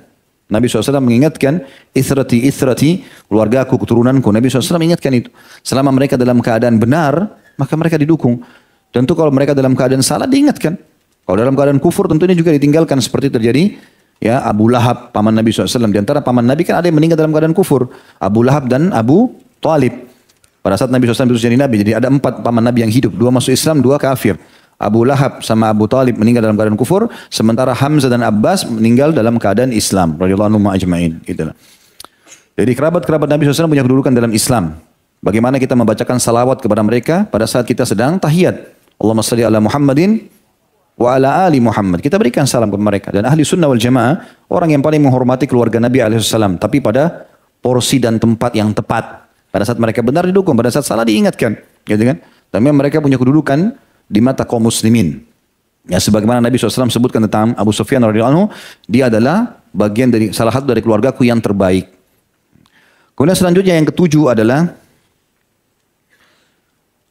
Nabi SAW mengingatkan, ithrati, keluargaku, keturunanku. Nabi SAW mengingatkan itu. Selama mereka dalam keadaan benar, maka mereka didukung. Tentu kalau mereka dalam keadaan salah, diingatkan. Kalau dalam keadaan kufur, tentunya juga ditinggalkan. Seperti terjadi ya Abu Lahab, paman Nabi SAW. Di antara paman Nabi kan ada yang meninggal dalam keadaan kufur. Abu Lahab dan Abu Talib. Pada saat Nabi SAW itu jadi Nabi, jadi ada 4 paman Nabi yang hidup. 2 masuk Islam, 2 kafir. Abu Lahab sama Abu Talib meninggal dalam keadaan kufur, sementara Hamzah dan Abbas meninggal dalam keadaan Islam. Radhiyallahu anhum ajma'in. Itulah. Jadi kerabat-kerabat Nabi SAW punya kedudukan dalam Islam. Bagaimana kita membacakan salawat kepada mereka pada saat kita sedang tahiyat. Allahumma salli ala Muhammadin wa ala ali Muhammad. Kita berikan salam kepada mereka. Dan ahli sunnah wal jamaah, orang yang paling menghormati keluarga Nabi SAW. Tapi pada porsi dan tempat yang tepat. Pada saat mereka benar didukung, pada saat salah diingatkan. Gitu kan? Tapi mereka punya kedudukan di mata kaum muslimin. Ya, sebagaimana Nabi SAW sebutkan tentang Abu Sufyan radhiyallahu anhu, dia adalah bagian dari salah satu dari keluargaku yang terbaik. Kemudian selanjutnya yang ketujuh adalah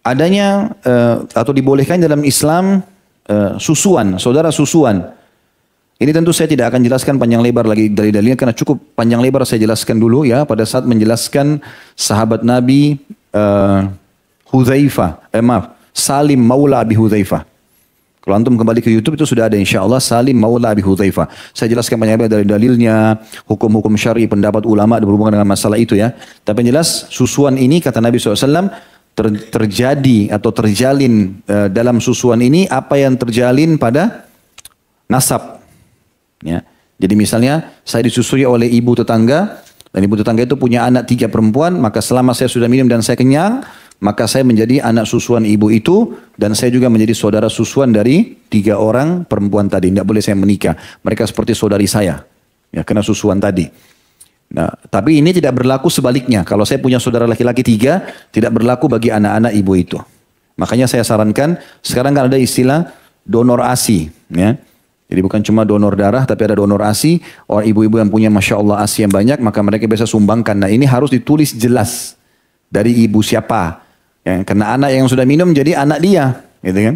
adanya atau dibolehkan dalam Islam susuan, saudara susuan. Ini tentu saya tidak akan jelaskan panjang lebar lagi dari dalilnya karena cukup panjang lebar saya jelaskan dulu ya pada saat menjelaskan sahabat Nabi Salim Maula Abi Hudzaifah. Kalau antum kembali ke YouTube itu sudah ada insya Allah Salim Maula Abi Hudzaifah. Saya jelaskan banyak dari dalilnya, hukum-hukum syar'i, pendapat ulama berhubungan dengan masalah itu ya. Tapi yang jelas susuan ini kata Nabi SAW terjadi atau terjalin dalam susuan ini apa yang terjalin pada nasab. Ya. Jadi misalnya saya disusui oleh ibu tetangga dan ibu tetangga itu punya anak 3 perempuan, maka selama saya sudah minum dan saya kenyang, maka saya menjadi anak susuan ibu itu dan saya juga menjadi saudara susuan dari 3 orang perempuan tadi. Tidak boleh saya menikah. Mereka seperti saudari saya. Ya, kena susuan tadi. Nah, tapi ini tidak berlaku sebaliknya. Kalau saya punya saudara laki-laki 3, tidak berlaku bagi anak-anak ibu itu. Makanya saya sarankan, sekarang kan ada istilah donor ASI. Ya. Jadi bukan cuma donor darah, tapi ada donor ASI. Orang ibu-ibu yang punya Masya Allah ASI yang banyak, maka mereka bisa sumbangkan. Nah ini harus ditulis jelas. Dari ibu siapa. Ya, karena anak yang sudah minum jadi anak dia. Gitu kan.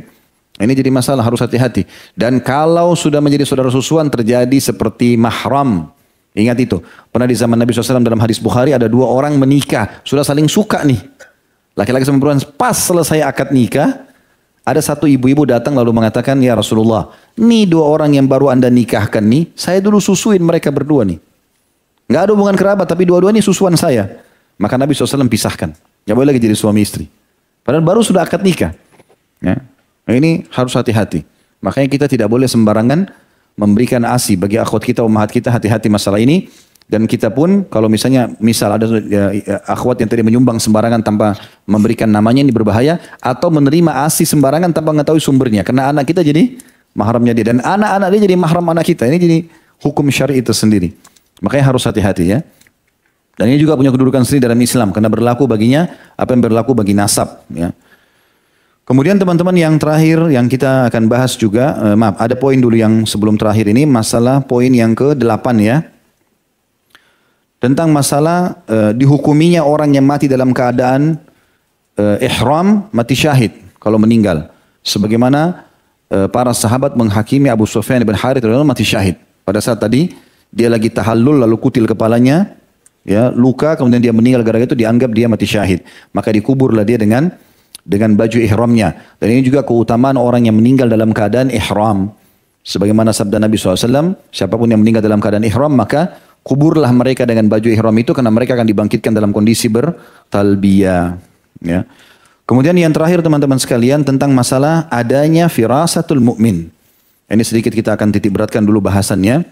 Ini jadi masalah, harus hati-hati. Dan kalau sudah menjadi saudara susuan terjadi seperti mahram. Ingat itu. Pernah di zaman Nabi SAW dalam hadis Bukhari ada 2 orang menikah. Sudah saling suka nih. Laki-laki sama perempuan. Pas selesai akad nikah. Ada satu ibu-ibu datang lalu mengatakan, ya Rasulullah. Nih 2 orang yang baru anda nikahkan nih. Saya dulu susuin mereka berdua nih. Nggak ada hubungan kerabat tapi dua-dua ini susuan saya. Maka Nabi SAW pisahkan. Nggak boleh lagi jadi suami istri. Padahal baru sudah akad nikah. Ya. Nah, ini harus hati-hati. Makanya kita tidak boleh sembarangan memberikan ASI bagi akhwat kita, ummahat kita, hati-hati masalah ini. Dan kita pun kalau misalnya ada akhwat yang tadi menyumbang sembarangan tanpa memberikan namanya, ini berbahaya. Atau menerima ASI sembarangan tanpa mengetahui sumbernya. Karena anak kita jadi mahramnya dia. Dan anak-anak dia jadi mahram anak kita. Ini jadi hukum syar'i itu sendiri. Makanya harus hati-hati ya. Dan ini juga punya kedudukan sendiri dalam Islam. Karena berlaku baginya apa yang berlaku bagi nasab. Ya. Kemudian teman-teman yang terakhir yang kita akan bahas juga, ada poin dulu yang sebelum terakhir ini, masalah poin yang ke-8 ya. Tentang masalah dihukuminya orang yang mati dalam keadaan ihram, mati syahid kalau meninggal. Sebagaimana para sahabat menghakimi Abu Sufyan bin Harith mati syahid. Pada saat tadi dia lagi tahallul lalu kutil kepalanya, ya luka, kemudian dia meninggal gara-gara itu dianggap dia mati syahid. Maka dikuburlah dia dengan baju ihramnya. Dan ini juga keutamaan orang yang meninggal dalam keadaan ihram. Sebagaimana sabda Nabi SAW, siapapun yang meninggal dalam keadaan ihram, maka kuburlah mereka dengan baju ihram itu, karena mereka akan dibangkitkan dalam kondisi bertalbiyah. Ya. Kemudian yang terakhir teman-teman sekalian, tentang masalah adanya firasatul mu'min. Ini sedikit kita akan titik beratkan dulu bahasannya.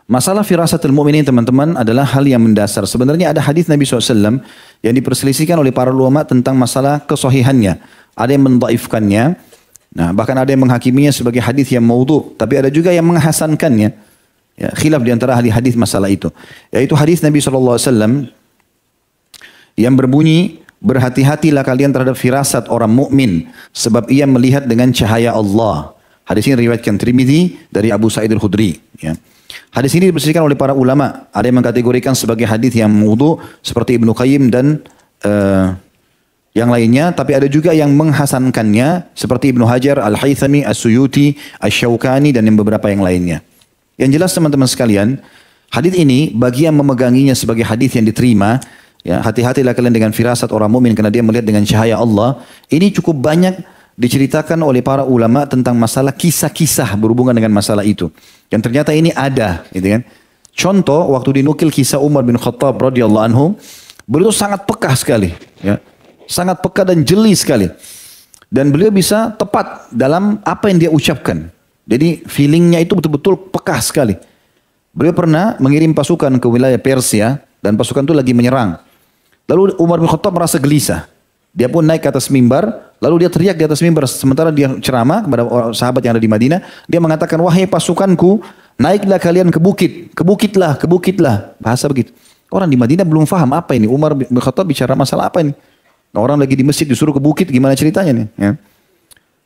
Masalah firasatul mu'min ini teman-teman adalah hal yang mendasar. Sebenarnya ada hadis Nabi SAW yang diperselisihkan oleh para ulama tentang masalah kesohihannya. Ada yang mendhaifkannya, nah bahkan ada yang menghakiminya sebagai hadis yang maudhu. Tapi ada juga yang menghasankannya. Ya, khilaf di antara hadis masalah itu. Yaitu hadis Nabi SAW yang berbunyi, berhati-hatilah kalian terhadap firasat orang mukmin, sebab ia melihat dengan cahaya Allah. Hadis ini riwayatkan Tirmidzi dari Abu Sa'id Al-Khudri. Ya. Hadis ini dibersihkan oleh para ulama. Ada yang mengkategorikan sebagai hadis yang maudhu seperti Ibnu Qayyim dan yang lainnya. Tapi ada juga yang menghasankannya seperti Ibnu Hajar, Al-Haythami, As-Suyuti, Asy-Syaukani dan yang beberapa yang lainnya. Yang jelas teman-teman sekalian, hadis ini bagi yang memeganginya sebagai hadis yang diterima, ya, hati-hatilah kalian dengan firasat orang mukmin karena dia melihat dengan cahaya Allah. Ini cukup banyak diceritakan oleh para ulama tentang masalah kisah-kisah berhubungan dengan masalah itu. Yang ternyata ini ada, gitu kan. Contoh waktu dinukil kisah Umar bin Khattab radhiyallahu anhu, beliau sangat peka sekali, ya. Sangat peka dan jeli sekali. Dan beliau bisa tepat dalam apa yang dia ucapkan. Jadi feelingnya itu betul-betul peka sekali. Beliau pernah mengirim pasukan ke wilayah Persia dan pasukan itu lagi menyerang. Lalu Umar bin Khattab merasa gelisah. Dia pun naik ke atas mimbar, lalu dia teriak di atas mimbar sementara dia ceramah kepada sahabat yang ada di Madinah. Dia mengatakan, wahai pasukanku, naiklah kalian ke bukit, ke bukitlah. Bahasa begitu. Orang di Madinah belum paham apa ini. Umar bin Khattab bicara masalah apa ini. Orang lagi di masjid disuruh ke bukit, gimana ceritanya nih? Ya.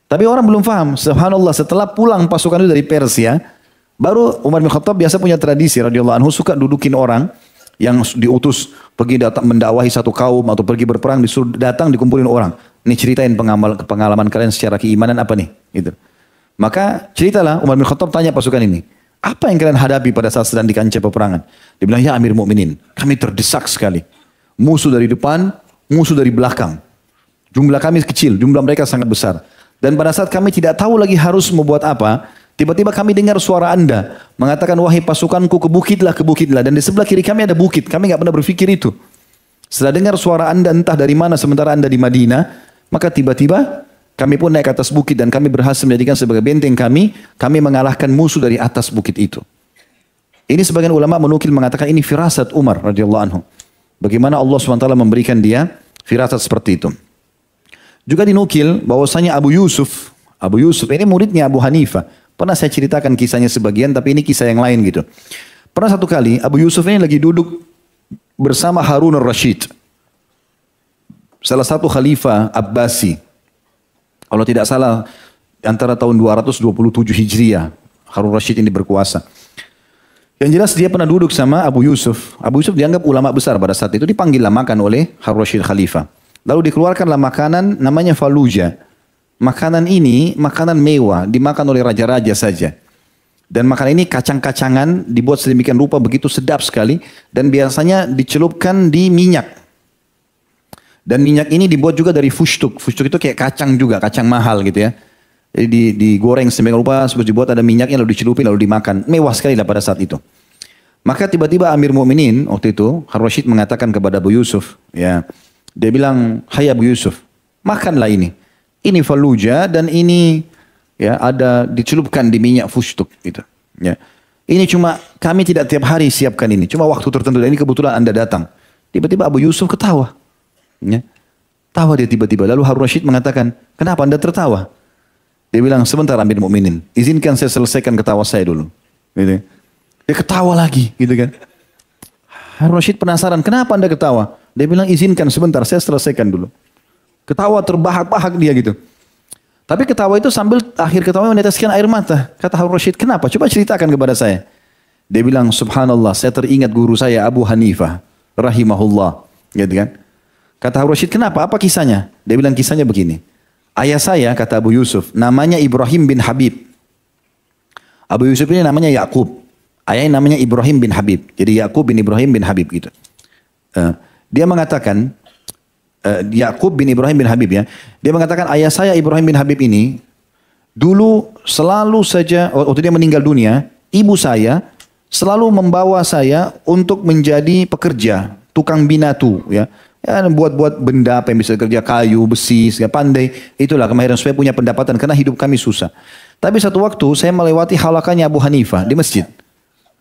Tapi orang belum paham. Subhanallah, setelah pulang pasukan itu dari Persia, baru Umar bin Khattab biasa punya tradisi radhiyallahu anhu, suka dudukin orang yang diutus pergi datang mendakwahi satu kaum atau pergi berperang, disuruh datang dikumpulin orang. Ini ceritain pengalaman kalian secara keimanan apa nih? Gitu. Maka ceritalah Umar bin Khattab tanya pasukan ini, apa yang kalian hadapi pada saat sedang di kancah peperangan? Dia bilang, ya Amir Mukminin, kami terdesak sekali. Musuh dari depan, musuh dari belakang. Jumlah kami kecil, jumlah mereka sangat besar. Dan pada saat kami tidak tahu lagi harus membuat apa, tiba-tiba kami dengar suara Anda mengatakan, wahai pasukanku ke bukitlah. Dan di sebelah kiri kami ada bukit. Kami nggak pernah berpikir itu. Setelah dengar suara Anda entah dari mana sementara Anda di Madinah, maka tiba-tiba kami pun naik ke atas bukit dan kami berhasil menjadikan sebagai benteng kami mengalahkan musuh dari atas bukit itu. Ini sebagian ulama menukil mengatakan ini firasat Umar radhiyallahu anhu. Bagaimana Allah SWT memberikan dia firasat seperti itu. Juga dinukil bahwasanya Abu Yusuf ini muridnya Abu Hanifah. Pernah saya ceritakan kisahnya sebagian, tapi ini kisah yang lain gitu. Pernah satu kali Abu Yusuf ini lagi duduk bersama Harun al-Rashid, salah satu khalifah Abbasi. Kalau tidak salah antara tahun 227 Hijriah, Harun al-Rashid ini berkuasa. Yang jelas dia pernah duduk sama Abu Yusuf. Abu Yusuf dianggap ulama besar pada saat itu, dipanggillah makan oleh Harun al-Rashid khalifah. Lalu dikeluarkanlah makanan namanya faluja. makanan ini makanan mewah, dimakan oleh raja-raja saja. Dan makanan ini kacang-kacangan dibuat sedemikian rupa begitu sedap sekali dan biasanya dicelupkan di minyak. Dan minyak ini dibuat juga dari fustuk. Fustuk itu kayak kacang juga, kacang mahal gitu ya. Jadi digoreng sedemikian rupa, terus dibuat ada minyaknya lalu dicelupin lalu dimakan. Mewah sekali lah pada saat itu. Maka tiba-tiba Amir Mu'minin waktu itu Harun Rashid mengatakan kepada Abu Yusuf, ya, dia bilang, "Hai Abu Yusuf, makanlah ini. Ini faluja dan ini ya ada dicelupkan di minyak fustuk gitu. Ya. Ini cuma kami tidak tiap hari siapkan ini, cuma waktu tertentu dan ini kebetulan Anda datang." Tiba-tiba Abu Yusuf ketawa. Ya. Tawa dia tiba-tiba. Lalu Harun Rashid mengatakan, "Kenapa Anda tertawa?" Dia bilang, "Sebentar Amir Mu'minin, izinkan saya selesaikan ketawa saya dulu." Gitu. Dia ketawa lagi, gitu kan. Harun Rashid penasaran, "Kenapa Anda ketawa?" Dia bilang, "Izinkan sebentar, saya selesaikan dulu." Ketawa terbahak-bahak dia gitu. Tapi ketawa itu sambil akhir ketawa meneteskan air mata. Kata Harun Rashid, "Kenapa? Coba ceritakan kepada saya." Dia bilang, "Subhanallah, saya teringat guru saya Abu Hanifah rahimahullah." Gitu kan. Kata Harun Rashid, "Kenapa? Apa kisahnya?" Dia bilang, "Kisahnya begini. Ayah saya," kata Abu Yusuf, "namanya Ibrahim bin Habib." Abu Yusuf ini namanya Yakub. Ayahnya namanya Ibrahim bin Habib. Jadi Yakub bin Ibrahim bin Habib gitu. Dia mengatakan, Yakub bin Ibrahim bin Habib ya. Dia mengatakan ayah saya Ibrahim bin Habib ini dulu selalu saja waktu dia meninggal dunia, ibu saya selalu membawa saya untuk menjadi pekerja, tukang binatu ya. Ya buat-buat benda apa yang bisa kerja, kayu, besi, segala pandai. Itulah kemahiran supaya punya pendapatan karena hidup kami susah. Tapi satu waktu saya melewati halakannya Abu Hanifah di masjid.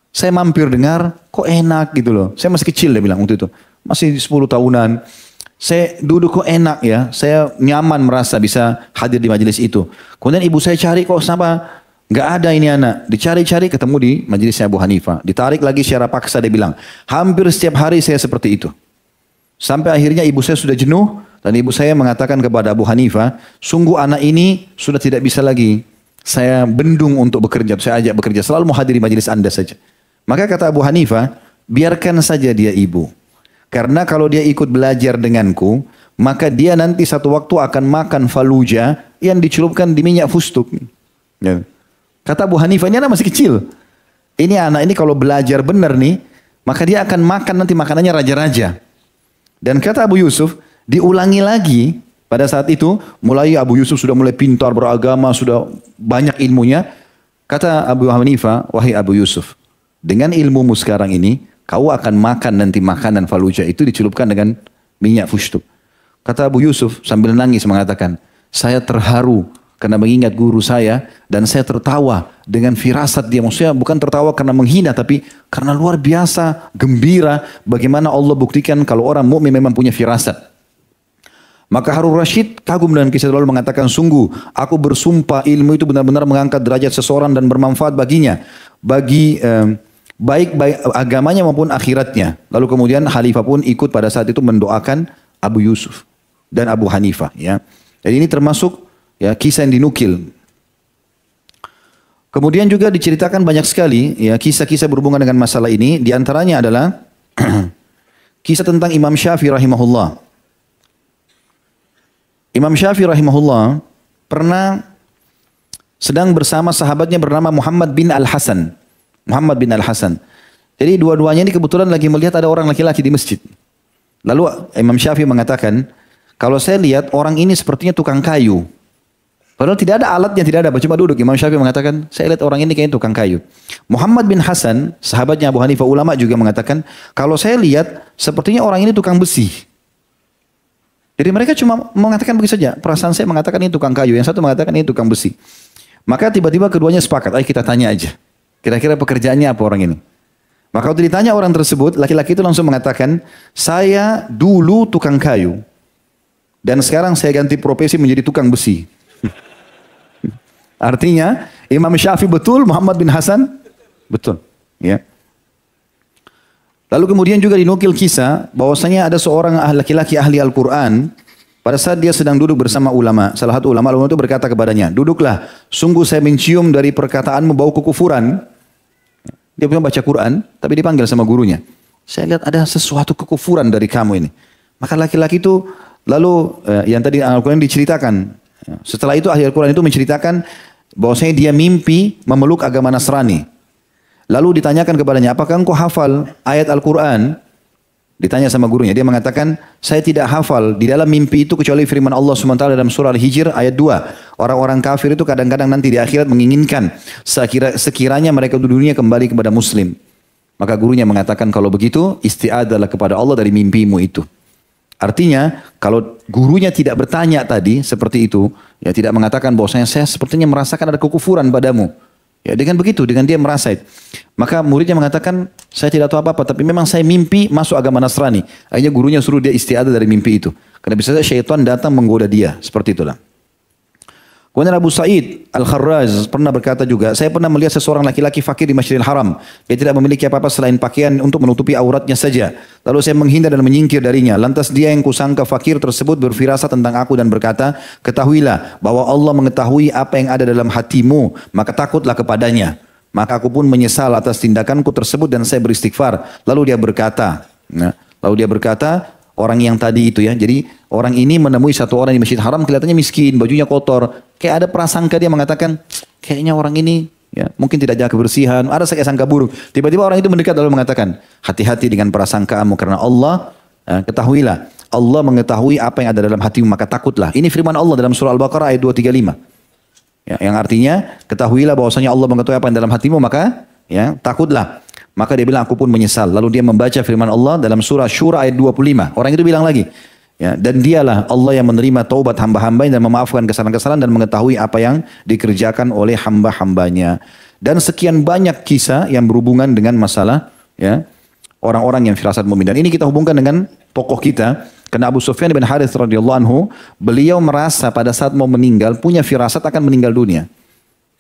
Saya mampir dengar, kok enak gitu loh. Saya masih kecil dia bilang waktu itu. Masih 10 tahunan. Saya duduk kok enak ya. Saya nyaman merasa bisa hadir di majelis itu. Kemudian ibu saya cari kok sama nggak ada ini anak. Dicari-cari ketemu di majelisnya Abu Hanifah. Ditarik lagi secara paksa dia bilang. Hampir setiap hari saya seperti itu. Sampai akhirnya ibu saya sudah jenuh. Dan ibu saya mengatakan kepada Abu Hanifah. Sungguh anak ini sudah tidak bisa lagi. Saya bendung untuk bekerja. Saya ajak bekerja. Selalu mau hadir di majelis Anda saja. Maka kata Abu Hanifah, biarkan saja dia ibu. Karena kalau dia ikut belajar denganku, maka dia nanti satu waktu akan makan faluja yang dicelupkan di minyak fustuk. Ya. Kata Abu Hanifah, ini anak masih kecil. Ini anak ini kalau belajar benar nih, maka dia akan makan nanti makanannya raja-raja. Dan kata Abu Yusuf, diulangi lagi pada saat itu, mulai Abu Yusuf sudah mulai pintar beragama, sudah banyak ilmunya. Kata Abu Hanifah, wahai Abu Yusuf, dengan ilmumu sekarang ini, kau akan makan nanti makanan faluja itu dicelupkan dengan minyak fustuk. Kata Abu Yusuf sambil nangis mengatakan, saya terharu karena mengingat guru saya dan saya tertawa dengan firasat dia. Maksudnya bukan tertawa karena menghina tapi karena luar biasa gembira bagaimana Allah buktikan kalau orang mukmin memang punya firasat. Maka Harun Rashid kagum dengan kisah lalu mengatakan, sungguh aku bersumpah ilmu itu benar-benar mengangkat derajat seseorang dan bermanfaat baginya. Bagi baik agamanya maupun akhiratnya. Lalu kemudian Khalifah pun ikut pada saat itu mendoakan Abu Yusuf dan Abu Hanifah. Ya. Jadi ini termasuk ya kisah yang dinukil. Kemudian juga diceritakan banyak sekali ya kisah-kisah berhubungan dengan masalah ini. Di antaranya adalah kisah tentang Imam Syafi'i rahimahullah. Imam Syafi'i rahimahullah pernah sedang bersama sahabatnya bernama Muhammad bin Al-Hasan. Muhammad bin Al-Hasan. Jadi dua-duanya ini kebetulan lagi melihat ada orang laki-laki di masjid. Lalu Imam Syafi'i mengatakan, kalau saya lihat orang ini sepertinya tukang kayu. Padahal tidak ada alatnya, tidak ada, cuma duduk. Imam Syafi'i mengatakan, saya lihat orang ini kayaknya tukang kayu. Muhammad bin Hasan, sahabatnya Abu Hanifah, ulama juga mengatakan, kalau saya lihat sepertinya orang ini tukang besi. Jadi mereka cuma mengatakan begitu saja. Perasaan saya mengatakan ini tukang kayu, yang satu mengatakan ini tukang besi. Maka tiba-tiba keduanya sepakat, ayo kita tanya aja. Kira-kira pekerjaannya apa orang ini? Maka waktu ditanya orang tersebut, laki-laki itu langsung mengatakan, saya dulu tukang kayu. Dan sekarang saya ganti profesi menjadi tukang besi. Artinya, Imam Syafi'i betul, Muhammad bin Hasan betul. Ya. Lalu kemudian juga dinukil kisah, bahwasanya ada seorang laki-laki ahli Al-Quran, pada saat dia sedang duduk bersama ulama, salah satu ulama itu berkata kepadanya, duduklah, sungguh saya mencium dari perkataanmu bau kekufuran. Dia punya baca Quran, tapi dipanggil sama gurunya. Saya lihat ada sesuatu kekufuran dari kamu ini. Maka laki-laki itu, lalu yang tadi Al-Quran diceritakan, Setelah itu ahli Al-Quran itu menceritakan bahwasanya dia mimpi memeluk agama Nasrani. Lalu ditanyakan kepadanya, apakah engkau hafal ayat Al-Quran? Ditanya sama gurunya, dia mengatakan, saya tidak hafal di dalam mimpi itu kecuali firman Allah SWT dalam surah Al-Hijr ayat 2. Orang-orang kafir itu kadang-kadang nanti di akhirat menginginkan sekiranya mereka di dunia kembali kepada Muslim. Maka gurunya mengatakan, kalau begitu isti'adalah kepada Allah dari mimpimu itu. Artinya, kalau gurunya tidak bertanya tadi seperti itu, ya tidak mengatakan bahwasanya saya sepertinya merasakan ada kekufuran padamu. Ya dengan begitu, dengan dia merasa itu. Maka muridnya mengatakan, saya tidak tahu apa-apa, tapi memang saya mimpi masuk agama Nasrani. Akhirnya gurunya suruh dia istiadah dari mimpi itu. Karena bisa saja syaitan datang menggoda dia, seperti itulah. Kemudian Abu Sa'id Al-Kharraz pernah berkata juga, saya pernah melihat seseorang laki-laki fakir di Masjidil Haram. Dia tidak memiliki apa-apa selain pakaian untuk menutupi auratnya saja. Lalu saya menghindar dan menyingkir darinya. Lantas dia yang kusangka fakir tersebut berfirasat tentang aku dan berkata, ketahuilah bahwa Allah mengetahui apa yang ada dalam hatimu, maka takutlah kepadanya. Maka aku pun menyesal atas tindakanku tersebut dan saya beristighfar. Lalu dia berkata, orang yang tadi itu ya, jadi orang ini menemui satu orang di Masjid Haram kelihatannya miskin, bajunya kotor. Kayak ada prasangka dia mengatakan, kayaknya orang ini ya mungkin tidak jaga kebersihan, ada sangka buruk. Tiba-tiba orang itu mendekat lalu mengatakan, hati-hati dengan prasangkamu karena Allah, ketahuilah, Allah mengetahui apa yang ada dalam hatimu maka takutlah. Ini firman Allah dalam surah Al-Baqarah ayat 235. Ya, yang artinya, ketahuilah bahwasanya Allah mengetahui apa yang dalam hatimu maka ya takutlah. Maka dia bilang, aku pun menyesal. Lalu dia membaca firman Allah dalam surah Syura ayat 25. Orang itu bilang lagi, ya, dan dialah Allah yang menerima taubat hamba-hambanya dan memaafkan kesalahan-kesalahan dan mengetahui apa yang dikerjakan oleh hamba-hambanya. Dan sekian banyak kisah yang berhubungan dengan masalah ya orang-orang yang firasat mukmin. Dan ini kita hubungkan dengan tokoh kita. Karena Abu Sufyan bin Harits radhiyallahu anhu, beliau merasa pada saat mau meninggal punya firasat akan meninggal dunia.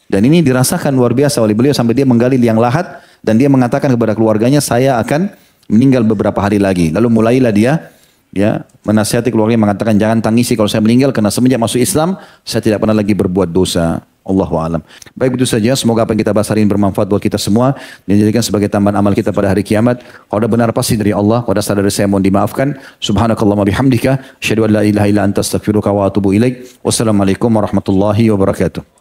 Dan ini dirasakan luar biasa oleh beliau sampai dia menggali liang lahat dan dia mengatakan kepada keluarganya, saya akan meninggal beberapa hari lagi. Lalu mulailah dia ya menasihati keluarganya mengatakan, jangan tangisi kalau saya meninggal karena semenjak masuk Islam saya tidak pernah lagi berbuat dosa. Allahu a'lam. Baik, itu saja. Semoga apa yang kita bahas hari ini bermanfaat buat kita semua dan dijadikan sebagai tambahan amal kita pada hari kiamat. Kalau ada benar pasti dari Allah, kalau ada salah dari saya mohon dimaafkan. Subhanakallahumma bihamdika, asyhadu an la ilaha illa anta astaghfiruka wa atubu ilaik. Wassalamualaikum warahmatullahi wabarakatuh.